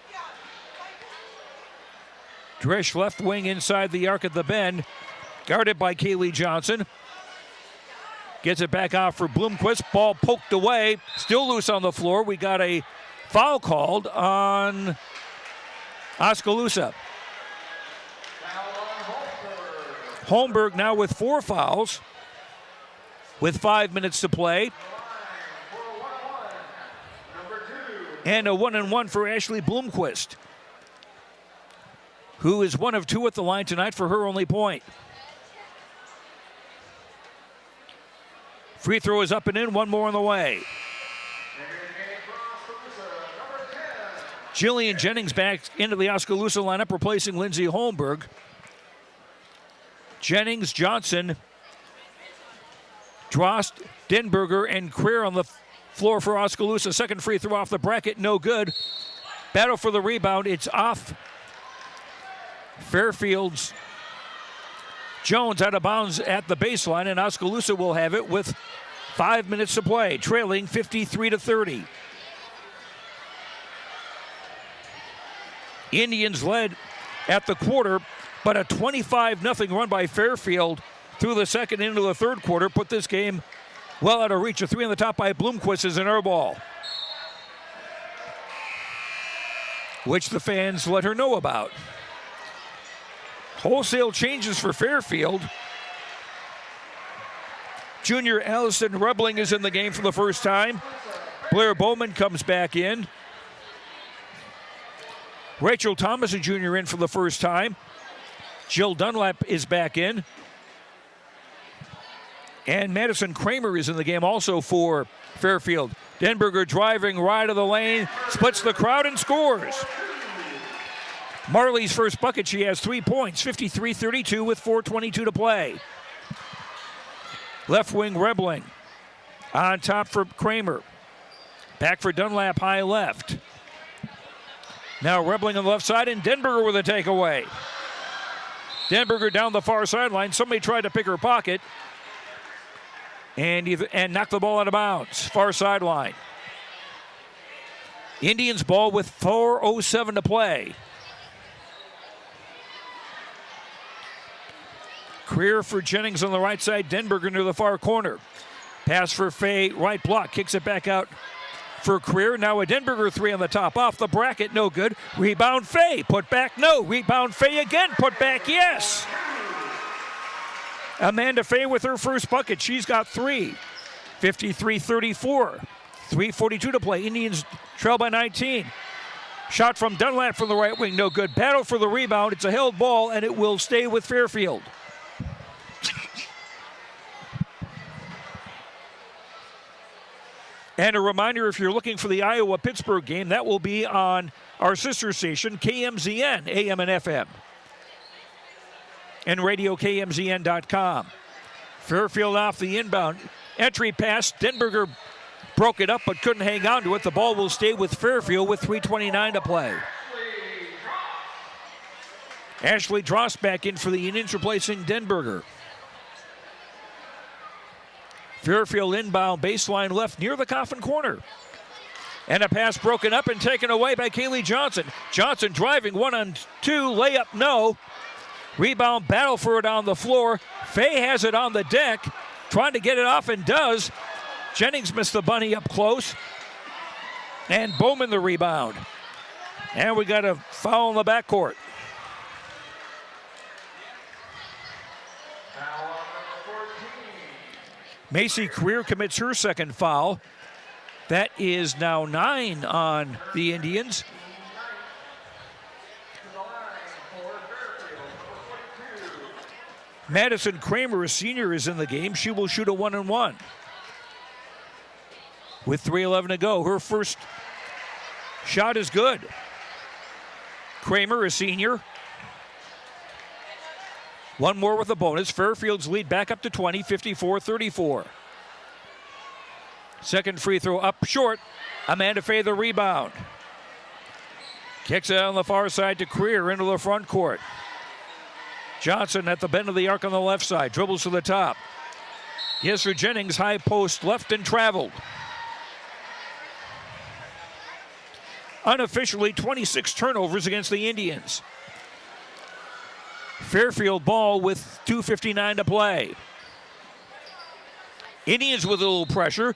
Drish left wing inside the arc at the bend, guarded by Kaylee Johnson. Gets it back out for Bloomquist. Ball poked away, still loose on the floor. We got a foul called on Oskaloosa. Holmberg now with 4 fouls, with 5 minutes to play. And a 1-and-1 for Ashley Bloomquist, who is 1 of 2 at the line tonight for her only point. Free throw is up and in, 1 more on the way. Jillian Jennings back into the Oskaloosa lineup, replacing Lindsay Holmberg. Jennings, Johnson, Drost, Denberger, and Creer on the floor for Oskaloosa. Second free throw off the bracket, no good. Battle for the rebound, it's off Fairfield's Jones, out of bounds at the baseline, and Oskaloosa will have it with 5 minutes to play, trailing 53-30. Indians led at the quarter, but a 25-0 run by Fairfield through the second into the third quarter put this game well out of reach. A 3 on the top by Bloomquist is an air ball, which the fans let her know about. Wholesale changes for Fairfield. Junior Allison Rebling is in the game for the first time. Blair Bowman comes back in. Rachel Thomas, a junior, in for the first time. Jill Dunlap is back in. And Madison Kramer is in the game also for Fairfield. Denberger driving right of the lane, splits the crowd and scores. Marley's first bucket, she has 3 points, 53-32 with 4:22 to play. Left wing Rebling. On top for Kramer. Back for Dunlap, high left. Now Rebling on the left side, and Denberger with a takeaway. Denberger down the far sideline. Somebody tried to pick her pocket and knocked the ball out of bounds. Far sideline. Indians ball with 4:07 to play. Career for Jennings on the right side. Denberger near the far corner. Pass for Fay, right block. Kicks it back out for Career. Now a Denberger three on the top. Off the bracket, no good. Rebound Fay. Put back, no. Rebound Fay again. Put back, yes. Amanda Fay with her first bucket. She's got 3. 53-34. 3:42 to play. Indians trail by 19. Shot from Dunlap from the right wing, no good. Battle for the rebound. It's a held ball, and it will stay with Fairfield. And a reminder, if you're looking for the Iowa-Pittsburgh game, that will be on our sister station, KMZN, AM and FM. And radio KMZN.com. Fairfield off the inbound. Entry pass. Denberger broke it up but couldn't hang on to it. The ball will stay with Fairfield with 3:29 to play. Ashley Drost back in for the Indians, replacing Denberger. Fairfield inbound, baseline left near the coffin corner. And a pass broken up and taken away by Kaylee Johnson. Johnson driving 1-on-2, layup no. Rebound, battle for it on the floor. Fay has it on the deck, trying to get it off and does. Jennings missed the bunny up close. And Bowman the rebound. And we got a foul in the backcourt. Macy Career commits her second foul. That is now 9 on the Indians. Madison Kramer, a senior, is in the game. She will shoot a 1-and-1. With 3:11 to go, her first shot is good. Kramer, a senior. One more with a bonus. Fairfield's lead back up to 20, 54-34. Second free throw up short. Amanda Fay the rebound. Kicks it on the far side to Career into the front court. Johnson at the bend of the arc on the left side. Dribbles to the top. Gives for Jennings, high post left and traveled. Unofficially, 26 turnovers against the Indians. Fairfield ball with 2:59 to play. Indians with a little pressure.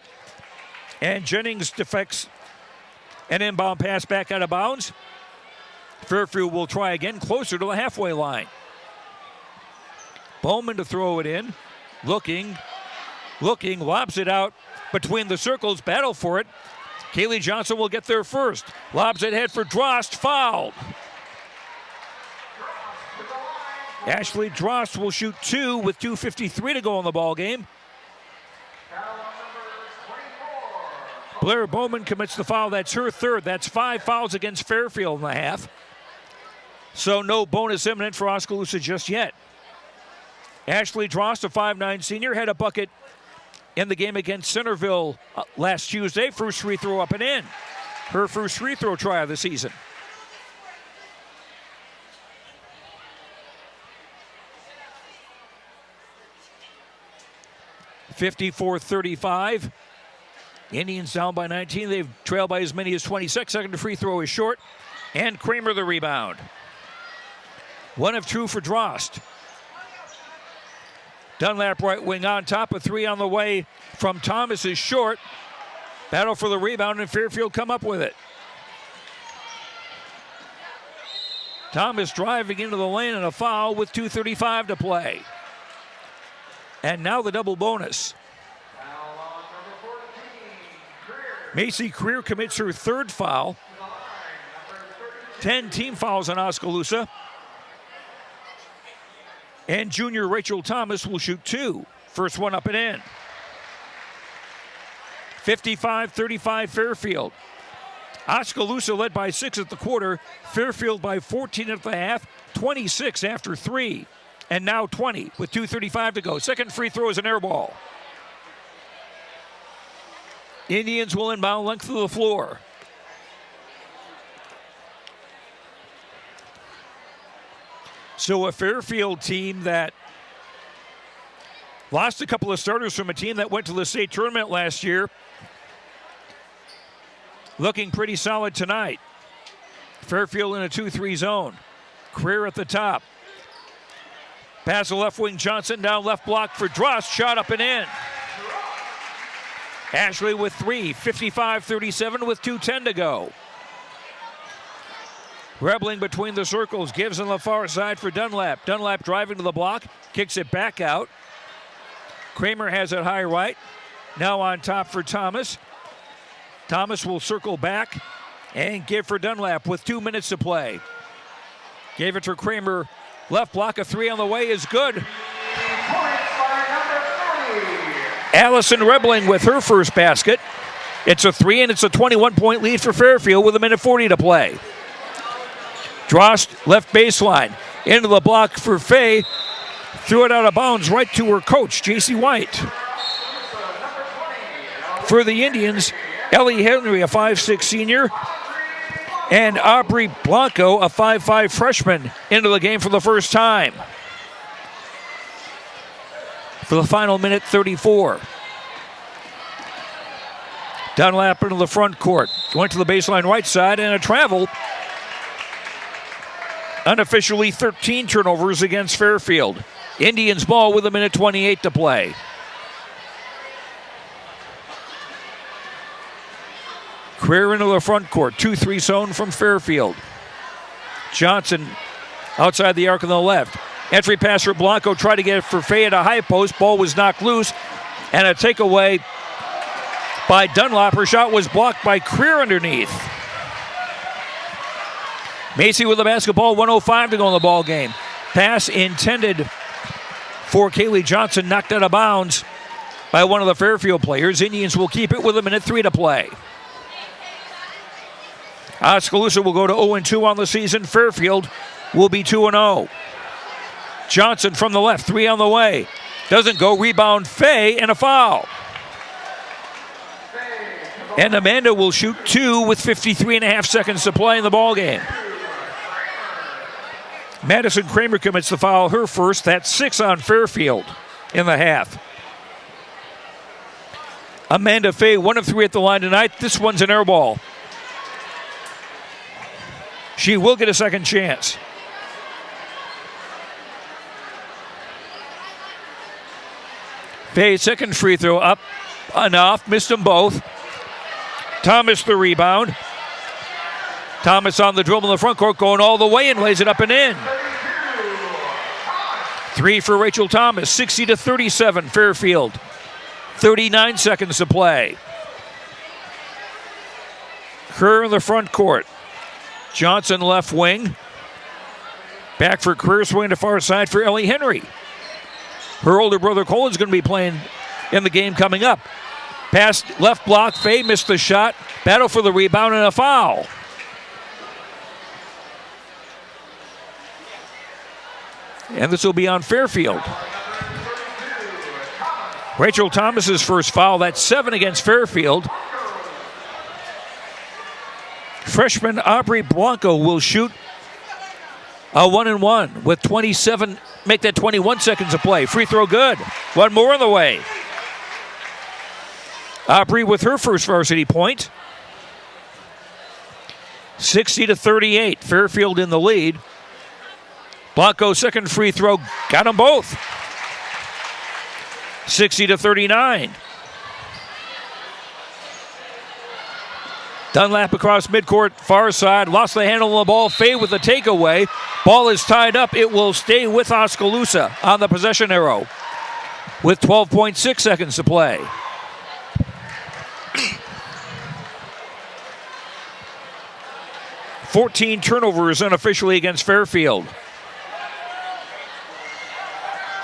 And Jennings defects an inbound pass back out of bounds. Fairfield will try again closer to the halfway line. Bowman to throw it in. Looking, lobs it out between the circles, battle for it. Kaylee Johnson will get there first. Lobs it ahead for Drost, fouled. Ashley Drost will shoot 2 with 2:53 to go in the ball game. Blair Bowman commits the foul. That's her third. That's 5 fouls against Fairfield in the half. So no bonus imminent for Oskaloosa just yet. Ashley Drost, a 5'9 senior, had a bucket in the game against Centerville last Tuesday. First free throw up and in. Her first free throw try of the season. (54-35). Indians down by 19. They've trailed by as many as 26. Second free throw is short. And Kramer the rebound. 1 of 2 for Drost. Dunlap right wing on top. A 3 on the way from Thomas is short. Battle for the rebound, and Fairfield come up with it. Thomas driving into the lane and a foul with 2:35 to play. And now the double bonus. Macy Career commits her third foul. 10 team fouls on Oskaloosa. And junior Rachel Thomas will shoot 2. First one up and in. 55-35 Fairfield. Oskaloosa led by 6 at the quarter. Fairfield by 14 at the half. 26 after 3. And now 20 with 2:35 to go. Second free throw is an air ball. Indians will inbound length of the floor. So a Fairfield team that lost a couple of starters from a team that went to the state tournament last year looking pretty solid tonight. Fairfield in a 2-3 zone. Greer at the top. Pass the left wing, Johnson down left block for Drost. Shot up and in. Ashley with 3, 55-37 with 2:10 to go. Rebling between the circles, gives on the far side for Dunlap. Dunlap driving to the block, kicks it back out. Kramer has it high right. Now on top for Thomas. Thomas will circle back and give for Dunlap with 2 minutes to play. Gave it to Kramer. Left block, a 3 on the way is good. Allison Rebling with her first basket. It's a 3 and it's a 21-point lead for Fairfield with 1:40 to play. Drost left baseline. Into the block for Fay. Threw it out of bounds right to her coach, J.C. White. For the Indians, Ellie Henry, a 5'6 senior, and Aubrey Blanco, a 5'5 freshman, into the game for the first time. For the final minute, 34. Dunlap into the front court. Went to the baseline right side and a travel. Unofficially 13 turnovers against Fairfield. Indians ball with 1:28 to play. Greer into the front court. 2-3 zone from Fairfield. Johnson outside the arc on the left. Entry pass for Blanco. Tried to get it for Fay at a high post. Ball was knocked loose. And a takeaway by Dunlap. Her shot was blocked by Greer underneath. Macy with the basketball. 1:05 to go in the ball game. Pass intended for Kaylee Johnson. Knocked out of bounds by one of the Fairfield players. Indians will keep it with 1:03 to play. Oskaloosa will go to 0-2 on the season. Fairfield will be 2-0. Johnson from the left, 3 on the way. Doesn't go, rebound Fay, and a foul. And Amanda will shoot 2 with 53.5 seconds to play in the ball game. Madison Kramer commits the foul, her first. That's 6 on Fairfield in the half. Amanda Fay, 1 of 3 at the line tonight. This one's an air ball. She will get a second chance. Fay, second free throw up and off. Missed them both. Thomas the rebound. Thomas on the dribble in the front court, going all the way and lays it up and in. 3 for Rachel Thomas, 60-37 Fairfield. 39 seconds to play. Kerr in the front court. Johnson left wing. Back for Kerr, swing to far side for Ellie Henry. Her older brother Cole is going to be playing in the game coming up. Pass left block, Fay missed the shot. Battle for the rebound and a foul. And this will be on Fairfield. Rachel Thomas's first foul. That's 7 against Fairfield. Freshman Aubrey Blanco will shoot a 1-and-1 with 27, make that 21 seconds of play. Free throw good. One more on the way. Aubrey with her first varsity point. 60-38. Fairfield in the lead. Blanco's second free throw got them both. 60-39. Dunlap across midcourt, far side, lost the handle of the ball. Fay with the takeaway. Ball is tied up. It will stay with Oskaloosa on the possession arrow with 12.6 seconds to play. $14 turnovers unofficially against Fairfield.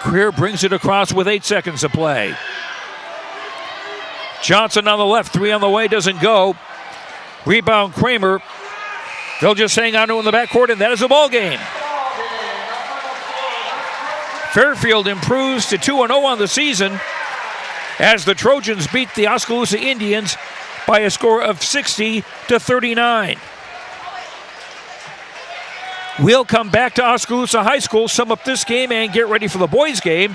Greer brings it across with 8 seconds to play. Johnson on the left, 3 on the way, doesn't go. Rebound Kramer. They'll just hang on to it in the backcourt, and that is the ball game. Fairfield improves to 2-0 on the season as the Trojans beat the Oskaloosa Indians by a score of 60-39. We'll come back to Oskaloosa High School, sum up this game, and get ready for the boys' game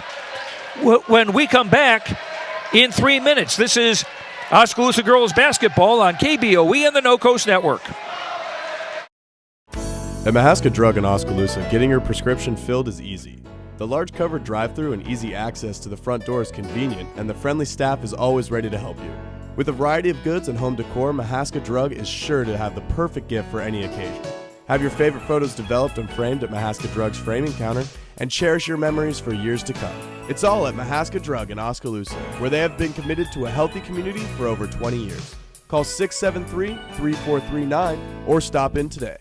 when we come back in 3 minutes. This is Oskaloosa girls basketball on KBOE and the No Coast Network. At Mahaska Drug in Oskaloosa, getting your prescription filled is easy. The large covered drive-thru and easy access to the front door is convenient, and the friendly staff is always ready to help you. With a variety of goods and home decor, Mahaska Drug is sure to have the perfect gift for any occasion. Have your favorite photos developed and framed at Mahaska Drug's framing counter, and cherish your memories for years to come. It's all at Mahaska Drug in Oskaloosa, where they have been committed to a healthy community for over 20 years. Call 673-3439 or stop in today.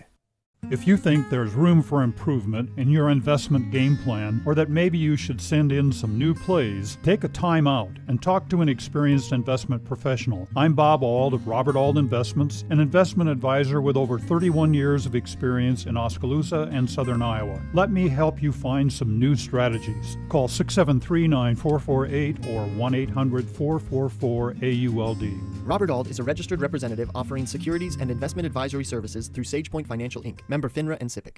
If you think there's room for improvement in your investment game plan, or that maybe you should send in some new plays, take a time out and talk to an experienced investment professional. I'm Bob Auld of Robert Auld Investments, an investment advisor with over 31 years of experience in Oskaloosa and Southern Iowa. Let me help you find some new strategies. Call 673-9448 or 1-800-444-AULD. Robert Auld is a registered representative offering securities and investment advisory services through SagePoint Financial Inc., member FINRA and SIPC.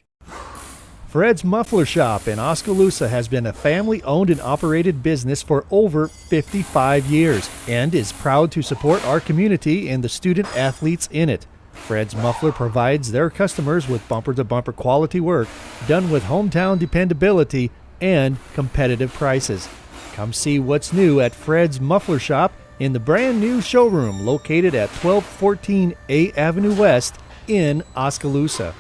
Fred's Muffler Shop in Oskaloosa has been a family-owned and operated business for over 55 years and is proud to support our community and the student athletes in it. Fred's Muffler provides their customers with bumper-to-bumper quality work done with hometown dependability and competitive prices. Come see what's new at Fred's Muffler Shop in the brand new showroom located at 1214 A Avenue West in Oskaloosa.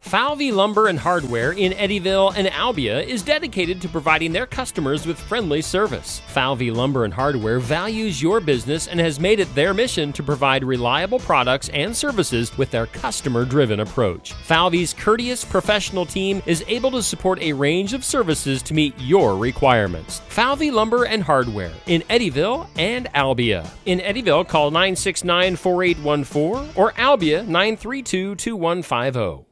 Falvey Lumber and Hardware in Eddyville and Albia is dedicated to providing their customers with friendly service. Falvey Lumber and Hardware values your business and has made it their mission to provide reliable products and services with their customer-driven approach. Falvey's courteous professional team is able to support a range of services to meet your requirements. Falvey Lumber and Hardware in Eddyville and Albia. In Eddyville, call 969-4814 or Albia 932-2150.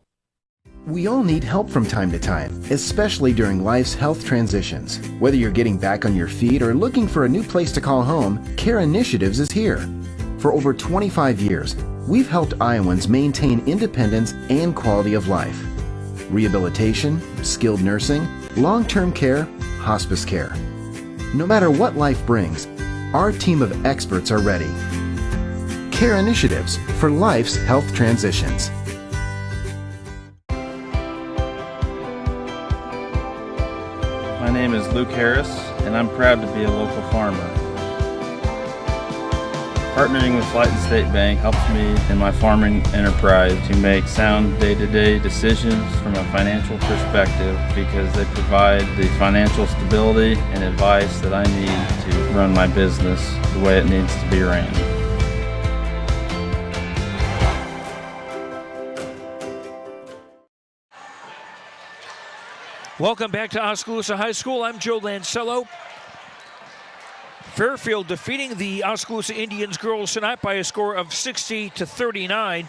We all need help from time to time, especially during life's health transitions. Whether you're getting back on your feet or looking for a new place to call home, Care Initiatives is here. For over 25 years, we've helped Iowans maintain independence and quality of life. Rehabilitation, skilled nursing, long-term care, hospice care. No matter what life brings, our team of experts are ready. Care Initiatives for life's health transitions. My name is Luke Harris, and I'm proud to be a local farmer. Partnering with Flight and State Bank helps me in my farming enterprise to make sound day-to-day decisions from a financial perspective because they provide the financial stability and advice that I need to run my business the way it needs to be ran. Welcome back to Oskaloosa High School. I'm Joe Lancello. Fairfield defeating the Oskaloosa Indians girls tonight by a score of 60-39.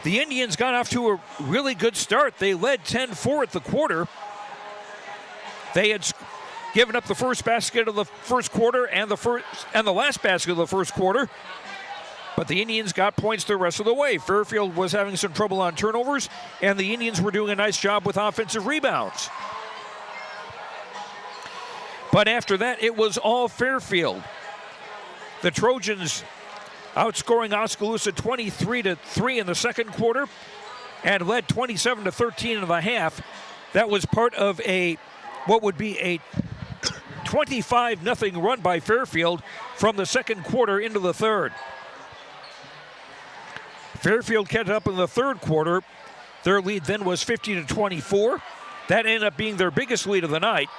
The Indians got off to a really good start. They led 10-4 at the quarter. They had given up the first basket of the first quarter and the last basket of the first quarter. But the Indians got points the rest of the way. Fairfield was having some trouble on turnovers, and the Indians were doing a nice job with offensive rebounds. But after that, it was all Fairfield. The Trojans outscoring Oskaloosa 23-3 in the second quarter and led 27-13 in the half. That was part of what would be a 25-0 run by Fairfield from the second quarter into the third. Fairfield kept up in the third quarter. Their lead then was 50-24. That ended up being their biggest lead of the night.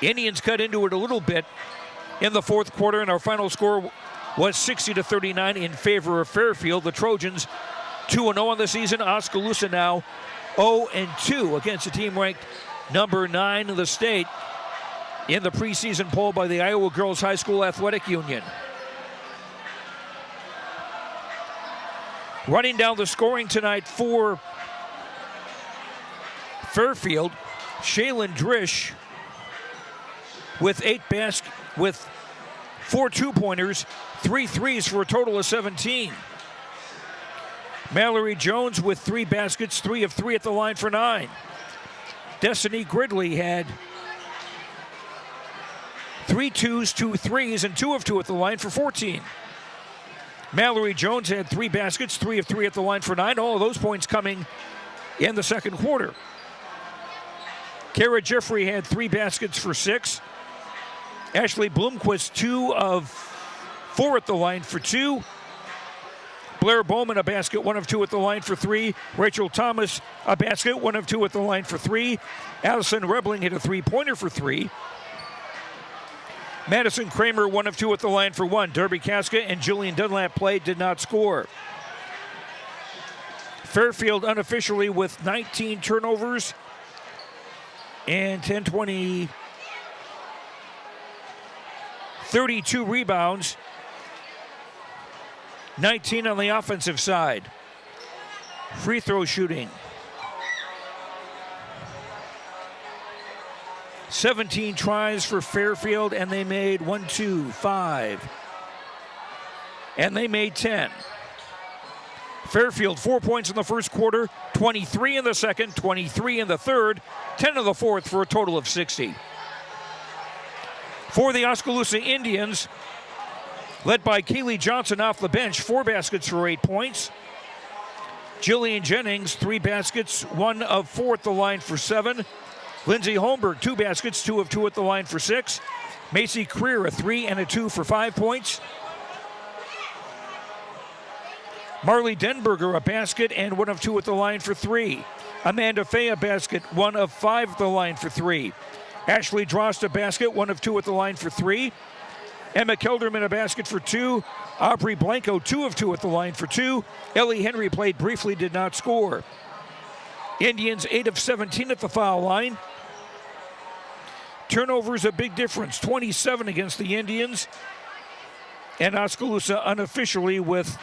Indians cut into it a little bit in the fourth quarter, and our final score was 60-39 in favor of Fairfield. The Trojans 2-0 on the season. Oskaloosa now 0-2 against a team ranked number 9 in the state in the preseason poll by the Iowa Girls High School Athletic Union. Running down the scoring tonight for Fairfield, Shaylin Drish with 4 two-pointers, 3 threes for a total of 17. Mallory Jones with 3 baskets, 3 of 3 at the line for 9. Destiny Gridley had 3 twos, 2 threes, and 2 of 2 at the line for 14. Mallory Jones had 3 baskets, 3 of 3 at the line for 9. All of those points coming in the second quarter. Kara Jeffrey had 3 baskets for 6. Ashley Bloomquist, 2 of 4 at the line for 2. Blair Bowman, a basket, 1 of 2 at the line for 3. Rachel Thomas, a basket, 1 of 2 at the line for 3. Allison Rebling hit a 3-pointer for 3. Madison Kramer, 1 of 2 at the line for 1. Derby Casca and Jillian Dunlap played, did not score. Fairfield unofficially with 19 turnovers and 32 rebounds. 19 on the offensive side. Free throw shooting. 17 tries for Fairfield, and they made 1, 2, 5. And they made 10. Fairfield, 4 points in the first quarter, 23 in the second, 23 in the third, 10 in the fourth for a total of 60. For the Oskaloosa Indians, led by Keely Johnson off the bench, 4 baskets for 8 points. Jillian Jennings, 3 baskets, 1 of 4 at the line for 7. Lindsay Holmberg, 2 baskets, 2 of 2 at the line for 6. Macy Creer, a 3 and a 2 for 5 points. Marley Denberger, a basket and 1 of 2 at the line for 3. Amanda Fay, a basket, 1 of 5 at the line for 3. Ashley Drost, a basket, 1 of 2 at the line for 3. Emma Kelderman, a basket for 2. Aubrey Blanco, 2 of 2 at the line for 2. Ellie Henry played briefly, did not score. Indians 8 of 17 at the foul line. Turnovers a big difference, 27 against the Indians. And Oskaloosa unofficially with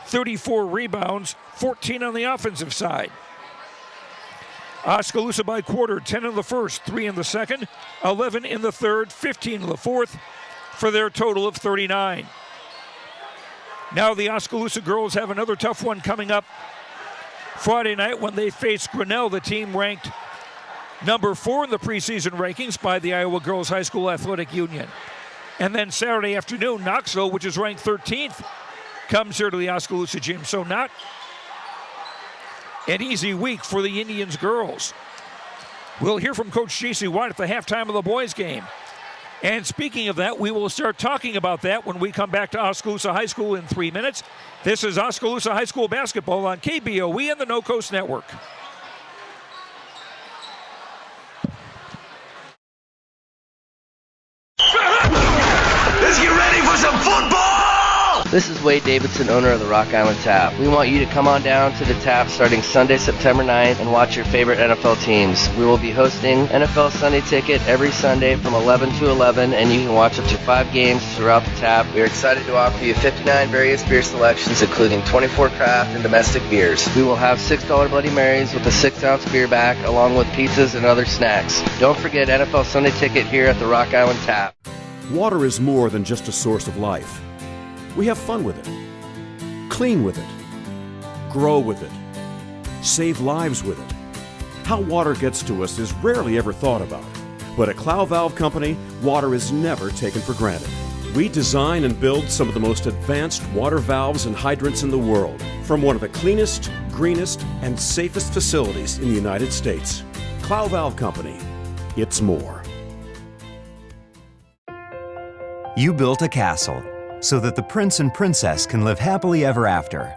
34 rebounds, 14 on the offensive side. Oskaloosa by quarter, 10 in the first, 3 in the second, 11 in the third, 15 in the fourth, for their total of 39. Now the Oskaloosa girls have another tough one coming up Friday night when they face Grinnell, the team ranked number 4 in the preseason rankings by the Iowa Girls High School Athletic Union. And then Saturday afternoon, Knoxville, which is ranked 13th, comes here to the Oskaloosa gym. So not an easy week for the Indians girls. We'll hear from Coach J.C. White at the halftime of the boys game. And speaking of that, we will start talking about that when we come back to Oskaloosa High School in 3 minutes. This is Oskaloosa High School basketball on KBOE and the No Coast Network. Let's get ready for some football! This is Wade Davidson, owner of the Rock Island Tap. We want you to come on down to the Tap starting Sunday, September 9th and watch your favorite NFL teams. We will be hosting NFL Sunday Ticket every Sunday from 11 to 11, and you can watch up to 5 games throughout the Tap. We are excited to offer you 59 various beer selections, including 24 craft and domestic beers. We will have $6 Bloody Marys with a 6-ounce beer back, along with pizzas and other snacks. Don't forget NFL Sunday Ticket here at the Rock Island Tap. Water is more than just a source of life. We have fun with it, clean with it, grow with it, save lives with it. How water gets to us is rarely ever thought about. But at Clow Valve Company, water is never taken for granted. We design and build some of the most advanced water valves and hydrants in the world from one of the cleanest, greenest, and safest facilities in the United States. Clow Valve Company, it's more. You built a castle so that the prince and princess can live happily ever after.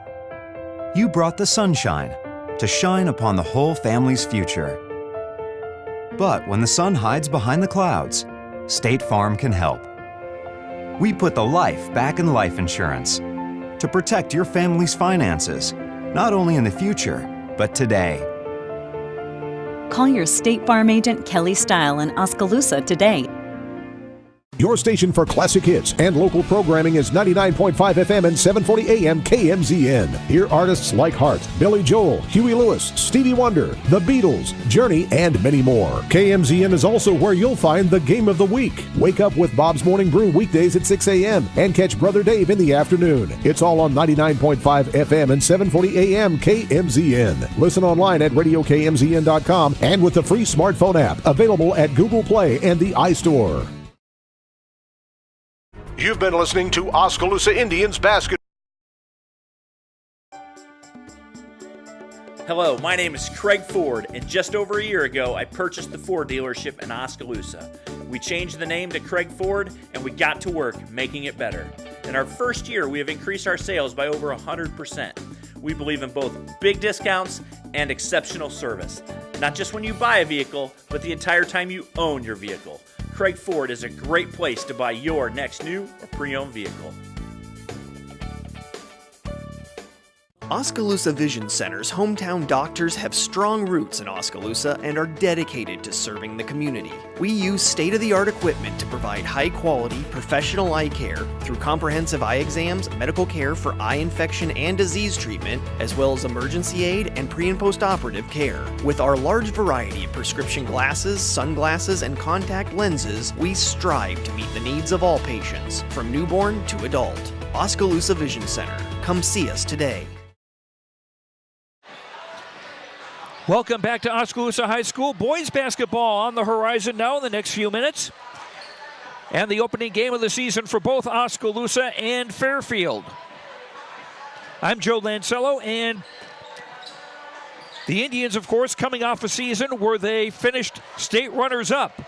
You brought the sunshine to shine upon the whole family's future. But when the sun hides behind the clouds, State Farm can help. We put the life back in life insurance to protect your family's finances, not only in the future, but today. Call your State Farm agent Kelly Style in Oskaloosa today. Your station for classic hits and local programming is 99.5 FM and 740 AM KMZN. Hear artists like Hart, Billy Joel, Huey Lewis, Stevie Wonder, The Beatles, Journey, and many more. KMZN is also where you'll find the Game of the Week. Wake up with Bob's Morning Brew weekdays at 6 a.m. and catch Brother Dave in the afternoon. It's all on 99.5 FM and 740 AM KMZN. Listen online at radiokmzn.com and with the free smartphone app available at Google Play and the iStore. You've been listening to Oskaloosa Indians basketball. Hello, my name is Craig Ford, and just over a year ago, I purchased the Ford dealership in Oskaloosa. We changed the name to Craig Ford, and we got to work making it better. In our first year, we have increased our sales by over 100%. We believe in both big discounts and exceptional service. Not just when you buy a vehicle, but the entire time you own your vehicle. Craig Ford is a great place to buy your next new or pre-owned vehicle. Oskaloosa Vision Center's hometown doctors have strong roots in Oskaloosa and are dedicated to serving the community. We use state-of-the-art equipment to provide high-quality, professional eye care through comprehensive eye exams, medical care for eye infection and disease treatment, as well as emergency aid and pre- and post-operative care. With our large variety of prescription glasses, sunglasses, and contact lenses, we strive to meet the needs of all patients, from newborn to adult. Oskaloosa Vision Center. Come see us today. Welcome back to Oskaloosa High School. Boys basketball on the horizon now in the next few minutes. And the opening game of the season for both Oskaloosa and Fairfield. I'm Joe Lancello, and the Indians, of course, coming off a season where they finished state runners-up.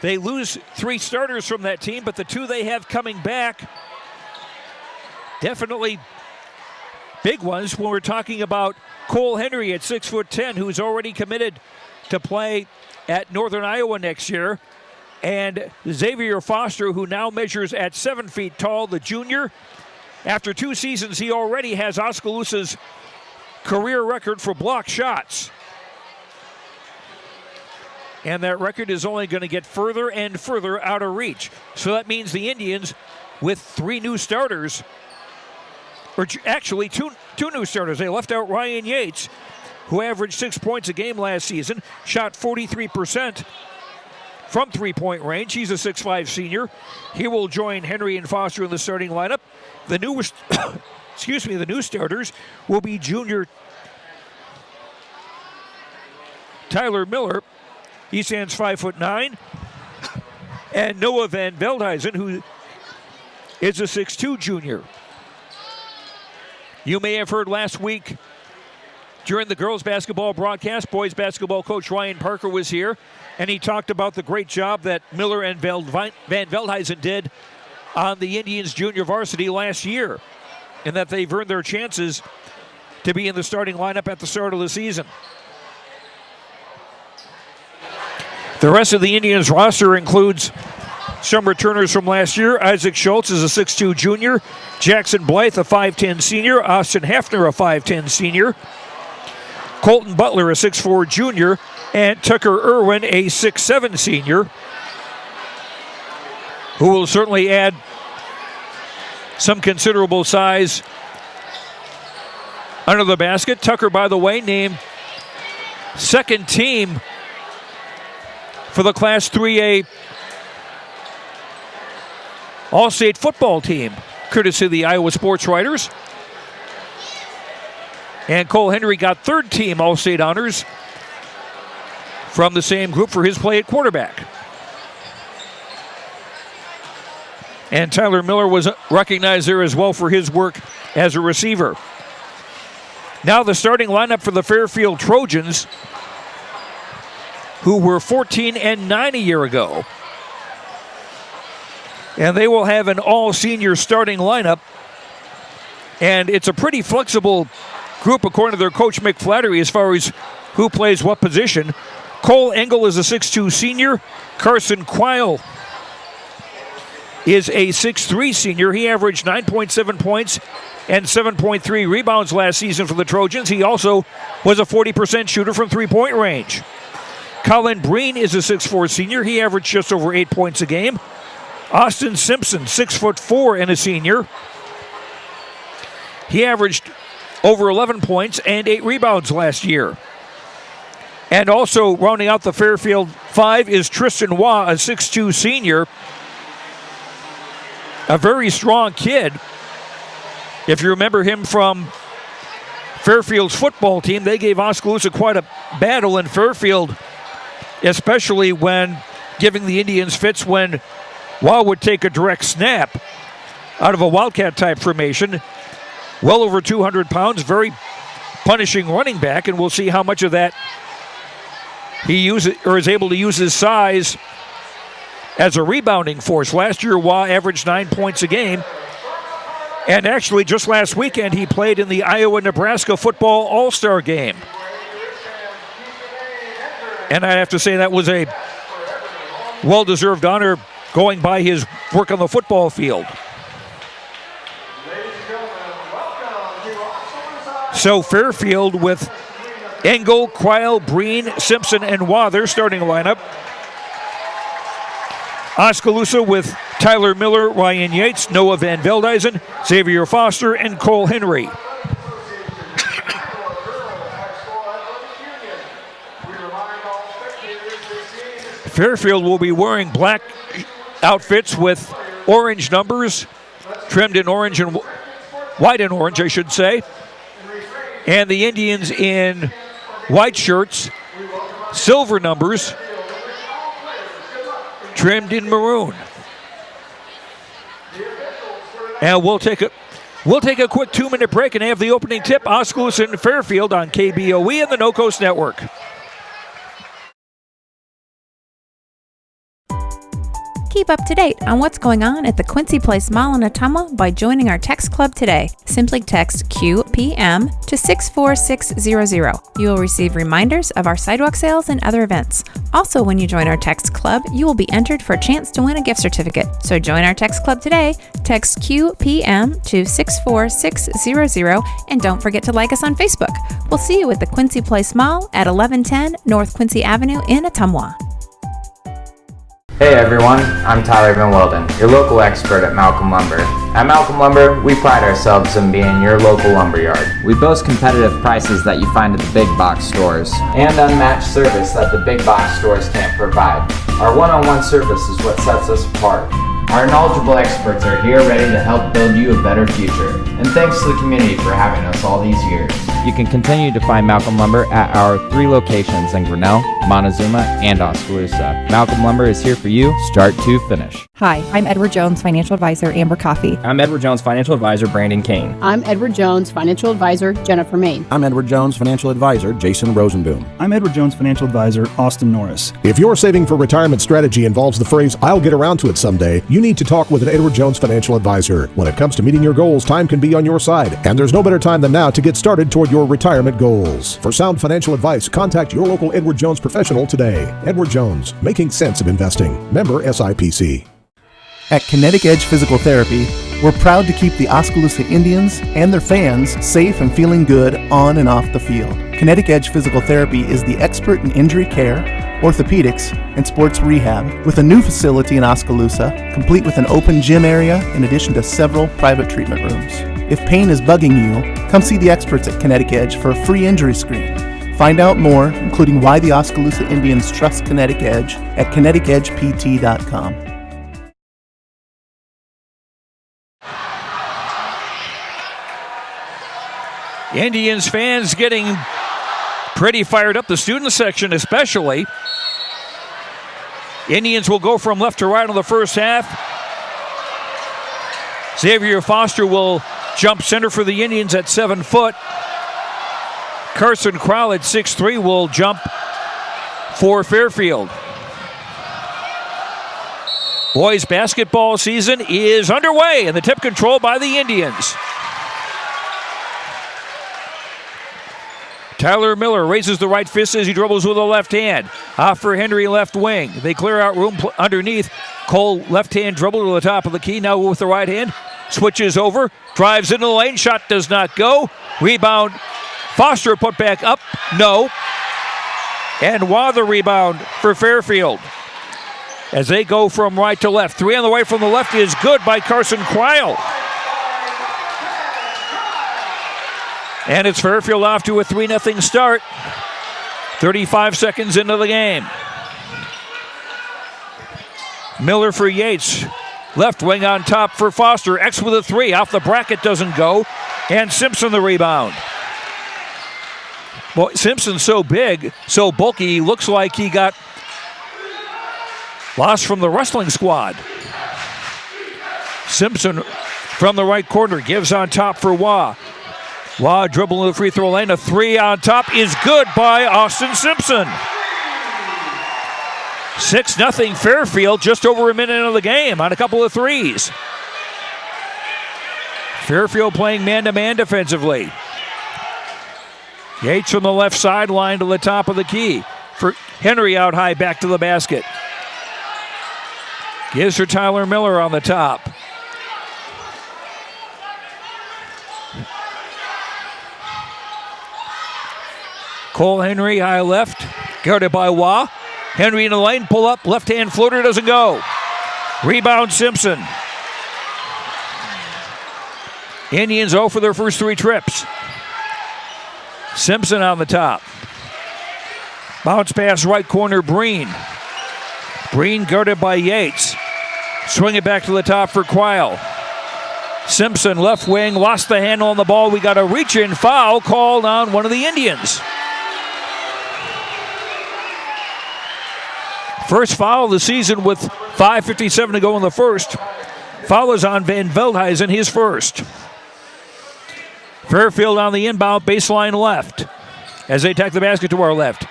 They lose 3 starters from that team, but the 2 they have coming back, definitely big ones when we're talking about Cole Henry at 6'10", who's already committed to play at Northern Iowa next year, and Xavier Foster, who now measures at 7 feet tall, the junior. After 2 seasons, he already has Oskaloosa's career record for block shots. And that record is only going to get further and further out of reach. So that means the Indians, with 3 new starters, or actually two new starters. They left out Ryan Yates, who averaged 6 points a game last season, shot 43% from three-point range. He's a 6'5" senior. He will join Henry and Foster in the starting lineup. The new, the new starters will be junior Tyler Miller. He stands 5'9", and Noah Van Veldhuizen, who is a 6'2" junior. You may have heard last week during the girls basketball broadcast, boys basketball coach Ryan Parker was here, and he talked about the great job that Miller and Van Veldhuizen did on the Indians junior varsity last year, and that they've earned their chances to be in the starting lineup at the start of the season. The rest of the Indians roster includes some returners from last year. Isaac Schultz is a 6'2" junior. Jackson Blythe, a 5'10" senior. Austin Hefner, a 5'10" senior. Colton Butler, a 6'4" junior. And Tucker Irwin, a 6'7" senior, who will certainly add some considerable size under the basket. Tucker, by the way, named second team for the Class 3A All-State football team, courtesy of the Iowa Sports Writers. And Cole Henry got third team All-State honors from the same group for his play at quarterback. And Tyler Miller was recognized there as well for his work as a receiver. Now the starting lineup for the Fairfield Trojans, who were 14-9 a year ago. And they will have an all-senior starting lineup. And it's a pretty flexible group according to their coach Mick Flattery as far as who plays what position. Cole Engel is a 6'2" senior. Carson Quile is a 6'3" senior. He averaged 9.7 points and 7.3 rebounds last season for the Trojans. He also was a 40% shooter from three-point range. Colin Breen is a 6'4" senior. He averaged just over 8 points a game. Austin Simpson, 6'4" and a senior. He averaged over 11 points and 8 rebounds last year. And also rounding out the Fairfield 5 is Tristan Waugh, a 6'2" senior. A very strong kid. If you remember him from Fairfield's football team, they gave Oskaloosa quite a battle in Fairfield, especially when giving the Indians fits when Waugh would take a direct snap out of a Wildcat type formation. Well over 200 pounds, very punishing running back, and we'll see how much of that he uses or is able to use his size as a rebounding force. Last year, Waugh averaged 9 points a game. And actually, just last weekend, he played in the Iowa-Nebraska football all-star game. And I have to say that was a well-deserved honor going by his work on the football field. So Fairfield with Engel, Kreil, Breen, Simpson, and Waugh, their starting lineup. Oskaloosa with Tyler Miller, Ryan Yates, Noah Van Veldhuizen, Xavier Foster, and Cole Henry. Fairfield will be wearing black outfits with orange numbers, trimmed in orange and white and orange, I should say. And the Indians in white shirts, silver numbers, trimmed in maroon. And we'll take a quick 2-minute break and have the opening tip, Oskaloosa and Fairfield on KBOE and the No Coast Network. Keep up to date on what's going on at the Quincy Place Mall in Ottumwa by joining our text club today. Simply text QPM to 64600. You will receive reminders of our sidewalk sales and other events. Also, when you join our text club, you will be entered for a chance to win a gift certificate. So join our text club today. Text QPM to 64600 and don't forget to like us on Facebook. We'll see you at the Quincy Place Mall at 1110 North Quincy Avenue in Ottumwa. Hey everyone, I'm Tyler Van Wilden, your local expert at Malcolm Lumber. At Malcolm Lumber, we pride ourselves in being your local lumberyard. We boast competitive prices that you find at the big box stores, and unmatched service that the big box stores can't provide. Our one-on-one service is what sets us apart. Our knowledgeable experts are here ready to help build you a better future. And thanks to the community for having us all these years. You can continue to find Malcolm Lumber at our 3 locations in Grinnell, Montezuma, and Oskaloosa. Malcolm Lumber is here for you, start to finish. Hi, I'm Edward Jones Financial Advisor, Amber Coffey. I'm Edward Jones Financial Advisor, Brandon Kane. I'm Edward Jones Financial Advisor, Jennifer Main. I'm Edward Jones Financial Advisor, Jason Rosenboom. I'm Edward Jones Financial Advisor, Austin Norris. If your saving for retirement strategy involves the phrase, "I'll get around to it someday," you need to talk with an Edward Jones Financial Advisor. When it comes to meeting your goals, time can be on your side, and there's no better time than now to get started toward your retirement goals. For sound financial advice, contact your local Edward Jones professional today. Edward Jones, making sense of investing. Member SIPC. At Kinetic Edge Physical Therapy, we're proud to keep the Oskaloosa Indians and their fans safe and feeling good on and off the field. Kinetic Edge Physical Therapy is the expert in injury care, orthopedics, and sports rehab, with a new facility in Oskaloosa, complete with an open gym area in addition to several private treatment rooms. If pain is bugging you, come see the experts at Kinetic Edge for a free injury screen. Find out more, including why the Oskaloosa Indians trust Kinetic Edge, at kineticedgept.com. Indians fans getting pretty fired up, the student section especially. Indians will go from left to right in the first half. Xavier Foster will jump center for the Indians at 7 foot. Carson Crowell at 6'3" will jump for Fairfield. Boys basketball season is underway, and the tip controlled by the Indians. Tyler Miller raises the right fist as he dribbles with the left hand. Off for Henry, left wing. They clear out room underneath. Cole, left hand dribble to the top of the key. Now with the right hand. Switches over. Drives into the lane. Shot does not go. Rebound. Foster put back up. No. And Waugh the rebound for Fairfield. as they go from right to left. 3 on the way from the left is good by Carson Kreil. And it's Fairfield off to a 3-0 start. 35 seconds into the game. Miller for Yates. Left wing on top for Foster. X with a 3. Off the bracket, doesn't go. And Simpson the rebound. Boy, Simpson's so big, so bulky, he looks like he got lost from the wrestling squad. Simpson from the right corner gives on top for Waugh. Waugh dribbling the free throw lane. A 3 on top is good by Austin Simpson. 6-0 Fairfield, just over a minute into the game on a couple of threes. Fairfield playing man-to-man defensively. Yates from the left sideline to the top of the key. For Henry out high, back to the basket. Gives for Tyler Miller on the top. Cole Henry high left, guarded by Waugh. Henry in the lane, pull up, left-hand floater doesn't go. Rebound Simpson. Indians 0 for their first 3 trips. Simpson on the top. Bounce pass right corner, Breen. Breen guarded by Yates. Swing it back to the top for Kreil. Simpson left wing, lost the handle on the ball. We got a reach-in foul called on one of the Indians. First foul of the season with 5:57 to go in the first. Foul is on Van Veldhuizen, his first. Fairfield on the inbound, baseline left. As they attack the basket to our left.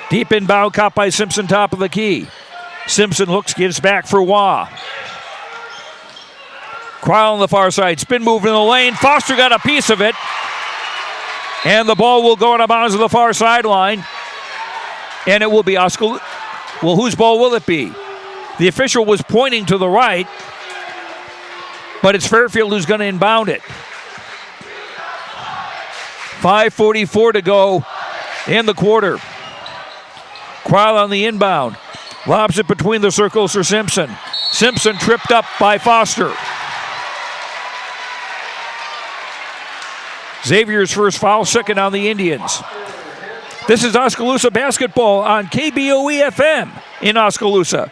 Deep inbound, caught by Simpson, top of the key. Simpson looks, gives back for Waugh. Kreil on the far side, spin move in the lane. Foster got a piece of it. And the ball will go out of bounds to the far sideline. And it will be Oscar. Well, whose ball will it be? The official was pointing to the right, but it's Fairfield who's going to inbound it. 5:44 to go in the quarter. Kreil on the inbound. Lobs it between the circles for Simpson. Simpson tripped up by Foster. Xavier's first foul, second on the Indians. This is Oskaloosa basketball on KBOE-FM in Oskaloosa.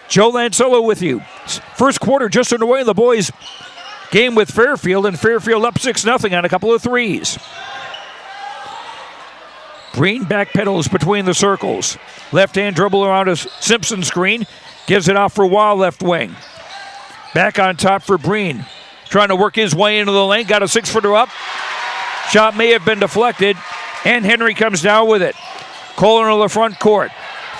Joe Lancello with you. First quarter just underway. The boys game with Fairfield, and Fairfield up 6-0 on a couple of threes. Breen backpedals between the circles. Left-hand dribble around a Simpson screen. Gives it off for Waugh, left wing. Back on top for Breen. Trying to work his way into the lane. Got a 6-footer up. Shot may have been deflected. And Henry comes down with it. Cole into the front court.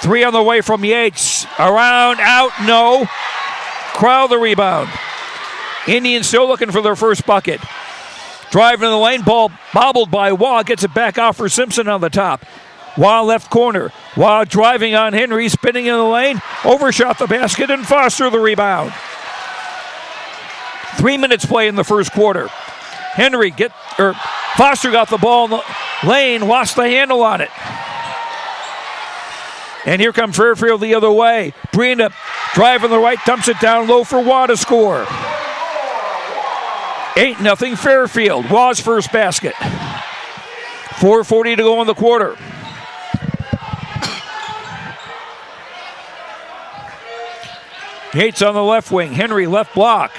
3 on the way from Yates. Around, out, no. Kreil the rebound. Indians still looking for their first bucket. Driving in the lane, ball bobbled by Waugh. Gets it back off for Simpson on the top. Waugh left corner. Waugh driving on Henry, spinning in the lane. Overshot the basket, and Foster the rebound. 3 minutes play in the first quarter. Foster got the ball in the lane, lost the handle on it. And here comes Fairfield the other way. Breen driving the right, dumps it down low for Waugh to score. 8-0 Fairfield. Waugh's first basket. 4:40 to go in the quarter. Yates on the left wing. Henry left block.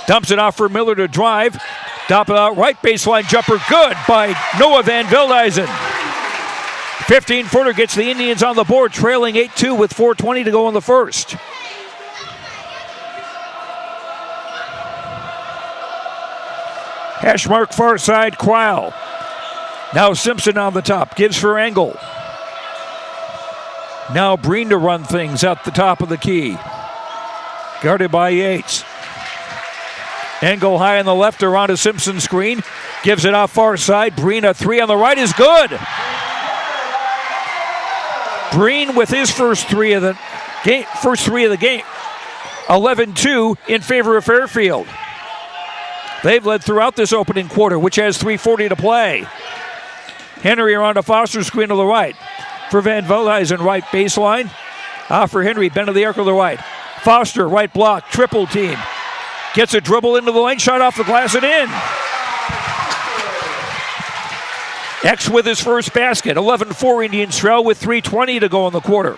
Dumps it off for Miller to drive. Top it out right, baseline jumper. Good by Noah Van Veldhuizen. 15-footer gets the Indians on the board, trailing 8-2 with 4:20 to go in the first. Hash mark far side, Kreil. Now Simpson on the top, gives for Engel. Now Breen to run things at the top of the key. Guarded by Yates. Engel high on the left around a Simpson screen. Gives it off far side. Breen, a 3 on the right is good. Breen with his first three of the game. 11-2 in favor of Fairfield. They've led throughout this opening quarter, which has 3:40 to play. Henry around a Foster screen to the right. For Van Veldhuizen, right baseline. Off for Henry, bend of the arc on the right. Foster, right block, triple team. Gets a dribble into the lane, shot off the glass and in. X with his first basket. 11-4 Indians trail with 3:20 to go in the quarter.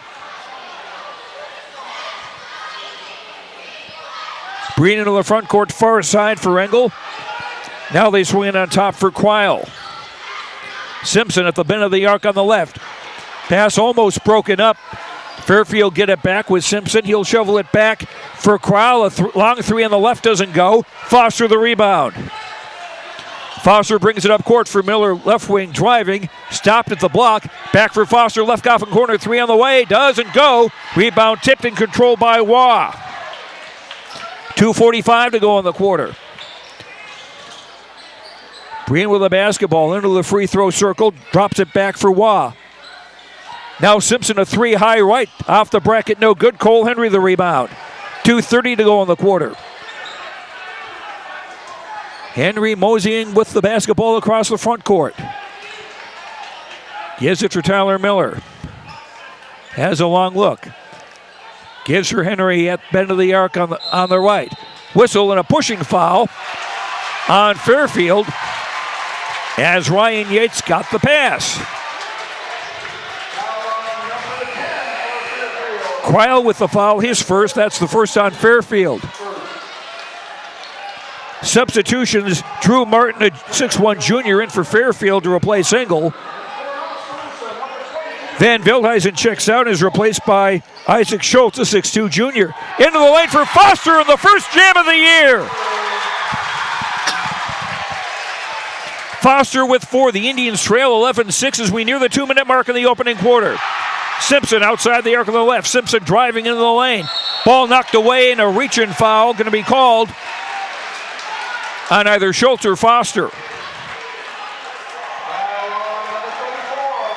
Breen into the front court, far side for Engel. Now they swing it on top for Quile. Simpson at the bend of the arc on the left. Pass almost broken up. Fairfield get it back with Simpson. He'll shovel it back for Quile. A long three on the left doesn't go. Foster the rebound. Foster brings it up court for Miller, left wing driving. Stopped at the block. Back for Foster, left coffin corner. Three on the way. Doesn't go. Rebound tipped and controlled by Waugh. 2:45 to go in the quarter. Breen with the basketball into the free throw circle. Drops it back for Waugh. Now Simpson a three high right. Off the bracket, no good. Cole Henry the rebound. 2:30 to go in the quarter. Henry moseying with the basketball across the front court. Gives it to Tyler Miller. Has a long look. Gives for Henry at bend of the arc on the right. Whistle and a pushing foul on Fairfield as Ryan Yates got the pass. Quile with the foul, his first. That's the first on Fairfield. Substitutions, Drew Martin, a 6'1 junior, in for Fairfield to replace Engel. Van Veldhuizen checks out and is replaced by Isaac Schultz, a 6'2 junior. Into the lane for Foster in the first jam of the year. Foster with 4. The Indians trail 11-6 as we near the 2-minute mark in the opening quarter. Simpson outside the arc on the left. Simpson driving into the lane. Ball knocked away and a reach-in foul going to be called on either Schultz or Foster.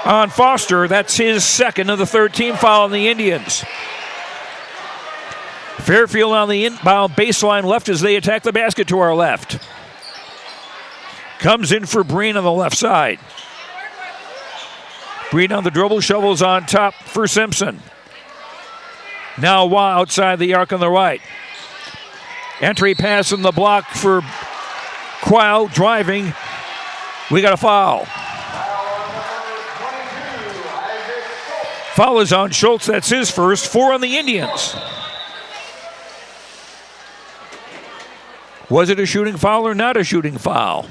On Foster, that's his second of the third team foul on the Indians. Fairfield on the inbound baseline left as they attack the basket to our left. Comes in for Breen on the left side. Breen on the dribble, shovels on top for Simpson. Now Waugh outside the arc on the right. Entry pass in the block for Quile, driving. We got a foul. Foul is on Schultz, that's his first. 4 on the Indians. Was it a shooting foul or not a shooting foul?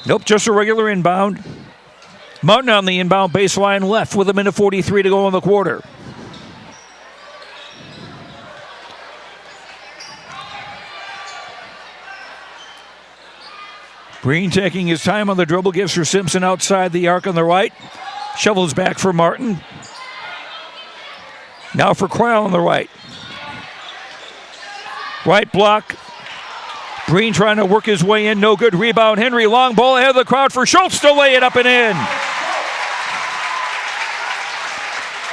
Nope, just a regular inbound. Martin on the inbound baseline left with 1:43 to go in the quarter. Breen taking his time on the dribble, gives for Simpson outside the arc on the right. Shovels back for Martin. Now for Quile on the right. Right block. Breen trying to work his way in. No good. Rebound. Henry. Long ball ahead of the crowd for Schultz to lay it up and in.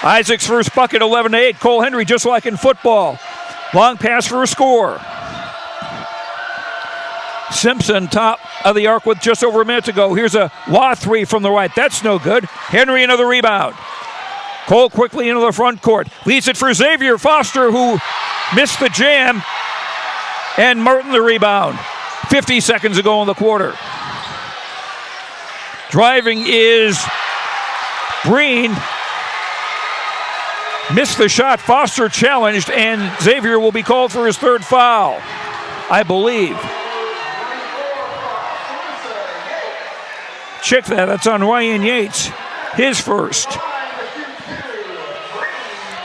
Isaac's first bucket, 11-8. Cole Henry, just like in football. Long pass for a score. Simpson top of the arc with just over a minute to go. Here's a Waugh three from the right. That's no good. Henry another rebound. Cole quickly into the front court. Leads it for Xavier Foster, who missed the jam. And Martin the rebound. 50 seconds to go in the quarter. Driving is Breen. Missed the shot. Foster challenged, and Xavier will be called for his third foul, I believe. Check that. That's on Ryan Yates. His first.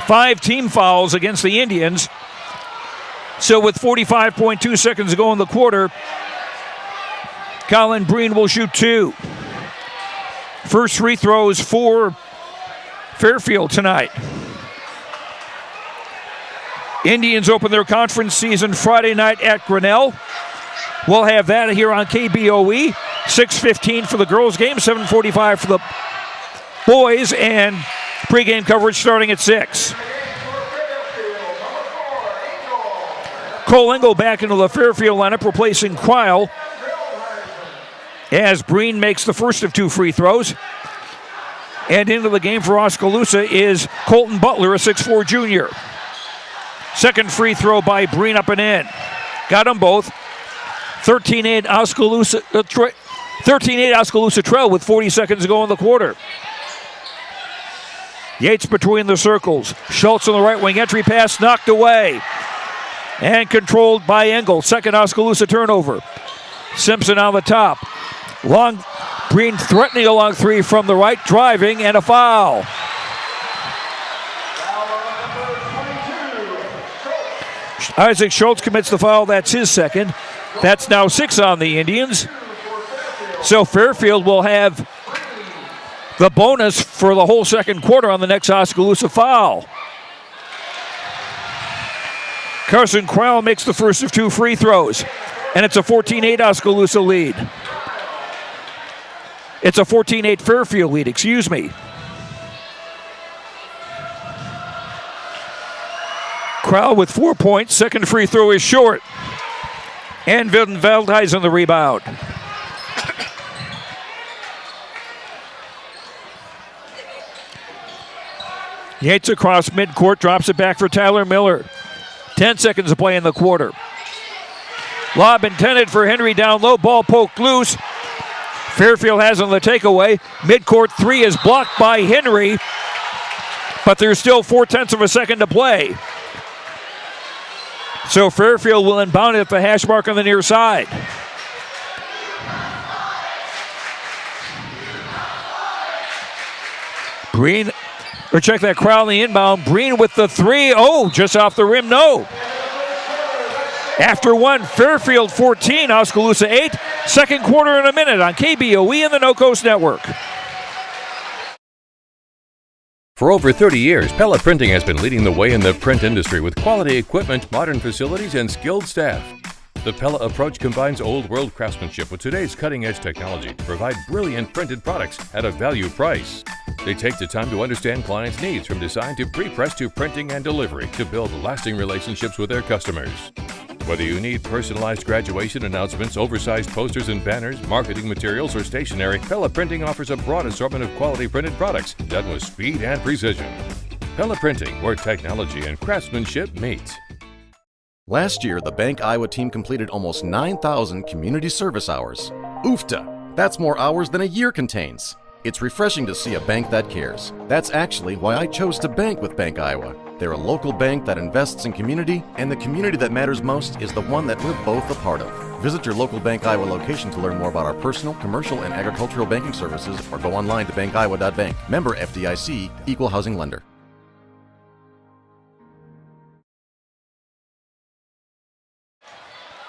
5 team fouls against the Indians. So with 45.2 seconds to go in the quarter, Colin Breen will shoot 2. First free throws for Fairfield tonight. Indians open their conference season Friday night at Grinnell. We'll have that here on KBOE. 6:15 for the girls' game, 7:45 for the boys, and pregame coverage starting at 6. Cole Engel back into the Fairfield lineup, replacing Quile, as Breen makes the first of 2 free throws. And into the game for Oskaloosa is Colton Butler, a 6'4 junior. Second free throw by Breen up and in. Got them both. 13-8 Oskaloosa trail with 40 seconds to go in the quarter. Yates between the circles. Schultz on the right wing. Entry pass knocked away. And controlled by Engel. Second Oskaloosa turnover. Simpson on the top. Long Breen threatening a long three from the right. Driving and a foul. Isaac Schultz commits the foul. That's his second. That's now 6 on the Indians. So Fairfield will have the bonus for the whole second quarter on the next Oskaloosa foul. Carson Crowell makes the first of 2 free throws. And it's a 14-8 Oskaloosa lead. It's a 14-8 Fairfield lead, excuse me. Crowell with 4 points. Second free throw is short. And Veldhuis on the rebound. Yates across midcourt, drops it back for Tyler Miller. 10 seconds to play in the quarter. Lob intended for Henry down low, ball poked loose. Fairfield has on the takeaway. Midcourt 3 is blocked by Henry, but there's still 0.4 of a second to play. So Fairfield will inbound it at the hash mark on the near side. Breen, or check that crowd in the inbound. Breen with the 3. Oh, just off the rim, no. After one, Fairfield 14, Oskaloosa 8. Second quarter in a minute on KBOE and the No Coast Network. For over 30 years, Pella Printing has been leading the way in the print industry with quality equipment, modern facilities, and skilled staff. The Pella approach combines old-world craftsmanship with today's cutting-edge technology to provide brilliant printed products at a value price. They take the time to understand clients' needs from design to pre-press to printing and delivery to build lasting relationships with their customers. Whether you need personalized graduation announcements, oversized posters and banners, marketing materials, or stationery, Pella Printing offers a broad assortment of quality printed products done with speed and precision. Pella Printing, where technology and craftsmanship meet. Last year, the Bank Iowa team completed almost 9,000 community service hours. Oofta! That's more hours than a year contains. It's refreshing to see a bank that cares. That's actually why I chose to bank with Bank Iowa. They're a local bank that invests in community, and the community that matters most is the one that we're both a part of. Visit your local Bank Iowa location to learn more about our personal, commercial, and agricultural banking services, or go online to bankiowa.bank. Member FDIC, Equal Housing Lender.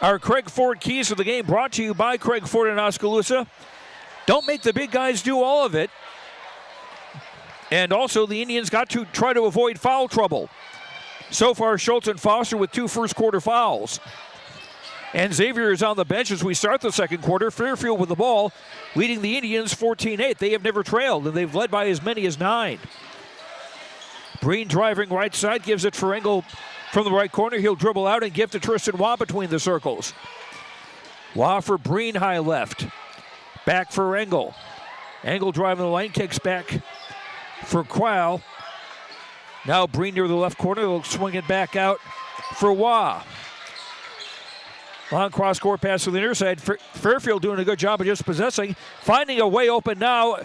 Our Craig Ford keys to the game brought to you by Craig Ford in Oskaloosa. Don't make the big guys do all of it. And also, the Indians got to try to avoid foul trouble. So far, Schultz and Foster with 2 first-quarter fouls. And Xavier is on the bench as we start the second quarter. Fairfield with the ball, leading the Indians 14-8. They have never trailed, and they've led by as many as 9. Breen driving right side, gives it for Engel from the right corner. He'll dribble out and give to Tristan Waugh between the circles. Waugh for Breen, high left. Back for Engel. Engel driving the lane, kicks back for Crowell. Now Breen near the left corner. They'll swing it back out for Waugh. Long cross-court pass to the near side. Fairfield doing a good job of just possessing. Finding a way open now.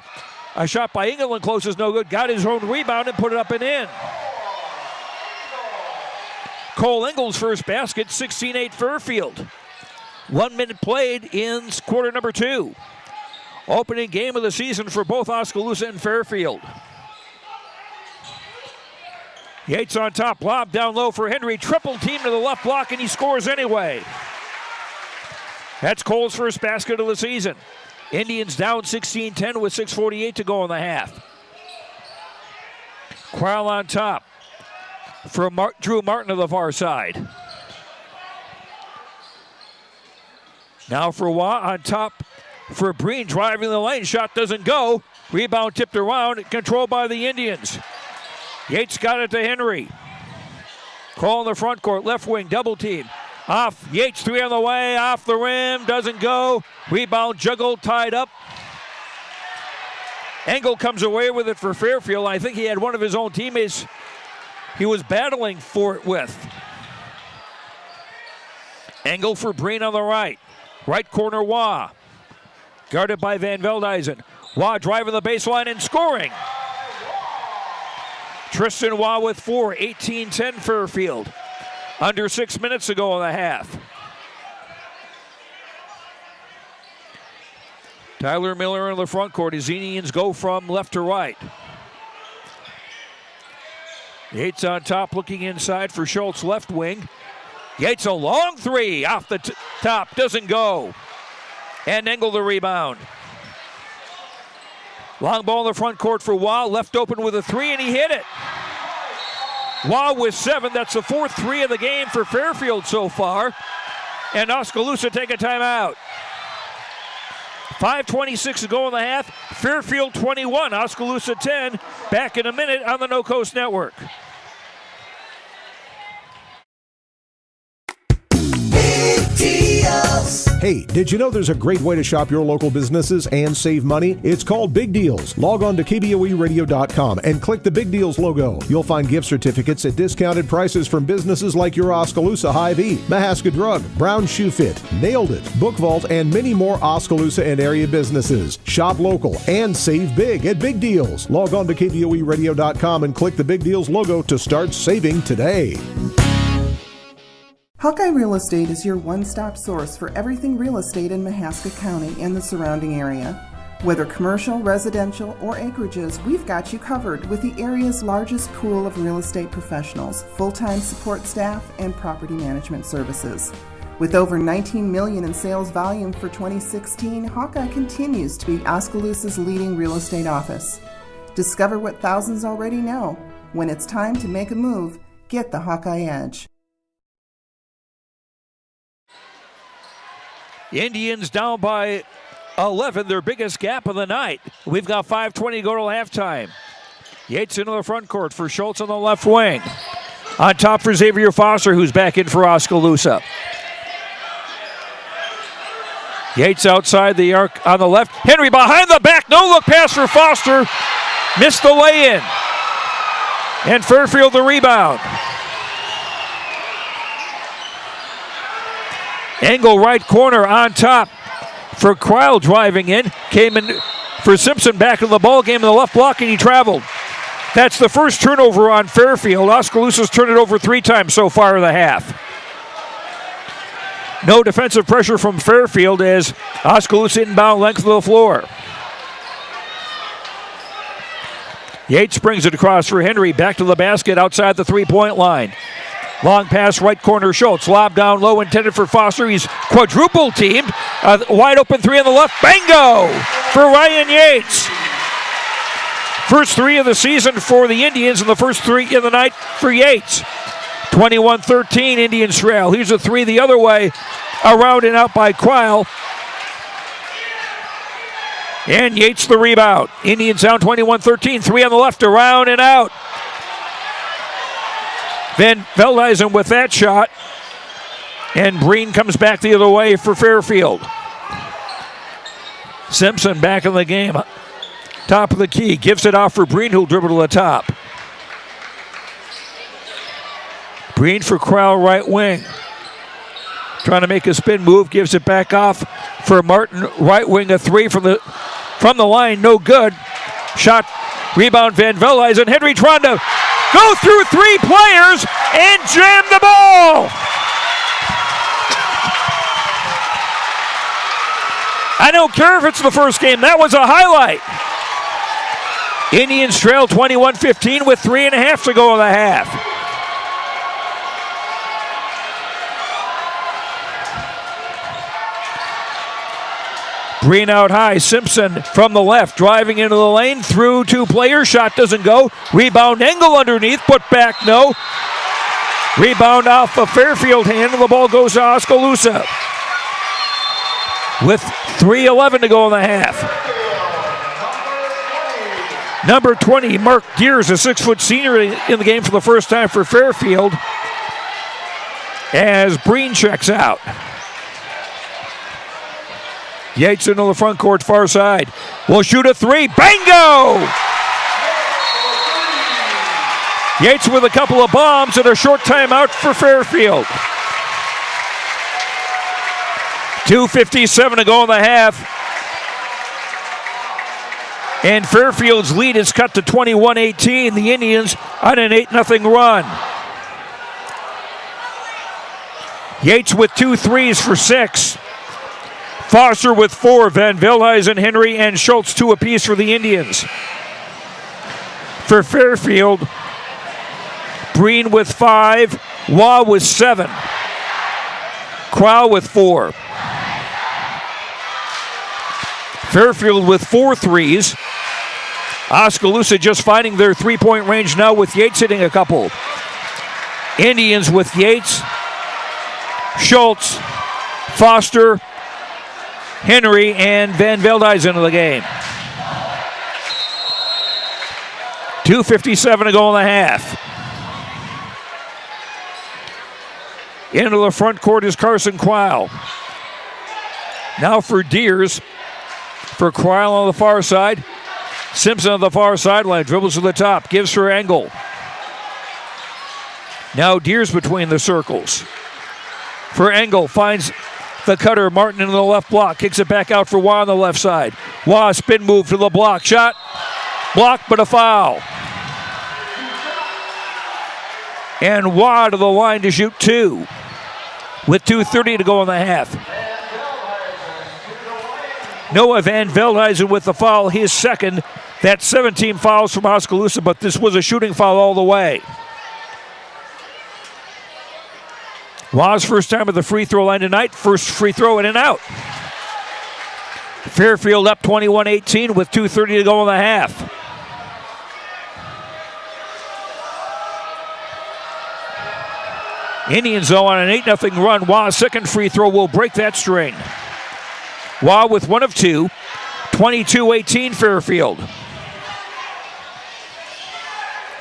A shot by Engel and close is no good. Got his own rebound and put it up and in. Cole Engel's first basket, 16-8 Fairfield. 1 minute played in quarter number 2. Opening game of the season for both Oskaloosa and Fairfield. Yates on top, lob down low for Henry. Triple team to the left block, and he scores anyway. That's Cole's first basket of the season. Indians down 16-10 with 6:48 to go in the half. Crowell on top for Drew Martin to the far side. Now for Waugh on top for Breen, driving the lane. Shot doesn't go. Rebound tipped around, controlled by the Indians. Yates got it to Henry. Cole in the front court, left wing, double team. Off, Yates 3 on the way, off the rim, doesn't go. Rebound juggled, tied up. Engel comes away with it for Fairfield. I think he had one of his own teammates he was battling for it with. Engel for Breen on the right. Right corner, Waugh. Guarded by Van Veldhuizen. Waugh driving the baseline and scoring. Tristan Waugh with 4, 18-10 Fairfield. Under 6 minutes to go in the half. Tyler Miller in the front court as Indians go from left to right. Yates on top looking inside for Schultz left wing. Yates a long three off the top, doesn't go. And Engel the rebound. Long ball in the front court for Waugh, left open with a three, and he hit it. Waugh with 7, that's the 4th three of the game for Fairfield so far. And Oskaloosa take a timeout. 5:26 to go in the half. Fairfield 21, Oskaloosa 10. Back in a minute on the No Coast Network. Hey, did you know there's a great way to shop your local businesses and save money? It's called Big Deals. Log on to KBOEradio.com and click the Big Deals logo. You'll find gift certificates at discounted prices from businesses like your Oskaloosa Hy-Vee, Mahaska Drug, Brown Shoe Fit, Nailed It, Book Vault, and many more Oskaloosa and area businesses. Shop local and save big at Big Deals. Log on to KBOEradio.com and click the Big Deals logo to start saving today. Hawkeye Real Estate is your one-stop source for everything real estate in Mahaska County and the surrounding area. Whether commercial, residential, or acreages, we've got you covered with the area's largest pool of real estate professionals, full-time support staff, and property management services. With over $19 million in sales volume for 2016, Hawkeye continues to be Oskaloosa's leading real estate office. Discover what thousands already know. When it's time to make a move, get the Hawkeye Edge. Indians down by 11, their biggest gap of the night. We've got 5:20 to go to halftime. Yates into the front court for Schultz on the left wing. On top for Xavier Foster, who's back in for Oskaloosa. Yates outside the arc on the left. Henry behind the back, no look pass for Foster. Missed the lay-in. And Fairfield the rebound. Engel right corner on top for Kreil driving in. Came in for Simpson back in the ball game in the left block, and he traveled. That's the first turnover on Fairfield. Oskaloosa's turned it over 3 times so far in the half. No defensive pressure from Fairfield as Oskaloosa inbound length of the floor. Yates brings it across for Henry. Back to the basket outside the three-point line. Long pass, right corner, Schultz. Lob down low, intended for Foster. He's quadruple teamed. Wide open three on the left. Bingo for Ryan Yates. First 3 of the season for the Indians and the first 3 of the night for Yates. 21-13 Indians trail. Here's a 3 the other way. Around and out by Kreil. And Yates the rebound. Indians down 21-13. 3 on the left, around and out. Van Veldhuizen with that shot. And Breen comes back the other way for Fairfield. Simpson back in the game. Top of the key. Gives it off for Breen, who'll dribble to the top. Breen for Kreil, right wing. Trying to make a spin move. Gives it back off for Martin, right wing. A 3 from the line. No good. Shot. Rebound Van Veldhuizen. Henry trying to go through 3 players and jam the ball. I don't care if it's the first game. That was a highlight. Indians trail 21-15 with 3.5 to go in the half. Breen out high. Simpson from the left, driving into the lane, through 2 players. Shot doesn't go. Rebound Engel underneath, put back no. Rebound off a Fairfield hand, and the ball goes to Oskaloosa. With 3:11 to go in the half. Number 20, Mark Gears, a 6-foot senior in the game for the first time for Fairfield, as Breen checks out. Yates into the front court, far side. Will shoot a three. Bingo! Yates with a couple of bombs and a short timeout for Fairfield. 2:57 to go in the half. And Fairfield's lead is cut to 21-18. The Indians on an 8-0 run. Yates with 2 threes for 6. Foster with 4. Van Veldhuizen, Henry, and Schultz 2 apiece for the Indians. For Fairfield, Breen with 5. Waugh with 7. Crowell with 4. Fairfield with 4 threes. Oskaloosa just finding their three-point range now with Yates hitting a couple. Indians with Yates, Schultz, Foster, Henry, and Van Veldhuizen into the game. 2:57 to go in the half. Into the front court is Carson Crowell. Now for Deers. For Crowell on the far side. Simpson on the far sideline. Dribbles to the top. Gives for Engel. Now Deers between the circles. For Engel. Finds the cutter. Martin in the left block. Kicks it back out for Waugh on the left side. Waugh spin move to the block. Shot. Blocked, but a foul. And Waugh to the line to shoot 2. With 2:30 to go in the half. Noah Van Veldhuizen with the foul, his second. That's 17 fouls from Oskaloosa, but this was a shooting foul all the way. Waugh's first time at the free throw line tonight. First free throw in and out. Fairfield up 21-18 with 2:30 to go in the half. Indians, though, on an 8-0 run. Waugh's second free throw will break that string. Waugh with 1 of 2. 22-18 Fairfield.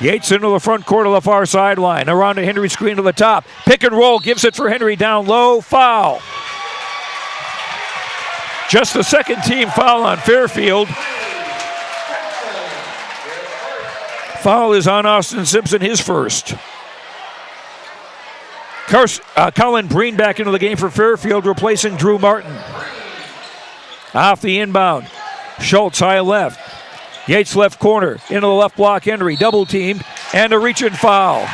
Yates into the front court of the far sideline. Around to Henry, screen to the top. Pick and roll, gives it for Henry down low. Foul. Just the second team foul on Fairfield. Foul is on Austin Simpson, his first. Colin Breen back into the game for Fairfield, replacing Drew Martin. Off the inbound. Schultz high left. Yates left corner. Into the left block. Henry double teamed. And a reach and foul.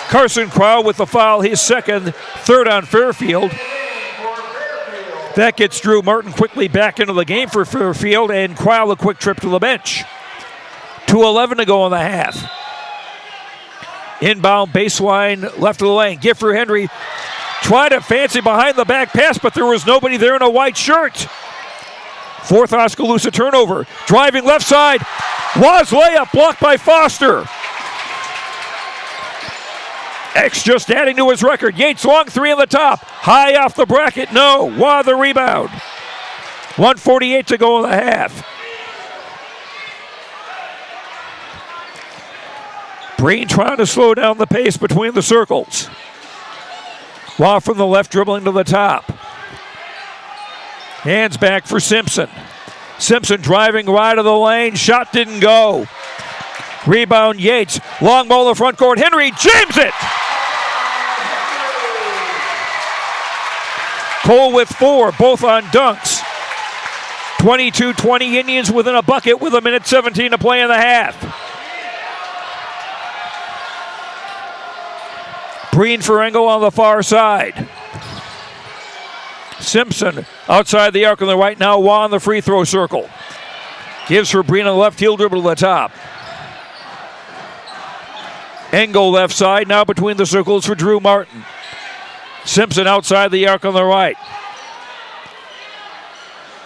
Carson Crowell with the foul. His second. Third on Fairfield. That gets Drew Martin quickly back into the game for Fairfield. And Crowell a quick trip to the bench. 2:11 to go in the half. Inbound baseline left of the lane. Gift for Henry. Tried a fancy behind the back pass, but there was nobody there in a white shirt. Fourth Oskaloosa turnover. Driving left side. Waugh's layup blocked by Foster. X just adding to his record. Yates long 3 on the top. High off the bracket. No. Waugh the rebound. 1:48 to go in the half. Breen trying to slow down the pace between the circles. Waugh from the left, dribbling to the top. Hands back for Simpson. Simpson driving right of the lane. Shot didn't go. Rebound Yates. Long ball in the front court. Henry jams it. Cole with 4, both on dunks. 22-20 Indians within a bucket with 1:17 to play in the half. Breen for Engel on the far side. Simpson outside the arc on the right. Now Waugh on the free throw circle. Gives for Breen on the left. Heel dribble to the top. Engel left side. Now between the circles for Drew Martin. Simpson outside the arc on the right.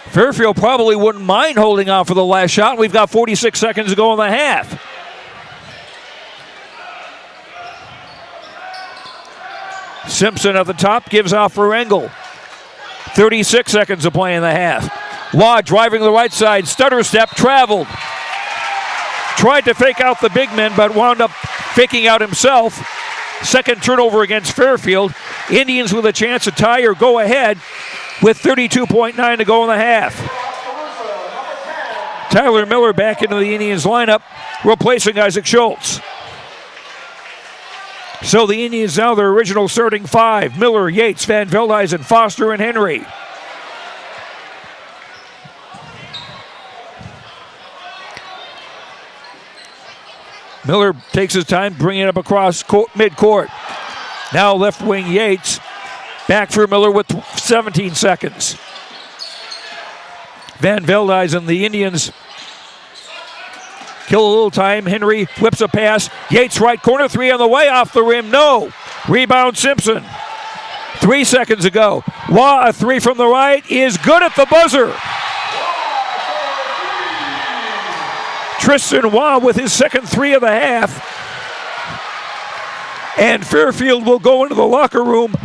Fairfield probably wouldn't mind holding on for the last shot. We've got 46 seconds to go in the half. Simpson at the top, gives off for Engel. 36 seconds to play in the half. Waugh driving the right side, stutter step, traveled. Tried to fake out the big men, but wound up faking out himself. second turnover against Fairfield. Indians with a chance to tie or go ahead with 32.9 to go in the half. Tyler Miller back into the Indians lineup, replacing Isaac Schultz. So the Indians now their original starting five: Miller, Yates, Van Veldhuizen, Foster, and Henry. Miller takes his time, bringing it up across midcourt. Now left wing Yates. Back for Miller with 17 seconds. Van Veldhuizen, the Indians kill a little time. Henry whips a pass. Yates right corner, three on the way, off the rim, no. Rebound Simpson. 3 seconds ago. Waugh, a three from the right, is good at the buzzer. Tristan Waugh with his second three of the half. And Fairfield will go into the locker room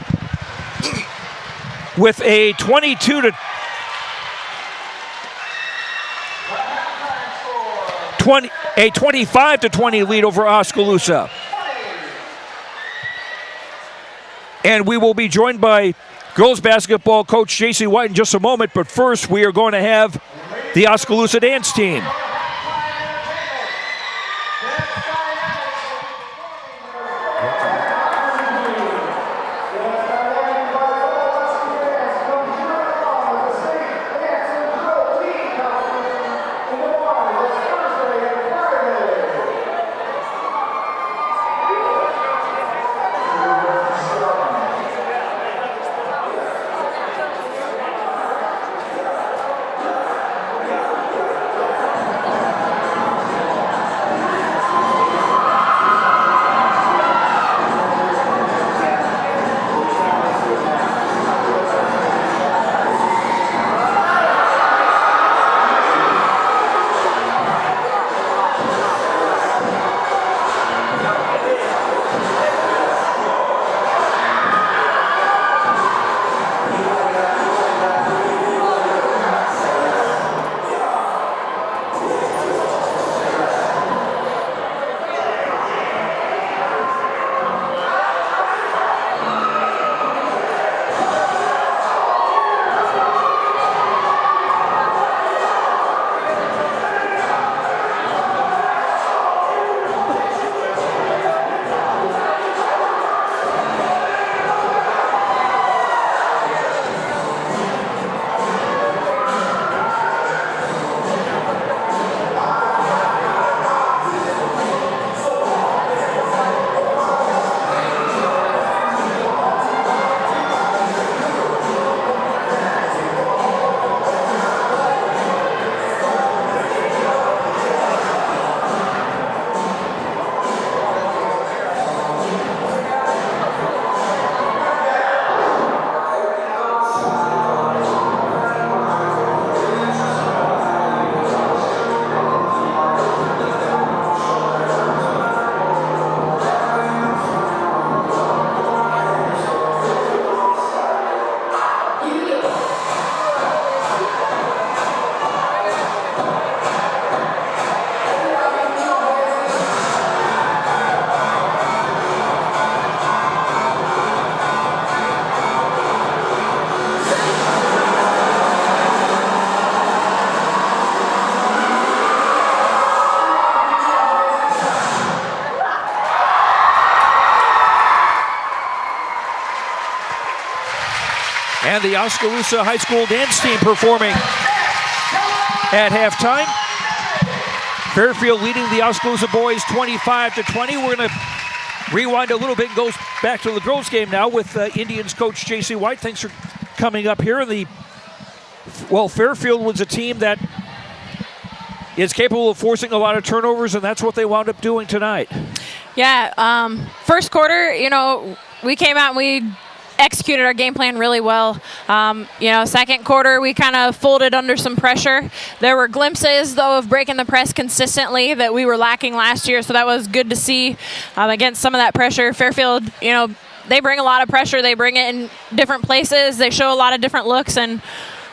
with a 25 to 20 lead over Oskaloosa. And we will be joined by girls basketball coach J.C. White in just a moment, but first we are going to have the Oskaloosa dance team. And the Oskaloosa High School dance team performing at halftime. Fairfield leading the Oskaloosa boys 25 to 20. We're going to rewind a little bit and go back to the girls game now with Indians coach J.C. White. Thanks for coming up here. Fairfield was a team that is capable of forcing a lot of turnovers, and that's what they wound up doing tonight. Yeah, first quarter, we came out and we executed our game plan really well. Second quarter, we kind of folded under some pressure. There were glimpses, though, of breaking the press consistently that we were lacking last year, so that was good to see against some of that pressure. Fairfield, they bring a lot of pressure. They bring it in different places. They show a lot of different looks, and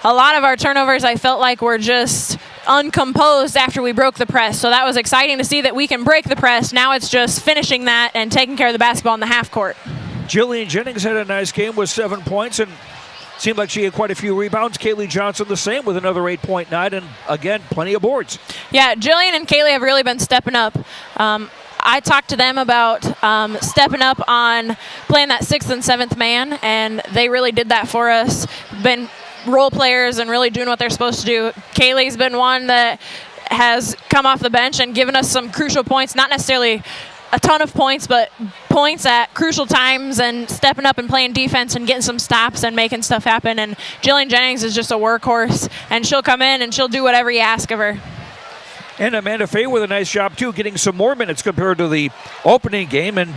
a lot of our turnovers I felt like were just uncomposed after we broke the press. So that was exciting to see that we can break the press. Now it's just finishing that and taking care of the basketball in the half court. Jillian Jennings had a nice game with 7 points and seemed like she had quite a few rebounds. Kaylee Johnson the same with another 8-point night, and again, plenty of boards. Yeah, Jillian and Kaylee have really been stepping up. I talked to them about stepping up on playing that 6th and 7th man, and they really did that for us. Been role players and really doing what they're supposed to do. Kaylee's been one that has come off the bench and given us some crucial points, not necessarily a ton of points, but points at crucial times and stepping up and playing defense and getting some stops and making stuff happen. And Jillian Jennings is just a workhorse, and she'll come in and she'll do whatever you ask of her. And Amanda Fay with a nice job, too, getting some more minutes compared to the opening game. And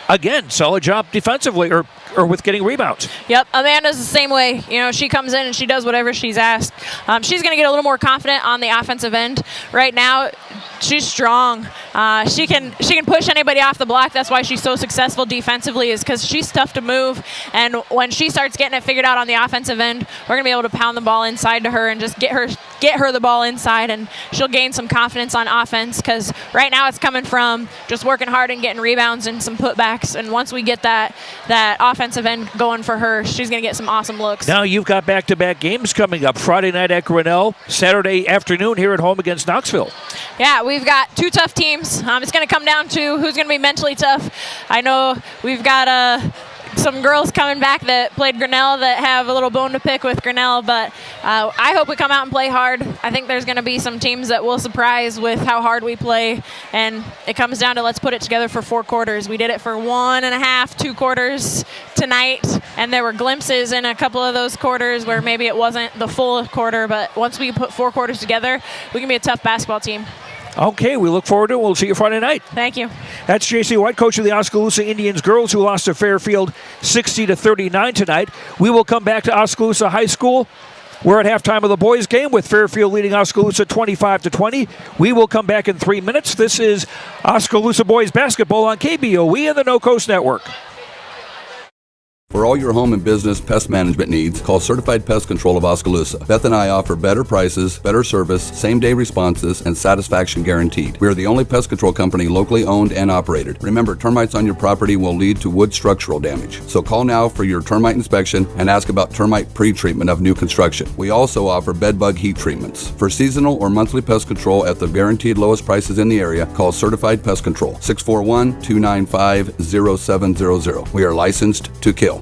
again, solid job defensively or with getting rebounds. Yep, Amanda's the same way. You know, she comes in and she does whatever she's asked. She's going to get a little more confident on the offensive end. Right now, she's strong. She can push anybody off the block. That's why she's so successful defensively, is because she's tough to move. And when she starts getting it figured out on the offensive end, we're going to be able to pound the ball inside to her and just get her the ball inside, and she'll gain some confidence on offense, because right now it's coming from just working hard and getting rebounds and some putbacks. And once we get that offensive end going for her, she's going to get some awesome looks. Now you've got back-to-back games coming up. Friday night at Grinnell, Saturday afternoon here at home against Knoxville. Yeah, we've got 2 tough teams. It's going to come down to who's going to be mentally tough. I know we've got some girls coming back that played Grinnell that have a little bone to pick with Grinnell, but I hope we come out and play hard. I think there's going to be some teams that will surprise with how hard we play, and it comes down to let's put it together for 4 quarters. We did it for 1.5, 2 quarters tonight, and there were glimpses in a couple of those quarters where maybe it wasn't the full quarter, but once we put 4 quarters together, we can be a tough basketball team. Okay, we look forward to it. We'll see you Friday night. Thank you. That's J.C. White, coach of the Oskaloosa Indians girls, who lost to Fairfield 60-39 tonight. We will come back to Oskaloosa High School. We're at halftime of the boys' game with Fairfield leading Oskaloosa 25-20. We will come back in 3 minutes. This is Oskaloosa boys basketball on KBOE and the No Coast Network. For all your home and business pest management needs, call Certified Pest Control of Oskaloosa. Beth and I offer better prices, better service, same-day responses, and satisfaction guaranteed. We are the only pest control company locally owned and operated. Remember, termites on your property will lead to wood structural damage. So call now for your termite inspection and ask about termite pre-treatment of new construction. We also offer bed bug heat treatments. For seasonal or monthly pest control at the guaranteed lowest prices in the area, call Certified Pest Control, 641-295-0700. We are licensed to kill.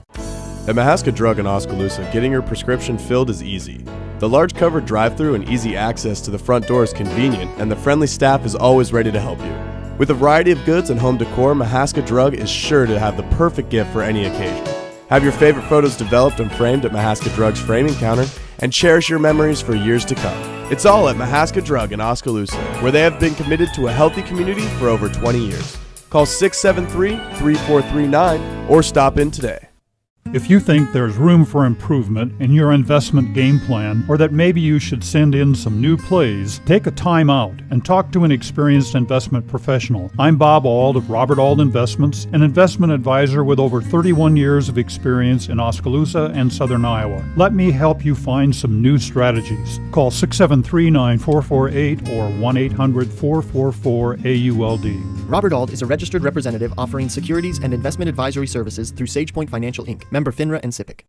At Mahaska Drug in Oskaloosa, getting your prescription filled is easy. The large covered drive-thru and easy access to the front door is convenient, and the friendly staff is always ready to help you. With a variety of goods and home decor, Mahaska Drug is sure to have the perfect gift for any occasion. Have your favorite photos developed and framed at Mahaska Drug's framing counter, and cherish your memories for years to come. It's all at Mahaska Drug in Oskaloosa, where they have been committed to a healthy community for over 20 years. Call 673-3439 or stop in today. If you think there's room for improvement in your investment game plan, or that maybe you should send in some new plays, take a time out and talk to an experienced investment professional. I'm Bob Auld of Robert Auld Investments, an investment advisor with over 31 years of experience in Oskaloosa and Southern Iowa. Let me help you find some new strategies. Call 673-9448 or 1-800-444-AULD. Robert Auld is a registered representative offering securities and investment advisory services through SagePoint Financial Inc., member FINRA and SIPC.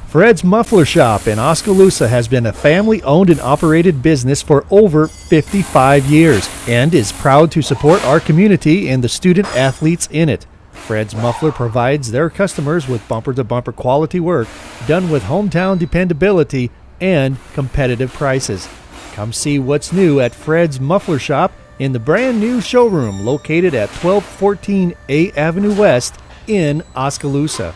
Fred's Muffler Shop in Oskaloosa has been a family-owned and operated business for over 55 years and is proud to support our community and the student athletes in it. Fred's Muffler provides their customers with bumper-to-bumper quality work done with hometown dependability and competitive prices. Come see what's new at Fred's Muffler Shop in the brand new showroom located at 1214 A Avenue West in Oskaloosa.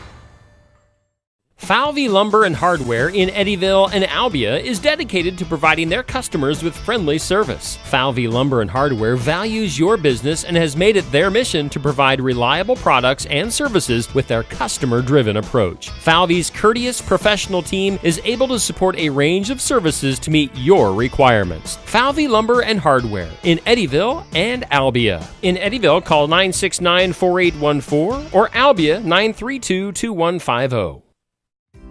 Falvey Lumber and Hardware in Eddyville and Albia is dedicated to providing their customers with friendly service. Falvey Lumber and Hardware values your business and has made it their mission to provide reliable products and services with their customer-driven approach. Falvey's courteous professional team is able to support a range of services to meet your requirements. Falvey Lumber and Hardware in Eddyville and Albia. In Eddyville, call 969-4814 or Albia 932-2150.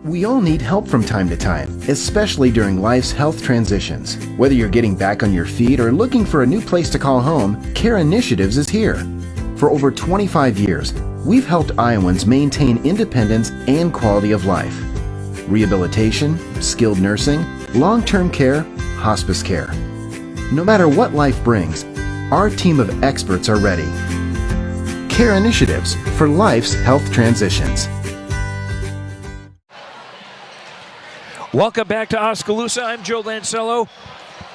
We all need help from time to time, especially during life's health transitions. Whether you're getting back on your feet or looking for a new place to call home, Care Initiatives is here. For over 25 years, we've helped Iowans maintain independence and quality of life. Rehabilitation, skilled nursing, long-term care, hospice care. No matter what life brings, our team of experts are ready. Care Initiatives for life's health transitions. Welcome back to Oskaloosa. I'm Joe Lancello.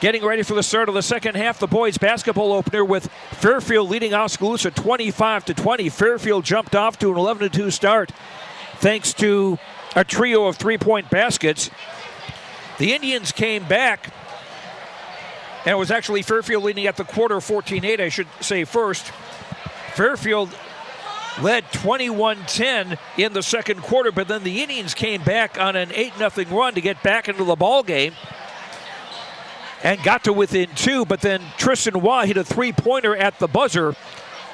Getting ready for the start of the second half. The boys basketball opener with Fairfield leading Oskaloosa 25-20. Fairfield jumped off to an 11-2 start thanks to a trio of three-point baskets. The Indians came back, and it was actually Fairfield leading at the quarter 14-8, I should say first. Fairfield led 21-10 in the second quarter, but then the Indians came back on an 8-0 run to get back into the ball game and got to within 2, but then Tristan Waugh hit a three-pointer at the buzzer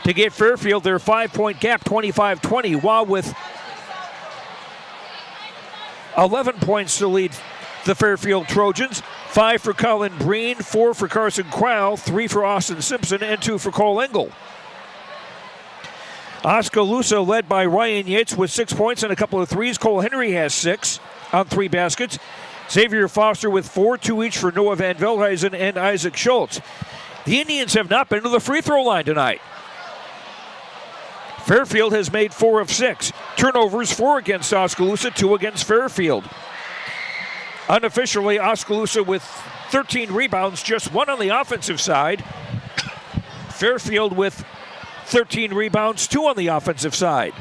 to give Fairfield their 5-point gap, 25-20. Waugh with 11 points to lead the Fairfield Trojans. 5 for Colin Breen, 4 for Carson Crowell, 3 for Austin Simpson, and 2 for Cole Engel. Oskaloosa led by Ryan Yates with 6 points and a couple of threes. Cole Henry has 6 on 3 baskets. Xavier Foster with 4, 2 each for Noah Van Veldhuizen and Isaac Schultz. The Indians have not been to the free throw line tonight. Fairfield has made 4 of 6. Turnovers, 4 against Oskaloosa, 2 against Fairfield. Unofficially, Oskaloosa with 13 rebounds, just 1 on the offensive side. Fairfield with 13 rebounds, 2 on the offensive side.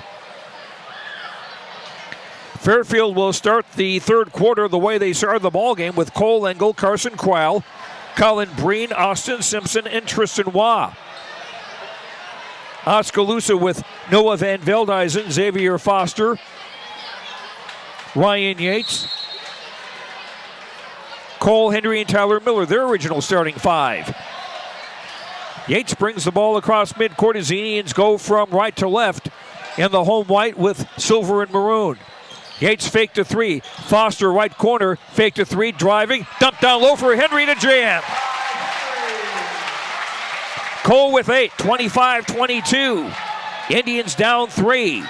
Fairfield will start the third quarter the way they started the ball game with Cole Engel, Carson Crowell, Colin Breen, Austin Simpson, and Tristan Waugh. Oskaloosa with Noah Van Veldhuizen, Xavier Foster, Ryan Yates, Cole Henry, and Tyler Miller, their original starting 5. Yates brings the ball across midcourt as the Indians go from right to left in the home white with silver and maroon. Yates faked a 3. Foster right corner, faked a 3, driving, dumped down low for Henry to jam. Cole with 8, 25-22. Indians down 3.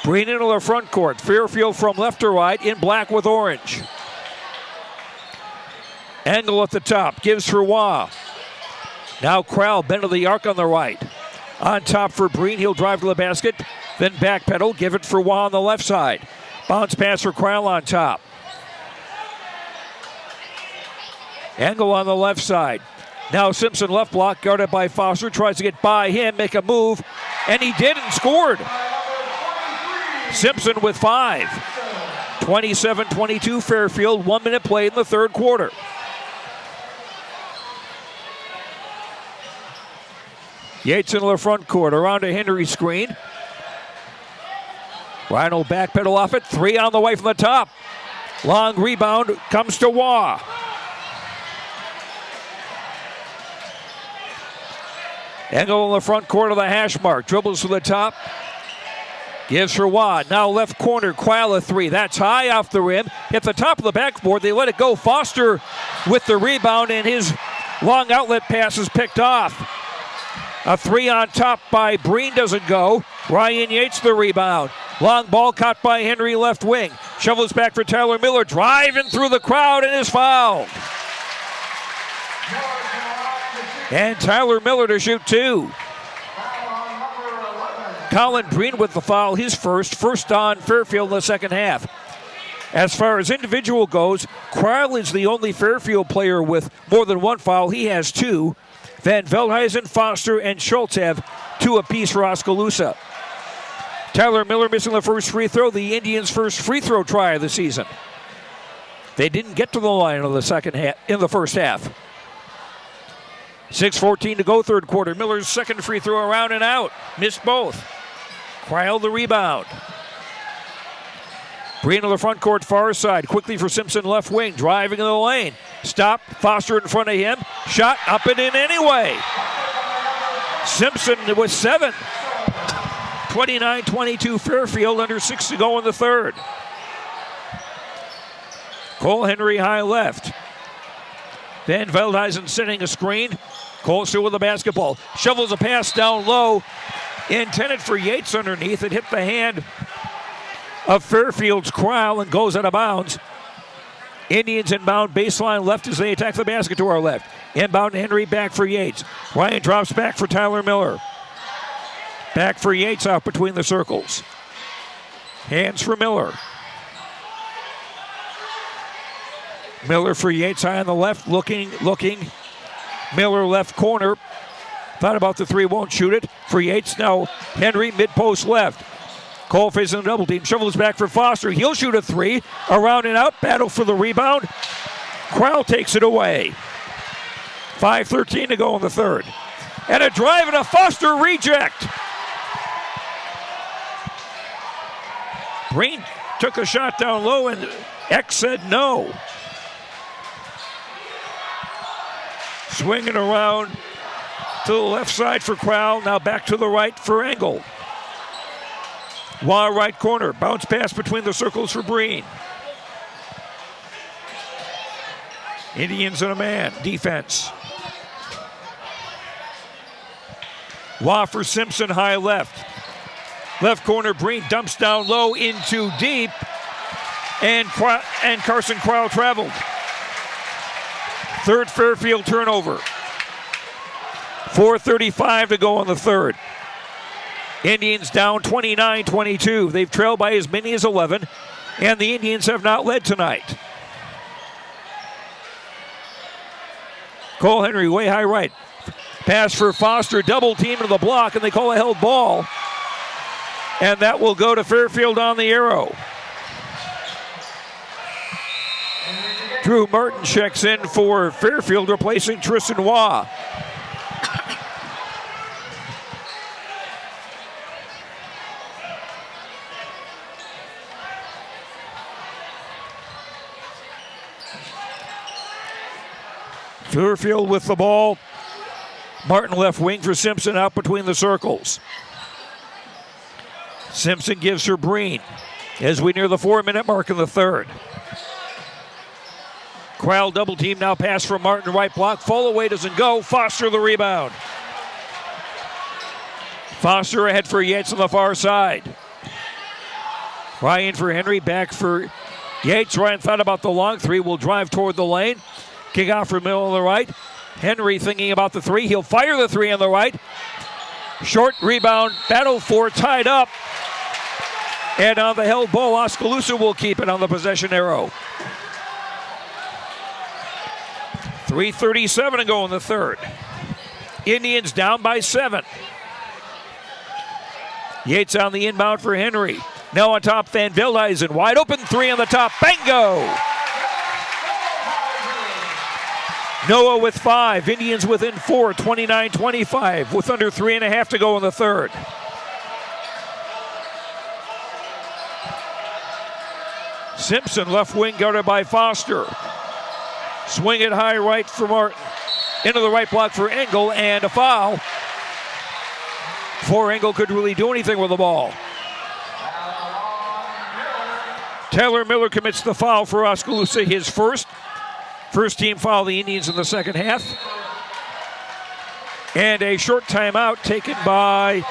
Breen into the front court. Fairfield from left to right in black with orange. Engel at the top, gives for Waugh. Now Crowell, bend of the arc on the right. On top for Breen, he'll drive to the basket, then backpedal, give it for Waugh on the left side. Bounce pass for Crowell on top. Engel on the left side. Now Simpson left block, guarded by Foster, tries to get by him, make a move, and he did and scored. Simpson with 5. 27-22 Fairfield, 1 minute played in the third quarter. Yates into the front court, around a Henry screen. Rhino backpedal off it, 3 on the way from the top. Long rebound comes to Waugh. Engel in the front court of the hash mark, dribbles to the top. Gives for Waugh, now left corner, Quail a 3. That's high off the rim. At the top of the backboard, they let it go. Foster with the rebound, and his long outlet pass is picked off. A 3 on top by Breen doesn't go. Ryan Yates the rebound. Long ball caught by Henry left wing. Shovels back for Tyler Miller, driving through the crowd and is fouled. And Tyler Miller to shoot 2. Colin Breen with the foul, his first on Fairfield in the second half. As far as individual goes, Crowell is the only Fairfield player with more than 1 foul. He has 2. Van Veldhuizen, Foster, and Schultz have 2 apiece for Oskaloosa. Tyler Miller missing the first free throw, the Indians' first free throw try of the season. They didn't get to the line in the first half. 6:14 to go, third quarter. Miller's second free throw around and out. Missed both. Crowell the rebound. Breen on the front court, far side. Quickly for Simpson, left wing. Driving in the lane. Stop. Foster in front of him. Shot up and in anyway. Simpson with 7. 29-22 Fairfield, under 6 to go in the third. Cole Henry high left. Van Veldhuizen setting a screen. Cole still with the basketball. Shovels a pass down low. Intended for Yates underneath. It hit the hand of Fairfield's Crowell and goes out of bounds. Indians inbound baseline left as they attack the basket to our left. Inbound Henry, back for Yates. Ryan drops back for Tyler Miller. Back for Yates out between the circles. Hands for Miller. Miller for Yates high on the left, looking. Miller left corner. Thought about the three, won't shoot it. For Yates now, Henry mid-post left. Cole facing a double team, shovels back for Foster. He'll shoot a three. Around and out, battle for the rebound. Crowell takes it away. 5:13 to go in the third. And a drive and a Foster reject. Breen took a shot down low and X said no. Swinging around to the left side for Crowell. Now back to the right for Engel. Wah right corner. Bounce pass between the circles for Breen. Indians in a man. Defense. Wah for Simpson high left. Left corner, Breen dumps down low into deep. And Carson Crowell traveled. Third Fairfield turnover. 4:35 to go in the third. Indians down 29-22. They've trailed by as many as 11, and the Indians have not led tonight. Cole Henry way high right. Pass for Foster, double team to the block, and they call a held ball. And that will go to Fairfield on the arrow. Drew Martin checks in for Fairfield, replacing Tristan Waugh. Fairfield with the ball. Martin left wing for Simpson out between the circles. Simpson gives her Breen as we near the 4-minute mark in the third. Crowell double team, now pass from Martin, right block. Fall away doesn't go. Foster the rebound. Foster ahead for Yates on the far side. Ryan for Henry, back for Yates. Ryan thought about the long three, will drive toward the lane. Kick out for middle on the right. Henry thinking about the three. He'll fire the three on the right. Short rebound, battle for, tied up. And on the held ball, Oskaloosa will keep it on the possession arrow. 3:37 to go in the third. Indians down by 7. Yates on the inbound for Henry. Now on top, Van Veldhuizen. Wide open three on the top. Bingo! Noah with 5. Indians within 4. 29-25 with under 3.5 to go in the third. Simpson left wing guarded by Foster. Swing it high right for Martin. Into the right block for Engel, and a foul. Before Engel could really do anything with the ball. Tyler Miller commits the foul for Oskaloosa, his first. First team foul, the Indians in the second half. And a short timeout taken by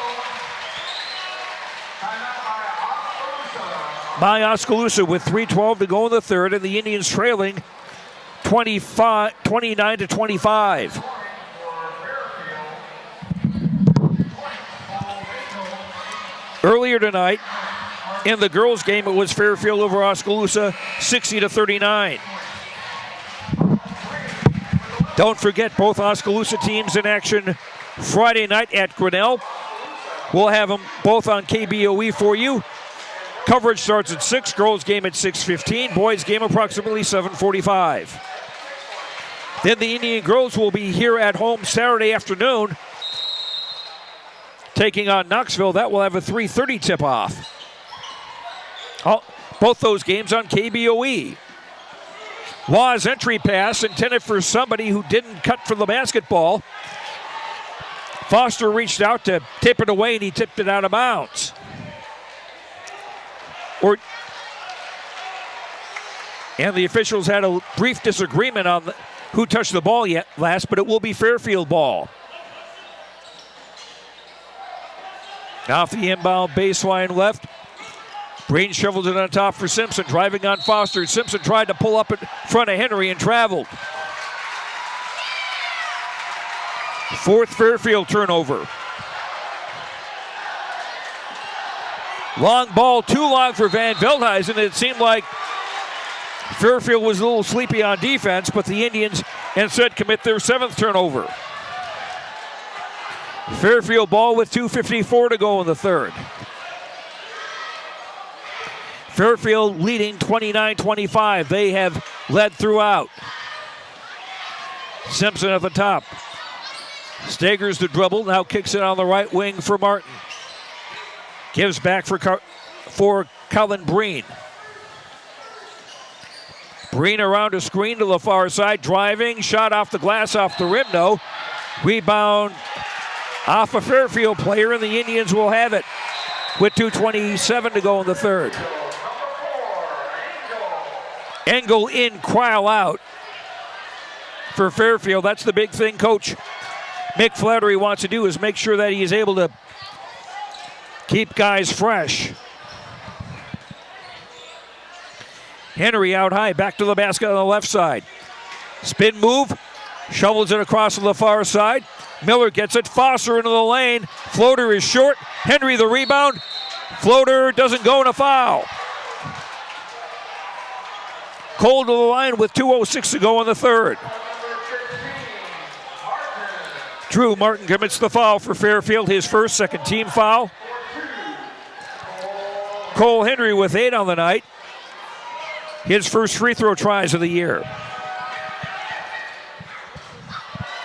Oskaloosa with 3:12 to go in the third, and the Indians trailing 29-25. Earlier tonight, in the girls' game, it was Fairfield over Oskaloosa, 60-39. Don't forget, both Oskaloosa teams in action Friday night at Grinnell. We'll have them both on KBOE for you. Coverage starts at 6, girls' game at 6:15, boys' game approximately 7:45. Then the Indian girls will be here at home Saturday afternoon, taking on Knoxville. That will have a 3:30 tip-off. Both those games on KBOE. Waugh's entry pass intended for somebody who didn't cut for the basketball. Foster reached out to tip it away, and he tipped it out of bounds. And the officials had a brief disagreement on who touched the ball last, but it will be Fairfield ball. Off the inbound baseline left. Breen shovels it on top for Simpson, driving on Foster. Simpson tried to pull up in front of Henry and traveled. Fourth Fairfield turnover. Long ball, too long for Van Veldhuizen. It seemed like Fairfield was a little sleepy on defense, but the Indians instead commit their 7th turnover. Fairfield ball with 2:54 to go in the 3rd. Fairfield leading 29-25. They have led throughout. Simpson at the top. Staggers the dribble, now kicks it on the right wing for Martin. Gives back for Cullen Breen. Breen around a screen to the far side, driving, shot off the glass, off the rim, no. Rebound off a Fairfield player, and the Indians will have it with 2:27 to go in the 3rd. Engel in, Cryle out for Fairfield. That's the big thing Coach Mick Flattery wants to do, is make sure that he is able to keep guys fresh. Henry out high, back to the basket on the left side. Spin move, shovels it across to the far side. Miller gets it, Foster into the lane. Floater is short. Henry the rebound. Floater doesn't go, and a foul. Cole to the line with 2:06 to go in the 3rd. Drew Martin commits the foul for Fairfield, his first, second team foul. Cole Henry with 8 on the night. His first free throw tries of the year.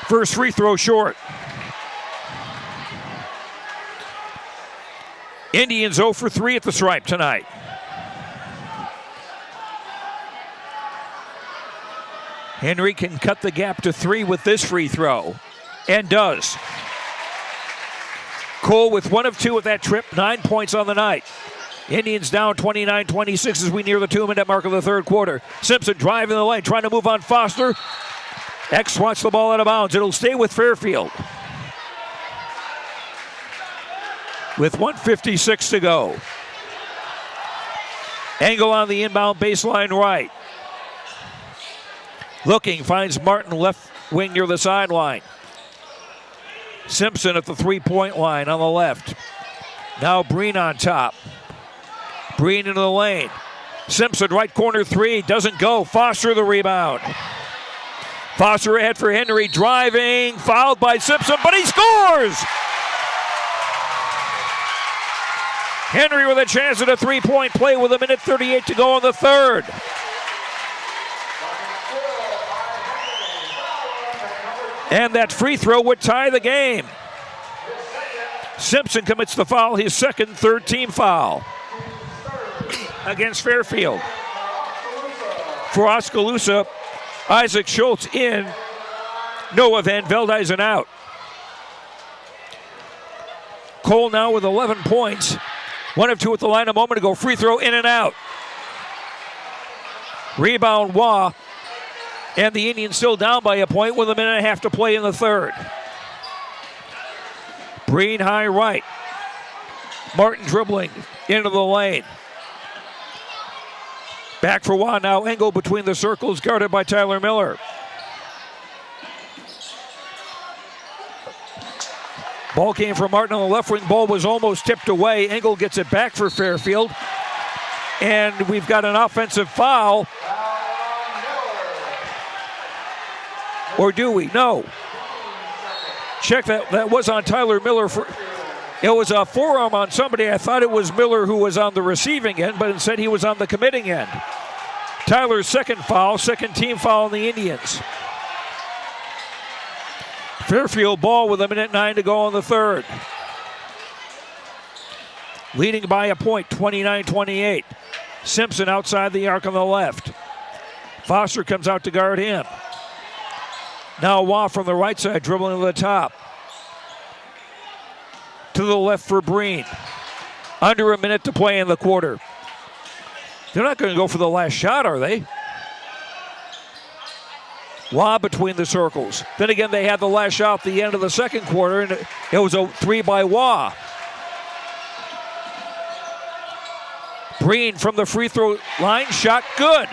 First free throw short. Indians 0 for 3 at the stripe tonight. Henry can cut the gap to 3 with this free throw, and does. Cole with 1 of 2 at that trip, 9 points on the night. Indians down 29-26 as we near the 2-minute mark of the 3rd quarter. Simpson driving the lane, trying to move on Foster. X wants the ball out of bounds. It'll stay with Fairfield. With 1:56 to go. Engel on the inbound baseline right. Looking, finds Martin left wing near the sideline. Simpson at the 3-point line on the left. Now Breen on top. Breen into the lane. Simpson right corner 3, doesn't go. Foster the rebound. Foster ahead for Henry, driving, fouled by Simpson, but he scores! Henry with a chance at a 3-point play with 1:38 to go in the 3rd. And that free throw would tie the game. Simpson commits the foul, his second, 3rd team foul against Fairfield. For Oskaloosa, Isaac Schultz in, Noah Van Veldhuizen out. Cole now with 11 points. 1 of 2 at the line a moment ago. Free throw in and out. Rebound Waugh. And the Indians still down by a point with 1.5 to play in the 3rd. Breen high right. Martin dribbling into the lane. Back for Waugh now. Engel between the circles, guarded by Tyler Miller. Ball came from Martin on the left wing. Ball was almost tipped away. Engel gets it back for Fairfield. And we've got an offensive foul. Or do we? No. Check that. That was on Tyler Miller. It was a forearm on somebody. I thought it was Miller who was on the receiving end, but instead he was on the committing end. Tyler's second foul, second team foul on the Indians. Fairfield ball with 1:09 to go in the 3rd. Leading by a point, 29-28. Simpson outside the arc on the left. Foster comes out to guard him. Now Waugh from the right side, dribbling to the top. to the left for Breen. Under a minute to play in the quarter. They're not going to go for the last shot, are they? Waugh between the circles. Then again, they had the last shot at the end of the second quarter, and it was a three by Waugh. Breen from the free throw line, shot good.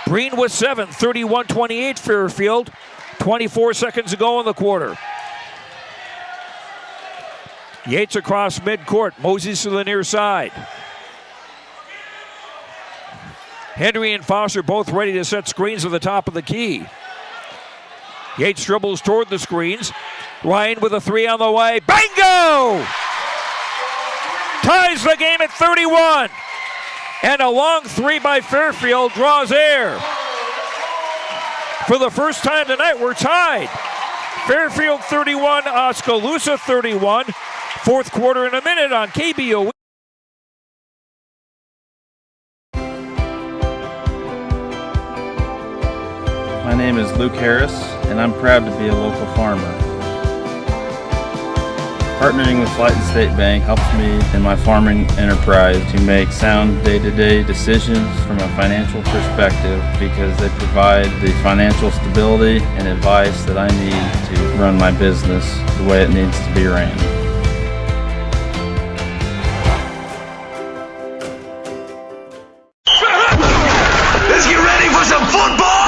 Breen with 7, 31-28 Fairfield. 24 seconds to go in the quarter. Yates across midcourt. Moses to the near side. Henry and Foster both ready to set screens at the top of the key. Yates dribbles toward the screens. Ryan with a 3 on the way. Bingo! Ties the game at 31. And a long 3 by Fairfield draws air. For the first time tonight, we're tied. Fairfield 31, Oskaloosa 31. Fourth quarter in a minute on KBOE. My name is Luke Harris, and I'm proud to be a local farmer. Partnering with Flighton State Bank helps me in my farming enterprise to make sound day-to-day decisions from a financial perspective because they provide the financial stability and advice that I need to run my business the way it needs to be ran. Let's get ready for some football!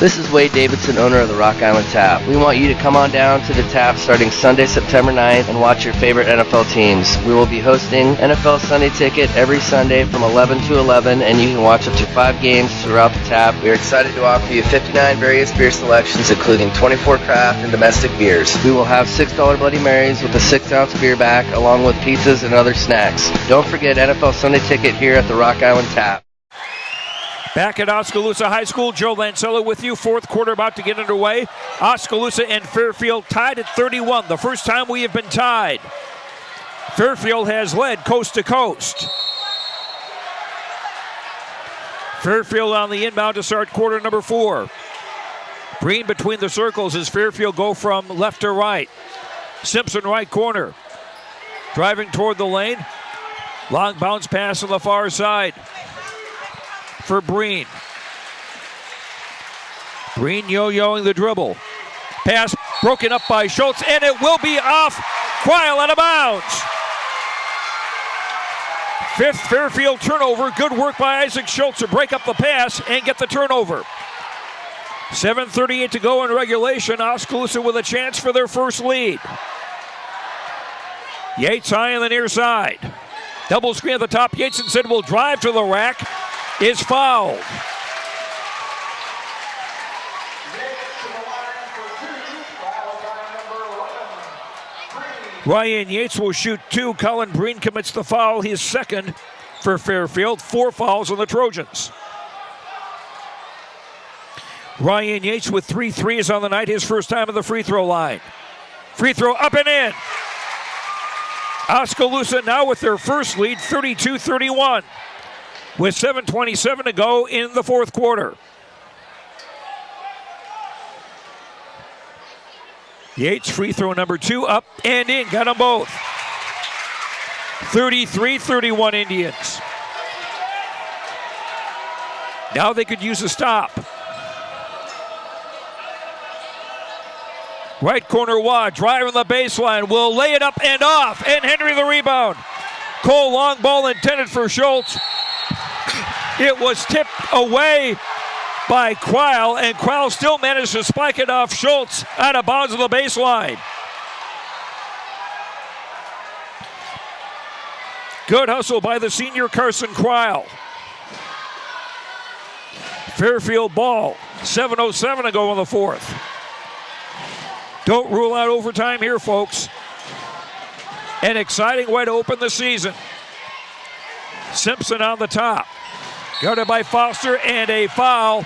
This is Wade Davidson, owner of the Rock Island Tap. We want you to come on down to the Tap starting Sunday, September 9th and watch your favorite NFL teams. We will be hosting NFL Sunday Ticket every Sunday from 11 to 11, and you can watch up to 5 games throughout the Tap. We are excited to offer you 59 various beer selections, including 24 craft and domestic beers. We will have $6 Bloody Marys with a 6-ounce beer back, along with pizzas and other snacks. Don't forget NFL Sunday Ticket here at the Rock Island Tap. Back at Oskaloosa High School, Joe Lancella with you. Fourth quarter about to get underway. Oskaloosa and Fairfield tied at 31. The first time we have been tied. Fairfield has led coast to coast. Fairfield on the inbound to start quarter number 4. Breen between the circles as Fairfield go from left to right. Simpson right corner. Driving toward the lane. Long bounce pass on the far side for Breen. Breen yo-yoing the dribble. Pass broken up by Schultz, and it will be off. Quail out of bounds. 5th Fairfield turnover. Good work by Isaac Schultz to break up the pass and get the turnover. 7:38 to go in regulation. Oskaloosa with a chance for their first lead. Yates high on the near side. Double screen at the top. Yates instead will drive to the rack. Is fouled. Ryan Yates will shoot 2. Colin Breen commits the foul, his second for Fairfield. 4 fouls on the Trojans. Ryan Yates with 3 threes on the night, his first time at the free throw line. Free throw up and in. Oskaloosa now with their first lead, 32-31. With 7:27 to go in the fourth quarter. Yates free throw number 2 up and in. Got them both. 33-31 Indians. Now they could use a stop. Right corner Waugh driving the baseline. Will lay it up and off. And Henry the rebound. Cole long ball intended for Schultz. It was tipped away by Quail, and Quail still managed to spike it off Schultz out of bounds of the baseline. Good hustle by the senior Carson Quail. Fairfield ball, 7:07 to go in the fourth. Don't rule out overtime here, folks. An exciting way to open the season. Simpson on the top. Guarded by Foster, and a foul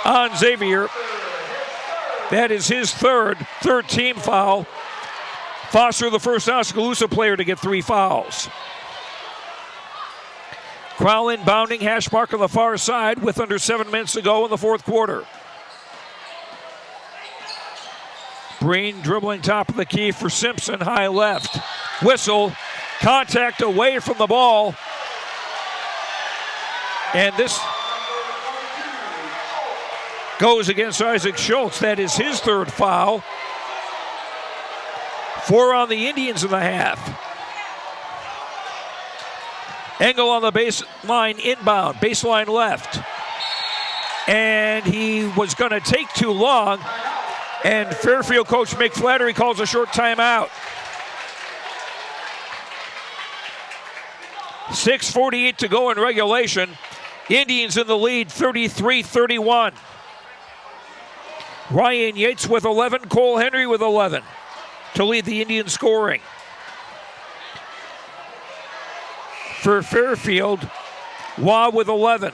on Xavier. That is his third team foul. Foster, the first Oskaloosa player to get 3 fouls. Crowell inbounding, hash mark on the far side with under 7 minutes to go in the fourth quarter. Breen dribbling top of the key for Simpson, high left. Whistle, contact away from the ball. And this goes against Isaac Schultz. That is his third foul. 4 on the Indians in the half. Engel on the baseline inbound, baseline left. And he was going to take too long. And Fairfield coach Mick Flattery calls a short timeout. 6:48 to go in regulation. Indians in the lead, 33-31. Ryan Yates with 11, Cole Henry with 11 to lead the Indians scoring. For Fairfield, Waugh with 11.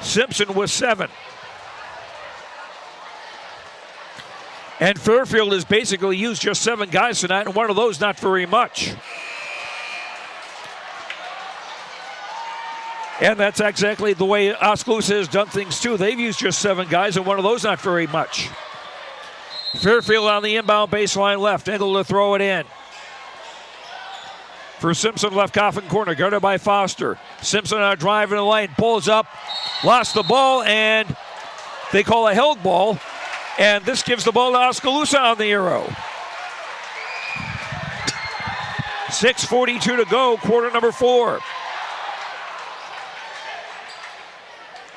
Simpson with 7. And Fairfield has basically used just 7 guys tonight, and one of those not very much. And that's exactly the way Oskaloosa has done things too. They've used just 7 guys, and one of those not very much. Fairfield on the inbound baseline left. Engel to throw it in. For Simpson, left coffin corner, guarded by Foster. Simpson on a drive in the lane, pulls up, lost the ball, and they call a held ball. And this gives the ball to Oskaloosa on the arrow. 6:42 to go, quarter number 4.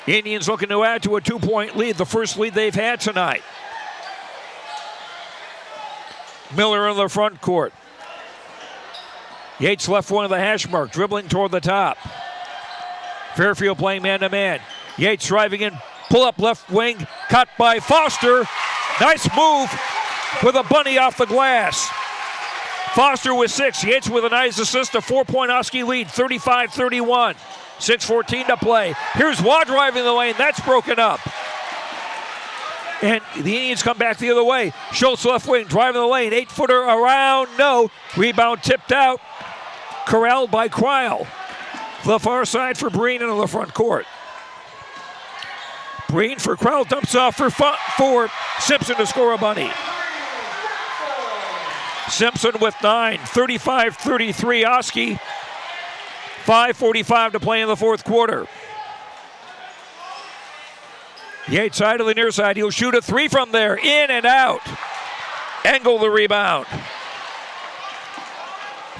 Indians looking to add to a 2-point lead, the first lead they've had tonight. Miller in the front court. Yates left one of the hash mark, dribbling toward the top. Fairfield playing man-to-man. Yates driving in, pull up left wing, cut by Foster. Nice move with a bunny off the glass. Foster with 6, Yates with a nice assist, a 4-point Oski lead, 35-31. 6:14 to play. Here's Waugh driving the lane, that's broken up. And the Indians come back the other way. Schultz left wing, driving the lane, 8-footer around, no. Rebound tipped out, corralled by Kreil. The far side for Breen into the front court. Breen for Kreil, dumps off for Simpson to score a bunny. Simpson with 9, 35-33 Oski. 5:45 to play in the fourth quarter. Yates side to the near side. He'll shoot a 3 from there. In and out. Engel the rebound.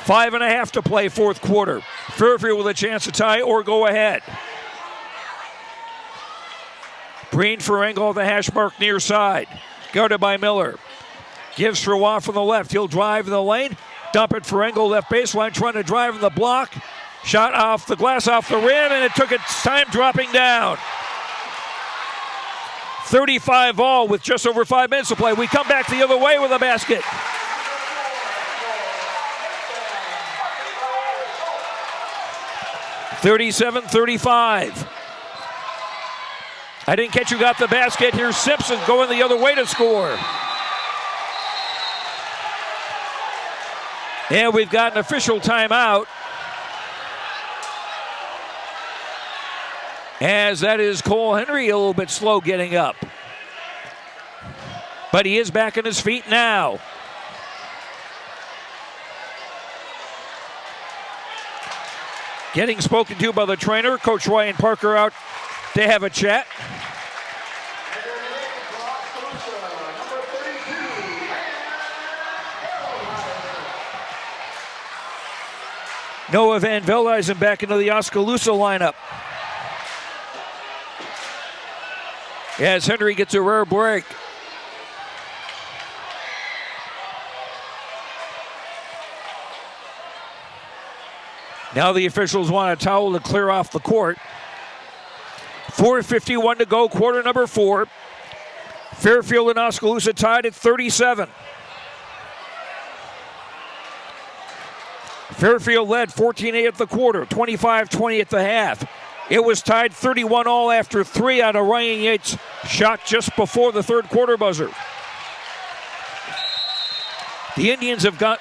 5.5 to play fourth quarter. Fairfield with a chance to tie or go ahead. Breen for Engel, the hash mark near side. Guarded by Miller. Gives for Waugh from the left. He'll drive in the lane. Dump it for Engel, left baseline, trying to drive in the block. Shot off the glass, off the rim, and it took its time dropping down. 35 all with just over 5 minutes to play. We come back the other way with a basket. (37-35). I didn't catch who got the basket. Here's Simpson going the other way to score. And we've got an official timeout. As that is Cole Henry a little bit slow getting up. But he is back on his feet now. Getting spoken to by the trainer, Coach Ryan Parker out to have a chat. Noah Van Veldhuizen back into the Oskaloosa lineup. As Henry gets a rare break. Now the officials want a towel to clear off the court. 4:51 to go, quarter number 4. Fairfield and Oskaloosa tied at 37. Fairfield led 14-8 at the quarter, 25-20 at the half. It was tied 31 all after 3 on a Ryan Yates shot just before the third quarter buzzer. The Indians have got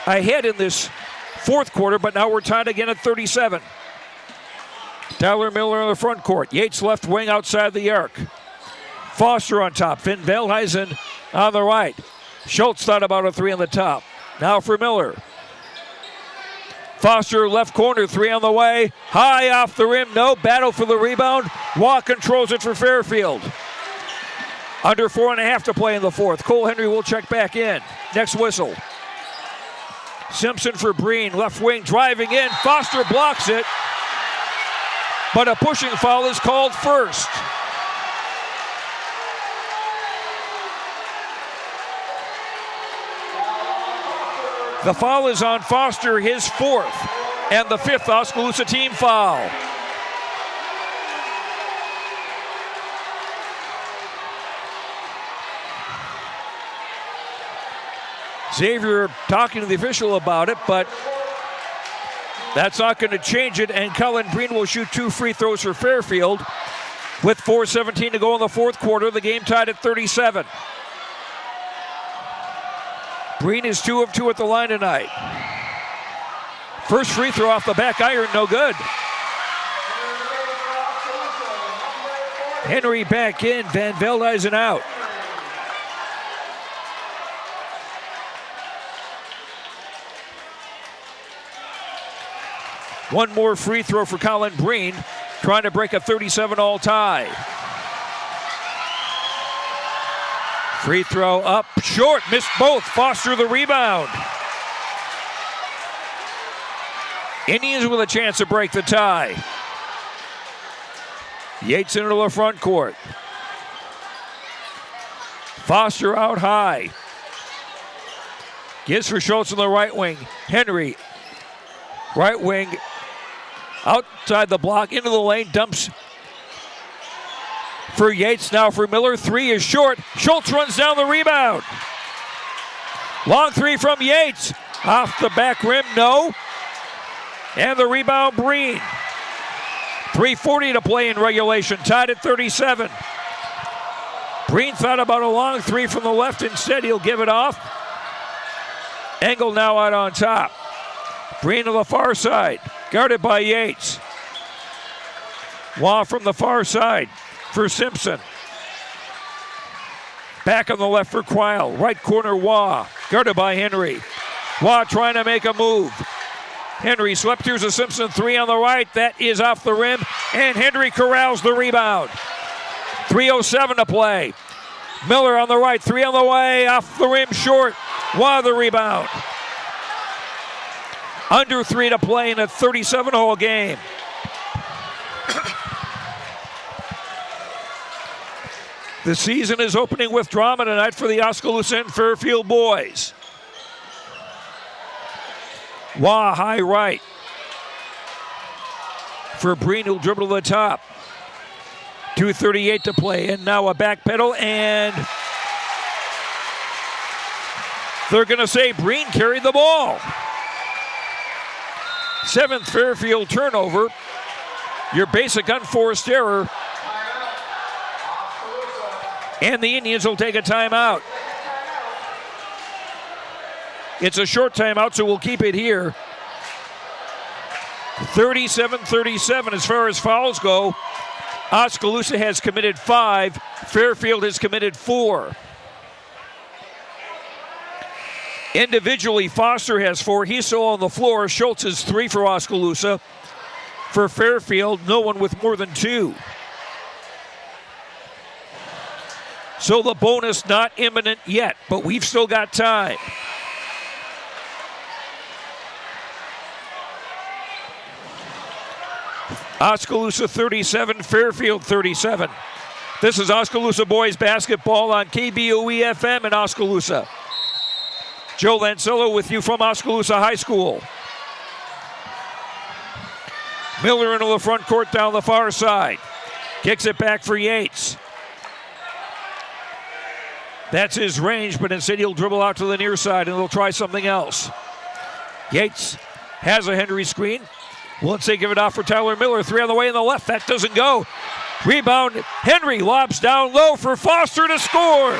ahead in this fourth quarter, but now we're tied again at 37. Tyler Miller in the front court. Yates left wing outside the arc. Foster on top. Finn Veldhuizen on the right. Schultz thought about a three on the top. Now for Miller. Foster left corner, three on the way. High off the rim, no. Battle for the rebound. Waugh controls it for Fairfield. Under 4.5 to play in the fourth. Cole Henry will check back in. Next whistle. Simpson for Breen, left wing driving in. Foster blocks it. But a pushing foul is called first. The foul is on Foster, his fourth, and the fifth Oskaloosa team foul. Xavier talking to the official about it, but that's not going to change it, and Colin Breen will shoot 2 free throws for Fairfield with 4:17 to go in the fourth quarter. The game tied at 37. Breen is 2 of 2 at the line tonight. First free throw off the back iron, no good. Henry back in, Van Veldhuizen out. One more free throw for Colin Breen, trying to break a 37-all tie. Free throw up short, missed both. Foster the rebound. Indians with a chance to break the tie. Yates into the front court. Foster out high. Gives for Schultz on the right wing. Henry, right wing, outside the block, into the lane, dumps for Yates, now for Miller. Three is short. Schultz runs down the rebound. Long three from Yates. Off the back rim, no. And the rebound, Breen. 3:40 to play in regulation, tied at 37. Breen thought about a long three from the left. Instead, he'll give it off. Engel now out on top. Breen to the far side, guarded by Yates. Waugh from the far side for Simpson. Back on the left for Quile. Right corner, Waugh, guarded by Henry. Waugh trying to make a move. Henry swept. Here's a Simpson three on the right. That is off the rim, and Henry corrals the rebound. 3:07 to play. Miller on the right, three on the way, off the rim, short. Waugh the rebound. Under 3 to play in a 37-hole game. The season is opening with drama tonight for the Oskaloosa and Fairfield boys. Waugh high right. For Breen, who'll dribble to the top. 2:38 to play, and now a back pedal, and they're going to say Breen carried the ball. 7th Fairfield turnover. Your basic unforced error. And the Indians will take a timeout. It's a short timeout, so we'll keep it here. 37-37 as far as fouls go. Oskaloosa has committed 5. Fairfield has committed 4. Individually, Foster has 4. He's still on the floor. Schultz is 3 for Oskaloosa. For Fairfield, no one with more than 2. So the bonus not imminent yet, but we've still got time. Oskaloosa 37, Fairfield 37. This is Oskaloosa boys basketball on KBOE-FM in Oskaloosa. Joe Lancello with you from Oskaloosa High School. Miller into the front court down the far side. Kicks it back for Yates. That's his range, but instead he'll dribble out to the near side and they'll try something else. Yates has a Henry screen. Once they give it off for Tyler Miller. 3 on the way in the left. That doesn't go. Rebound. Henry lobs down low for Foster to score.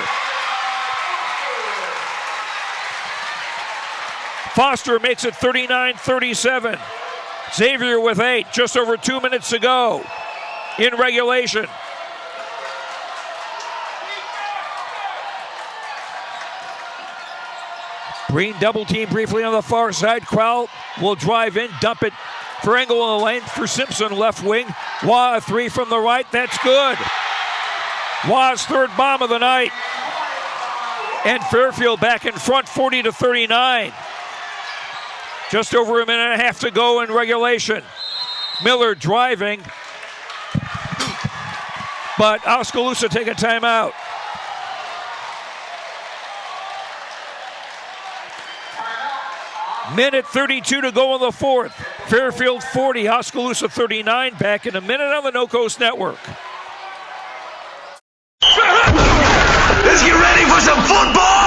Foster makes it 39-37. Xavier with 8. Just over 2 minutes to go in regulation. Breen double team briefly on the far side. Crowell will drive in, dump it for Engel in the lane for Simpson, left wing. Waugh, a three from the right. That's good. Waugh's third bomb of the night. And Fairfield back in front, 40-39. Just over a minute and a half to go in regulation. Miller driving. But Oskaloosa take a timeout. Minute 32 to go in the fourth. Fairfield 40, Oskaloosa 39. Back in a minute on the No Coast Network. Let's get ready for some football!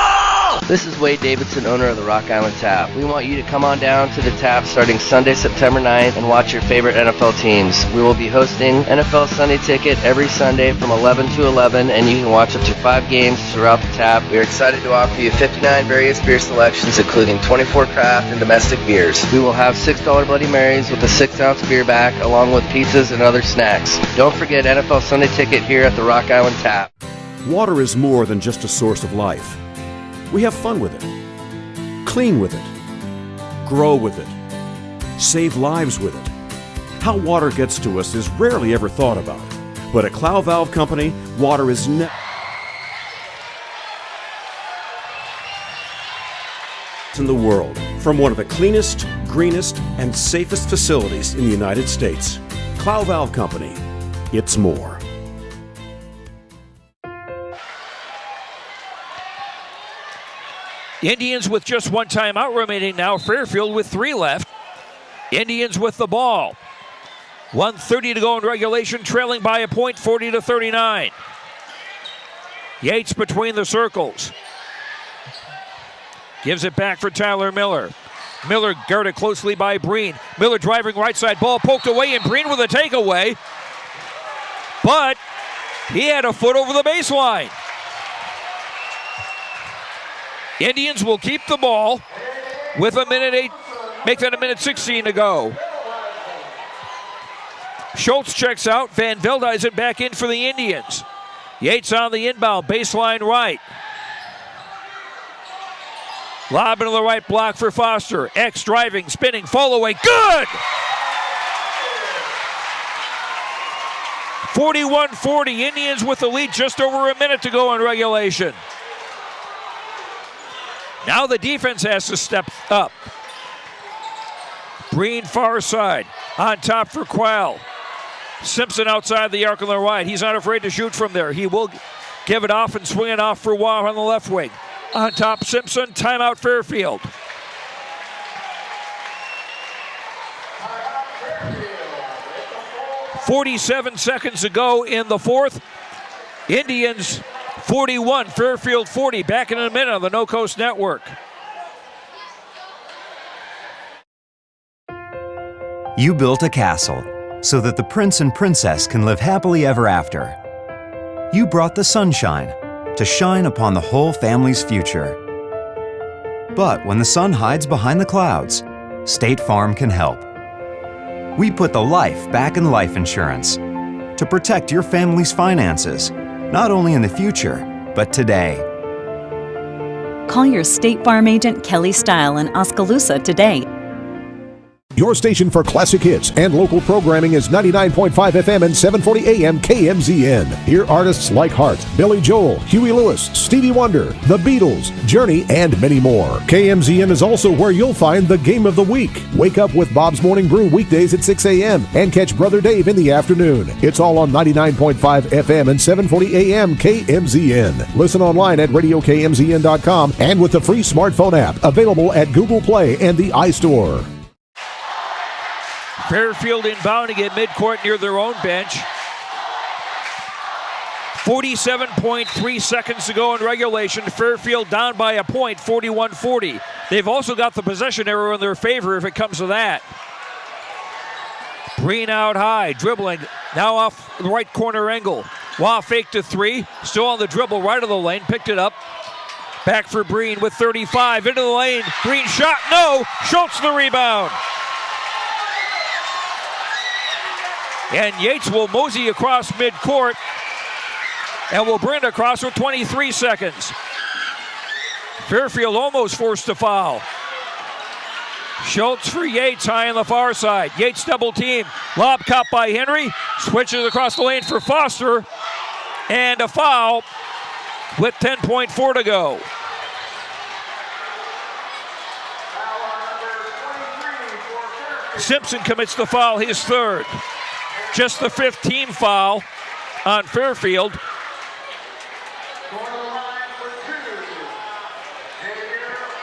This is Wade Davidson, owner of the Rock Island Tap. We want you to come on down to the Tap starting Sunday, September 9th and watch your favorite NFL teams. We will be hosting NFL Sunday Ticket every Sunday from 11 to 11, and you can watch up to 5 games throughout the Tap. We are excited to offer you 59 various beer selections, including 24 craft and domestic beers. We will have $6 Bloody Marys with a 6-ounce beer back, along with pizzas and other snacks. Don't forget NFL Sunday Ticket here at the Rock Island Tap. Water is more than just a source of life. We have fun with it, clean with it, grow with it, save lives with it. How water gets to us is rarely ever thought about. But at Clow Valve Company, water is never in the world from one of the cleanest, greenest, and safest facilities in the United States. Clow Valve Company, it's more. Indians with just one timeout remaining now. Fairfield with 3 left. Indians with the ball. 1:30 to go in regulation, trailing by a point, 40-39. Yates between the circles. Gives it back for Tyler Miller. Miller guarded closely by Breen. Miller driving right side, ball poked away, and Breen with a takeaway. But he had a foot over the baseline. Indians will keep the ball with a minute 8, make that a minute 16 to go. Schultz checks out. Van Veldhuizen back in for the Indians. Yates on the inbound, baseline right. Lob into the right block for Foster. X driving, spinning, fall away. Good! 41-40. Indians with the lead, just over a minute to go in regulation. Now the defense has to step up. Breen far side. On top for Quell. Simpson outside the arc on the right. He's not afraid to shoot from there. He will give it off and swing it off for Waugh on the left wing. On top Simpson. Timeout Fairfield. .47 seconds to go in the fourth. Indians 41, Fairfield 40. Back in a minute on the No Coast Network. You built a castle so that the prince and princess can live happily ever after. You brought the sunshine to shine upon the whole family's future. But when the sun hides behind the clouds, State Farm can help. We put the life back in life insurance to protect your family's finances, not only in the future, but today. Call your State Farm agent Kelly Style in Oskaloosa today. Your station for classic hits and local programming is 99.5 FM and 740 AM KMZN. Hear artists like Hart, Billy Joel, Huey Lewis, Stevie Wonder, The Beatles, Journey, and many more. KMZN is also where you'll find the Game of the Week. Wake up with Bob's Morning Brew weekdays at 6 a.m. and catch Brother Dave in the afternoon. It's all on 99.5 FM and 740 AM KMZN. Listen online at radiokmzn.com and with the free smartphone app available at Google Play and the iStore. Fairfield inbounding at midcourt near their own bench. 47.3 seconds to go in regulation. Fairfield down by a point, 41-40. They've also got the possession arrow in their favor if it comes to that. Breen out high, dribbling, now off the right corner angle. Waugh fake to 3, still on the dribble, right of the lane, picked it up. Back for Breen with 35, into the lane. Breen shot, no! Schultz the rebound. And Yates will mosey across midcourt and will bring it across with 23 seconds. Fairfield almost forced a foul. Schultz for Yates high on the far side. Yates double team. Lob caught by Henry. Switches across the lane for Foster. And a foul with 10.4 to go. Simpson commits the foul, his third. Just the 5th team foul on Fairfield.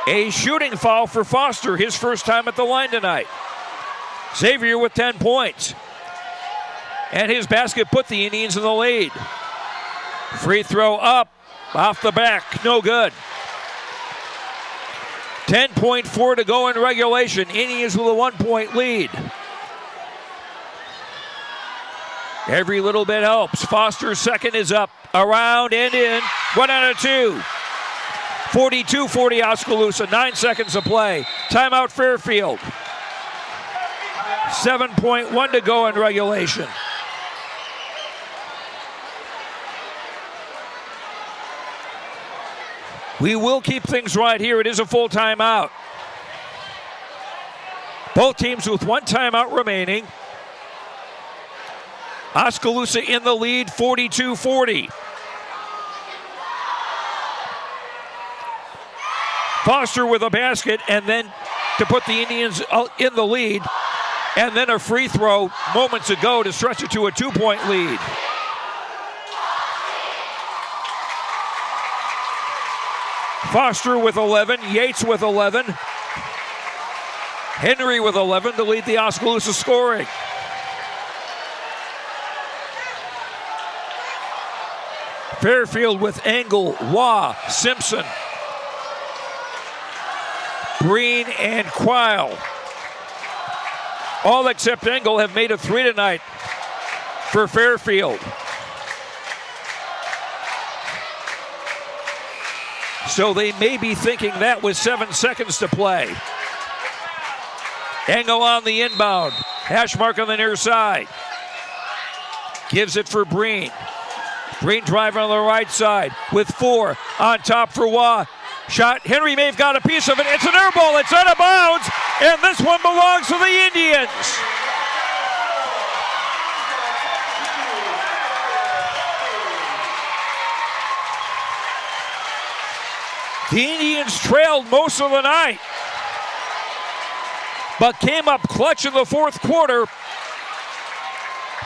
A shooting foul for Foster, his first time at the line tonight. Xavier with 10 points. And his basket put the Indians in the lead. Free throw up, off the back, no good. 10.4 to go in regulation. Indians with a 1-point lead. Every little bit helps. Foster's second is up, around and in. 1 out of 2. 42-40 Oskaloosa, 9 seconds to play. Timeout Fairfield. 7.1 to go in regulation. We will keep things right here. It is a full timeout. Both teams with 1 timeout remaining. Oskaloosa in the lead, 42-40. Foster with a basket, and then to put the Indians in the lead, and then a free throw moments ago to stretch it to a 2-point lead. Foster with 11, Yates with 11, Henry with 11 to lead the Oskaloosa scoring. Fairfield with Engel, Waugh, Simpson, Breen, and Quile. All except Engel have made a 3 tonight for Fairfield. So they may be thinking that with 7 seconds to play. Engel on the inbound. Hash mark on the near side. Gives it for Breen. Breen driving on the right side with 4 on top for Waugh. Shot, Henry may have got a piece of it. It's an air ball, it's out of bounds, and this one belongs to the Indians. The Indians trailed most of the night, but came up clutch in the fourth quarter.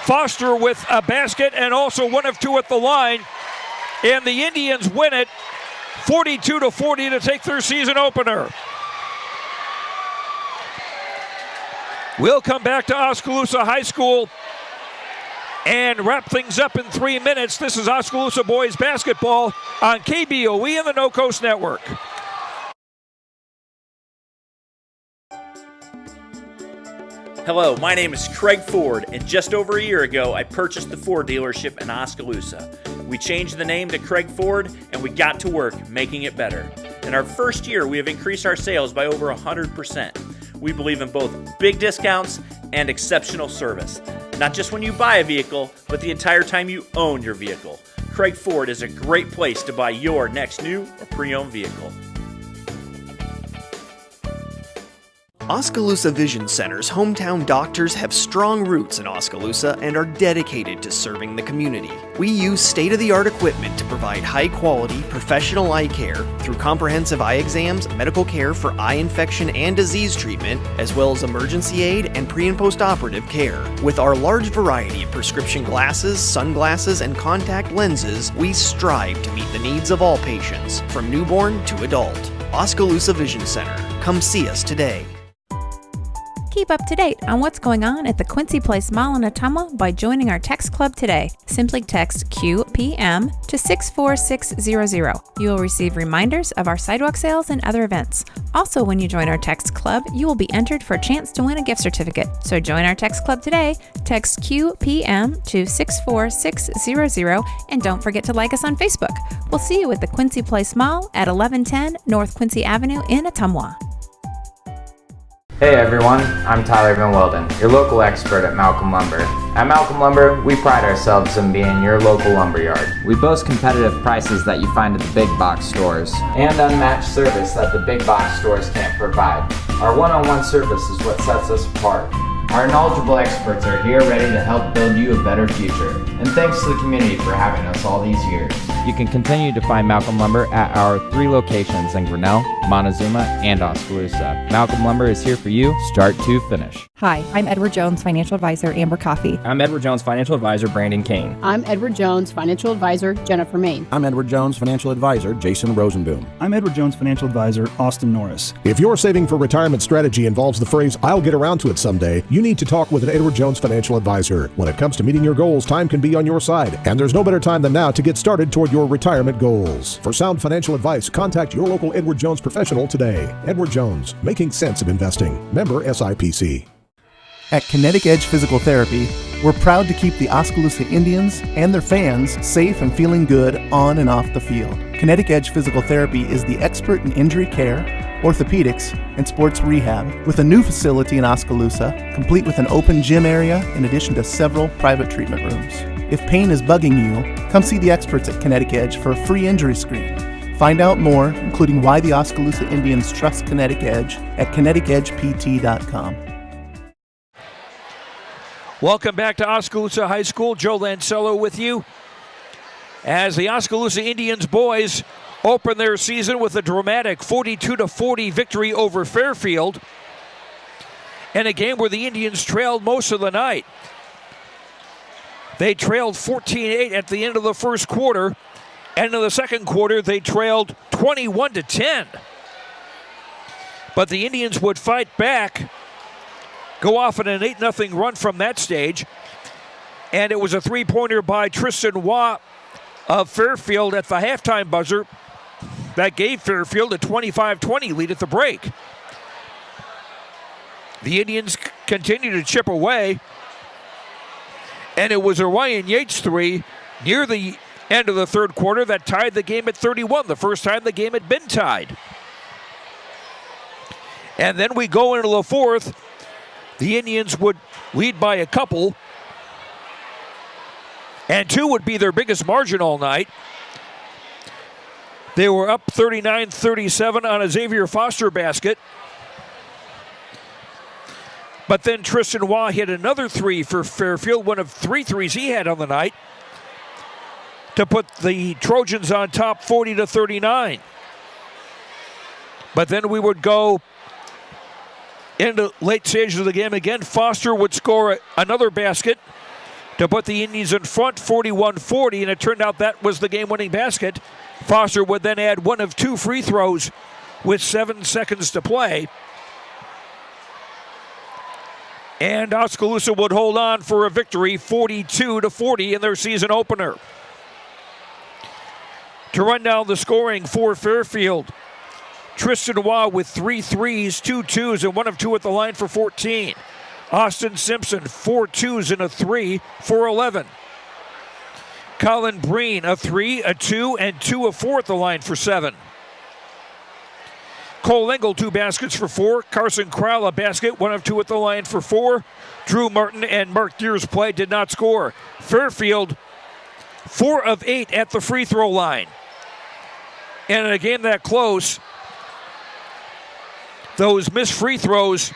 Foster with a basket and also 1 of 2 at the line, and the Indians win it 42-40 to take their season opener. We'll come back to Oskaloosa High School and wrap things up in 3 minutes. This is Oskaloosa Boys Basketball on KBOE and the No Coast Network. Hello, my name is Craig Ford, and just over a year ago, I purchased the Ford dealership in Oskaloosa. We changed the name to Craig Ford, and we got to work making it better. In our first year, we have increased our sales by over 100%. We believe in both big discounts and exceptional service. Not just when you buy a vehicle, but the entire time you own your vehicle. Craig Ford is a great place to buy your next new or pre-owned vehicle. Oskaloosa Vision Center's hometown doctors have strong roots in Oskaloosa and are dedicated to serving the community. We use state-of-the-art equipment to provide high-quality, professional eye care through comprehensive eye exams, medical care for eye infection and disease treatment, as well as emergency aid and pre- and post-operative care. With our large variety of prescription glasses, sunglasses, and contact lenses, we strive to meet the needs of all patients, from newborn to adult. Oskaloosa Vision Center. Come see us today. Keep up to date on what's going on at the Quincy Place Mall in Ottumwa by joining our text club today. Simply text QPM to 64600. You will receive reminders of our sidewalk sales and other events. Also, when you join our text club, you will be entered for a chance to win a gift certificate. So join our text club today. Text QPM to 64600 and don't forget to like us on Facebook. We'll see you at the Quincy Place Mall at 1110 North Quincy Avenue in Ottumwa. Hey everyone, I'm Tyler Van Welden, your local expert at Malcolm Lumber. At Malcolm Lumber, we pride ourselves in being your local lumberyard. We boast competitive prices that you find at the big box stores and unmatched service that the big box stores can't provide. Our one-on-one service is what sets us apart. Our knowledgeable experts are here ready to help build you a better future. And thanks to the community for having us all these years. You can continue to find Malcolm Lumber at our 3 locations in Grinnell, Montezuma, and Oskaloosa. Malcolm Lumber is here for you, start to finish. Hi, I'm Edward Jones Financial Advisor, Amber Coffey. I'm Edward Jones Financial Advisor, Brandon Kane. I'm Edward Jones Financial Advisor, Jennifer Main. I'm Edward Jones Financial Advisor, Jason Rosenboom. I'm Edward Jones Financial Advisor, Austin Norris. If your saving for retirement strategy involves the phrase, "I'll get around to it someday," you need to talk with an Edward Jones Financial Advisor. When it comes to meeting your goals, time can be on your side, and there's no better time than now to get started toward your retirement goals. For sound financial advice, contact your local Edward Jones professional today. Edward Jones, making sense of investing. Member SIPC. At Kinetic Edge Physical Therapy, we're proud to keep the Oskaloosa Indians and their fans safe and feeling good on and off the field. Kinetic Edge Physical Therapy is the expert in injury care, orthopedics, and sports rehab, with a new facility in Oskaloosa, complete with an open gym area in addition to several private treatment rooms. If pain is bugging you, come see the experts at Kinetic Edge for a free injury screen. Find out more, including why the Oskaloosa Indians trust Kinetic Edge, at kineticedgept.com. Welcome back to Oskaloosa High School. Joe Lancello with you as the Oskaloosa Indians boys open their season with a dramatic 42-40 victory over Fairfield in a game where the Indians trailed most of the night. They trailed 14-8 at the end of the first quarter, and in the second quarter they trailed 21-10. But the Indians would fight back, go off in an 8-0 run from that stage, and it was a three-pointer by Tristan Waugh of Fairfield at the halftime buzzer that gave Fairfield a 25-20 lead at the break. The Indians continue to chip away, and it was a Ryan Yates three near the end of the third quarter that tied the game at 31, the first time the game had been tied. And then we go into the fourth. The Indians would lead by a couple, and 2 would be their biggest margin all night. They were up 39-37 on a Xavier Foster basket. But then Tristan Waugh hit another three for Fairfield, one of 3 threes he had on the night, to put the Trojans on top 40-39. But then we would go into late stages of the game again. Foster would score another basket to put the Indians in front 41-40, and it turned out that was the game-winning basket. Foster would then add one of 2 free throws with 7 seconds to play. And Oskaloosa would hold on for a victory 42-40 in their season opener. To run down the scoring for Fairfield, Tristan Waugh with 3 threes, 2 twos, and 1 of 2 at the line for 14. Austin Simpson, 4 twos and a 3 for 11. Colin Breen, a 3, a 2, and 2 of 4 at the line for 7. Cole Engel, 2 baskets for 4. Carson Crowell, a basket, 1 of 2 at the line for 4. Drew Martin and Mark Deere's play did not score. Fairfield, 4 of 8 at the free throw line. And in a game that close, those missed free throws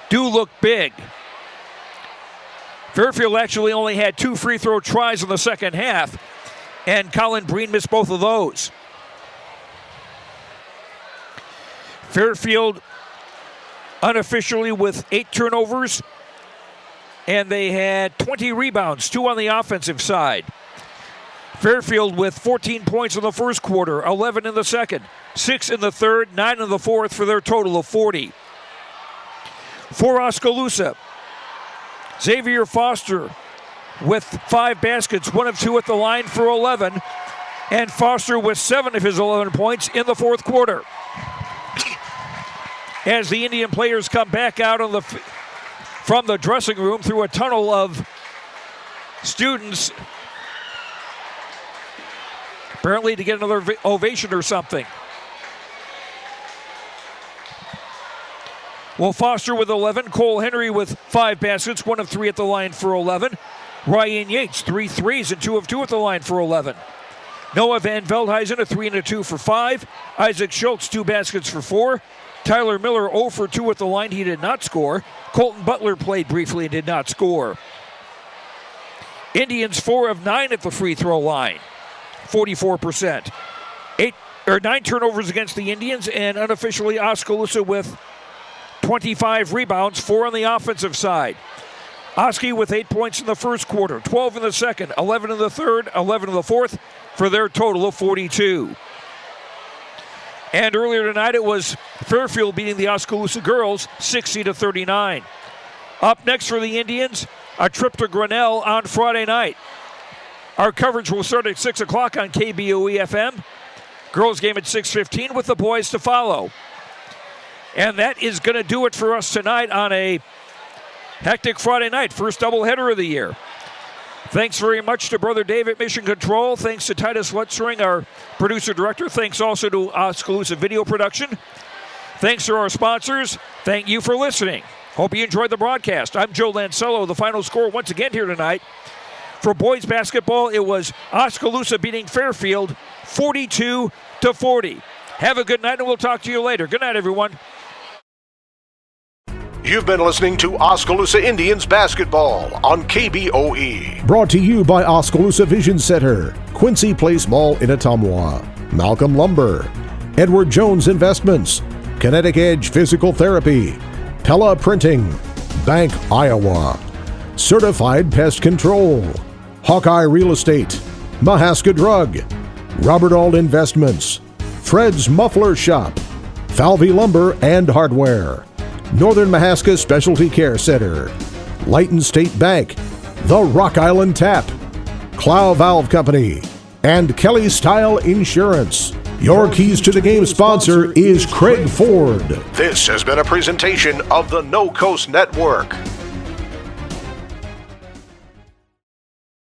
do look big. Fairfield actually only had 2 free throw tries in the second half, and Colin Breen missed both of those. Fairfield unofficially with 8 turnovers, and they had 20 rebounds, 2 on the offensive side. Fairfield with 14 points in the first quarter, 11 in the second, 6 in the third, 9 in the fourth for their total of 40. For Oskaloosa, Xavier Foster with 5 baskets, 1 of 2 at the line for 11, and Foster with 7 of his 11 points in the fourth quarter. As the Indian players come back out on from the dressing room through a tunnel of students, apparently to get another ovation or something. Will Foster with 11. Cole Henry with 5 baskets, 1 of 3 at the line for 11. Ryan Yates, 3 threes and 2 of 2 at the line for 11. Noah Van Veldhuizen, a 3 and a 2 for 5. Isaac Schultz, 2 baskets for 4. Tyler Miller, 0 for 2 at the line. He did not score. Colton Butler played briefly and did not score. Indians 4 of 9 at the free throw line, 44%. 9 turnovers against the Indians, and unofficially Oskaloosa with 25 rebounds, 4 on the offensive side. Oski with 8 points in the first quarter, 12 in the second, 11 in the third, 11 in the fourth, for their total of 42. And earlier tonight it was Fairfield beating the Oskaloosa girls 60-39. Up next for the Indians, a trip to Grinnell on Friday night. Our coverage will start at 6 o'clock on KBOE FM. Girls game at 6:15 with the boys to follow. And that is going to do it for us tonight on a hectic Friday night, first doubleheader of the year. Thanks very much to Brother Dave at Mission Control. Thanks to Titus Lutzring, our producer-director. Thanks also to Oskaloosa Video Production. Thanks to our sponsors. Thank you for listening. Hope you enjoyed the broadcast. I'm Joe Lancello. The final score once again here tonight. For boys basketball, it was Oskaloosa beating Fairfield 42-40. Have a good night, and we'll talk to you later. Good night, everyone. You've been listening to Oskaloosa Indians basketball on KBOE. Brought to you by Oskaloosa Vision Center, Quincy Place Mall in Ottumwa, Malcolm Lumber, Edward Jones Investments, Kinetic Edge Physical Therapy, Pella Printing, Bank Iowa, Certified Pest Control, Hawkeye Real Estate, Mahaska Drug, Robert Auld Investments, Fred's Muffler Shop, Falvey Lumber and Hardware, Northern Mahaska Specialty Care Center, Lighton State Bank, The Rock Island Tap, Clow Valve Company, and Kelly Style Insurance. Your Keys to the Game sponsor is Craig Ford. This has been a presentation of the No Coast Network.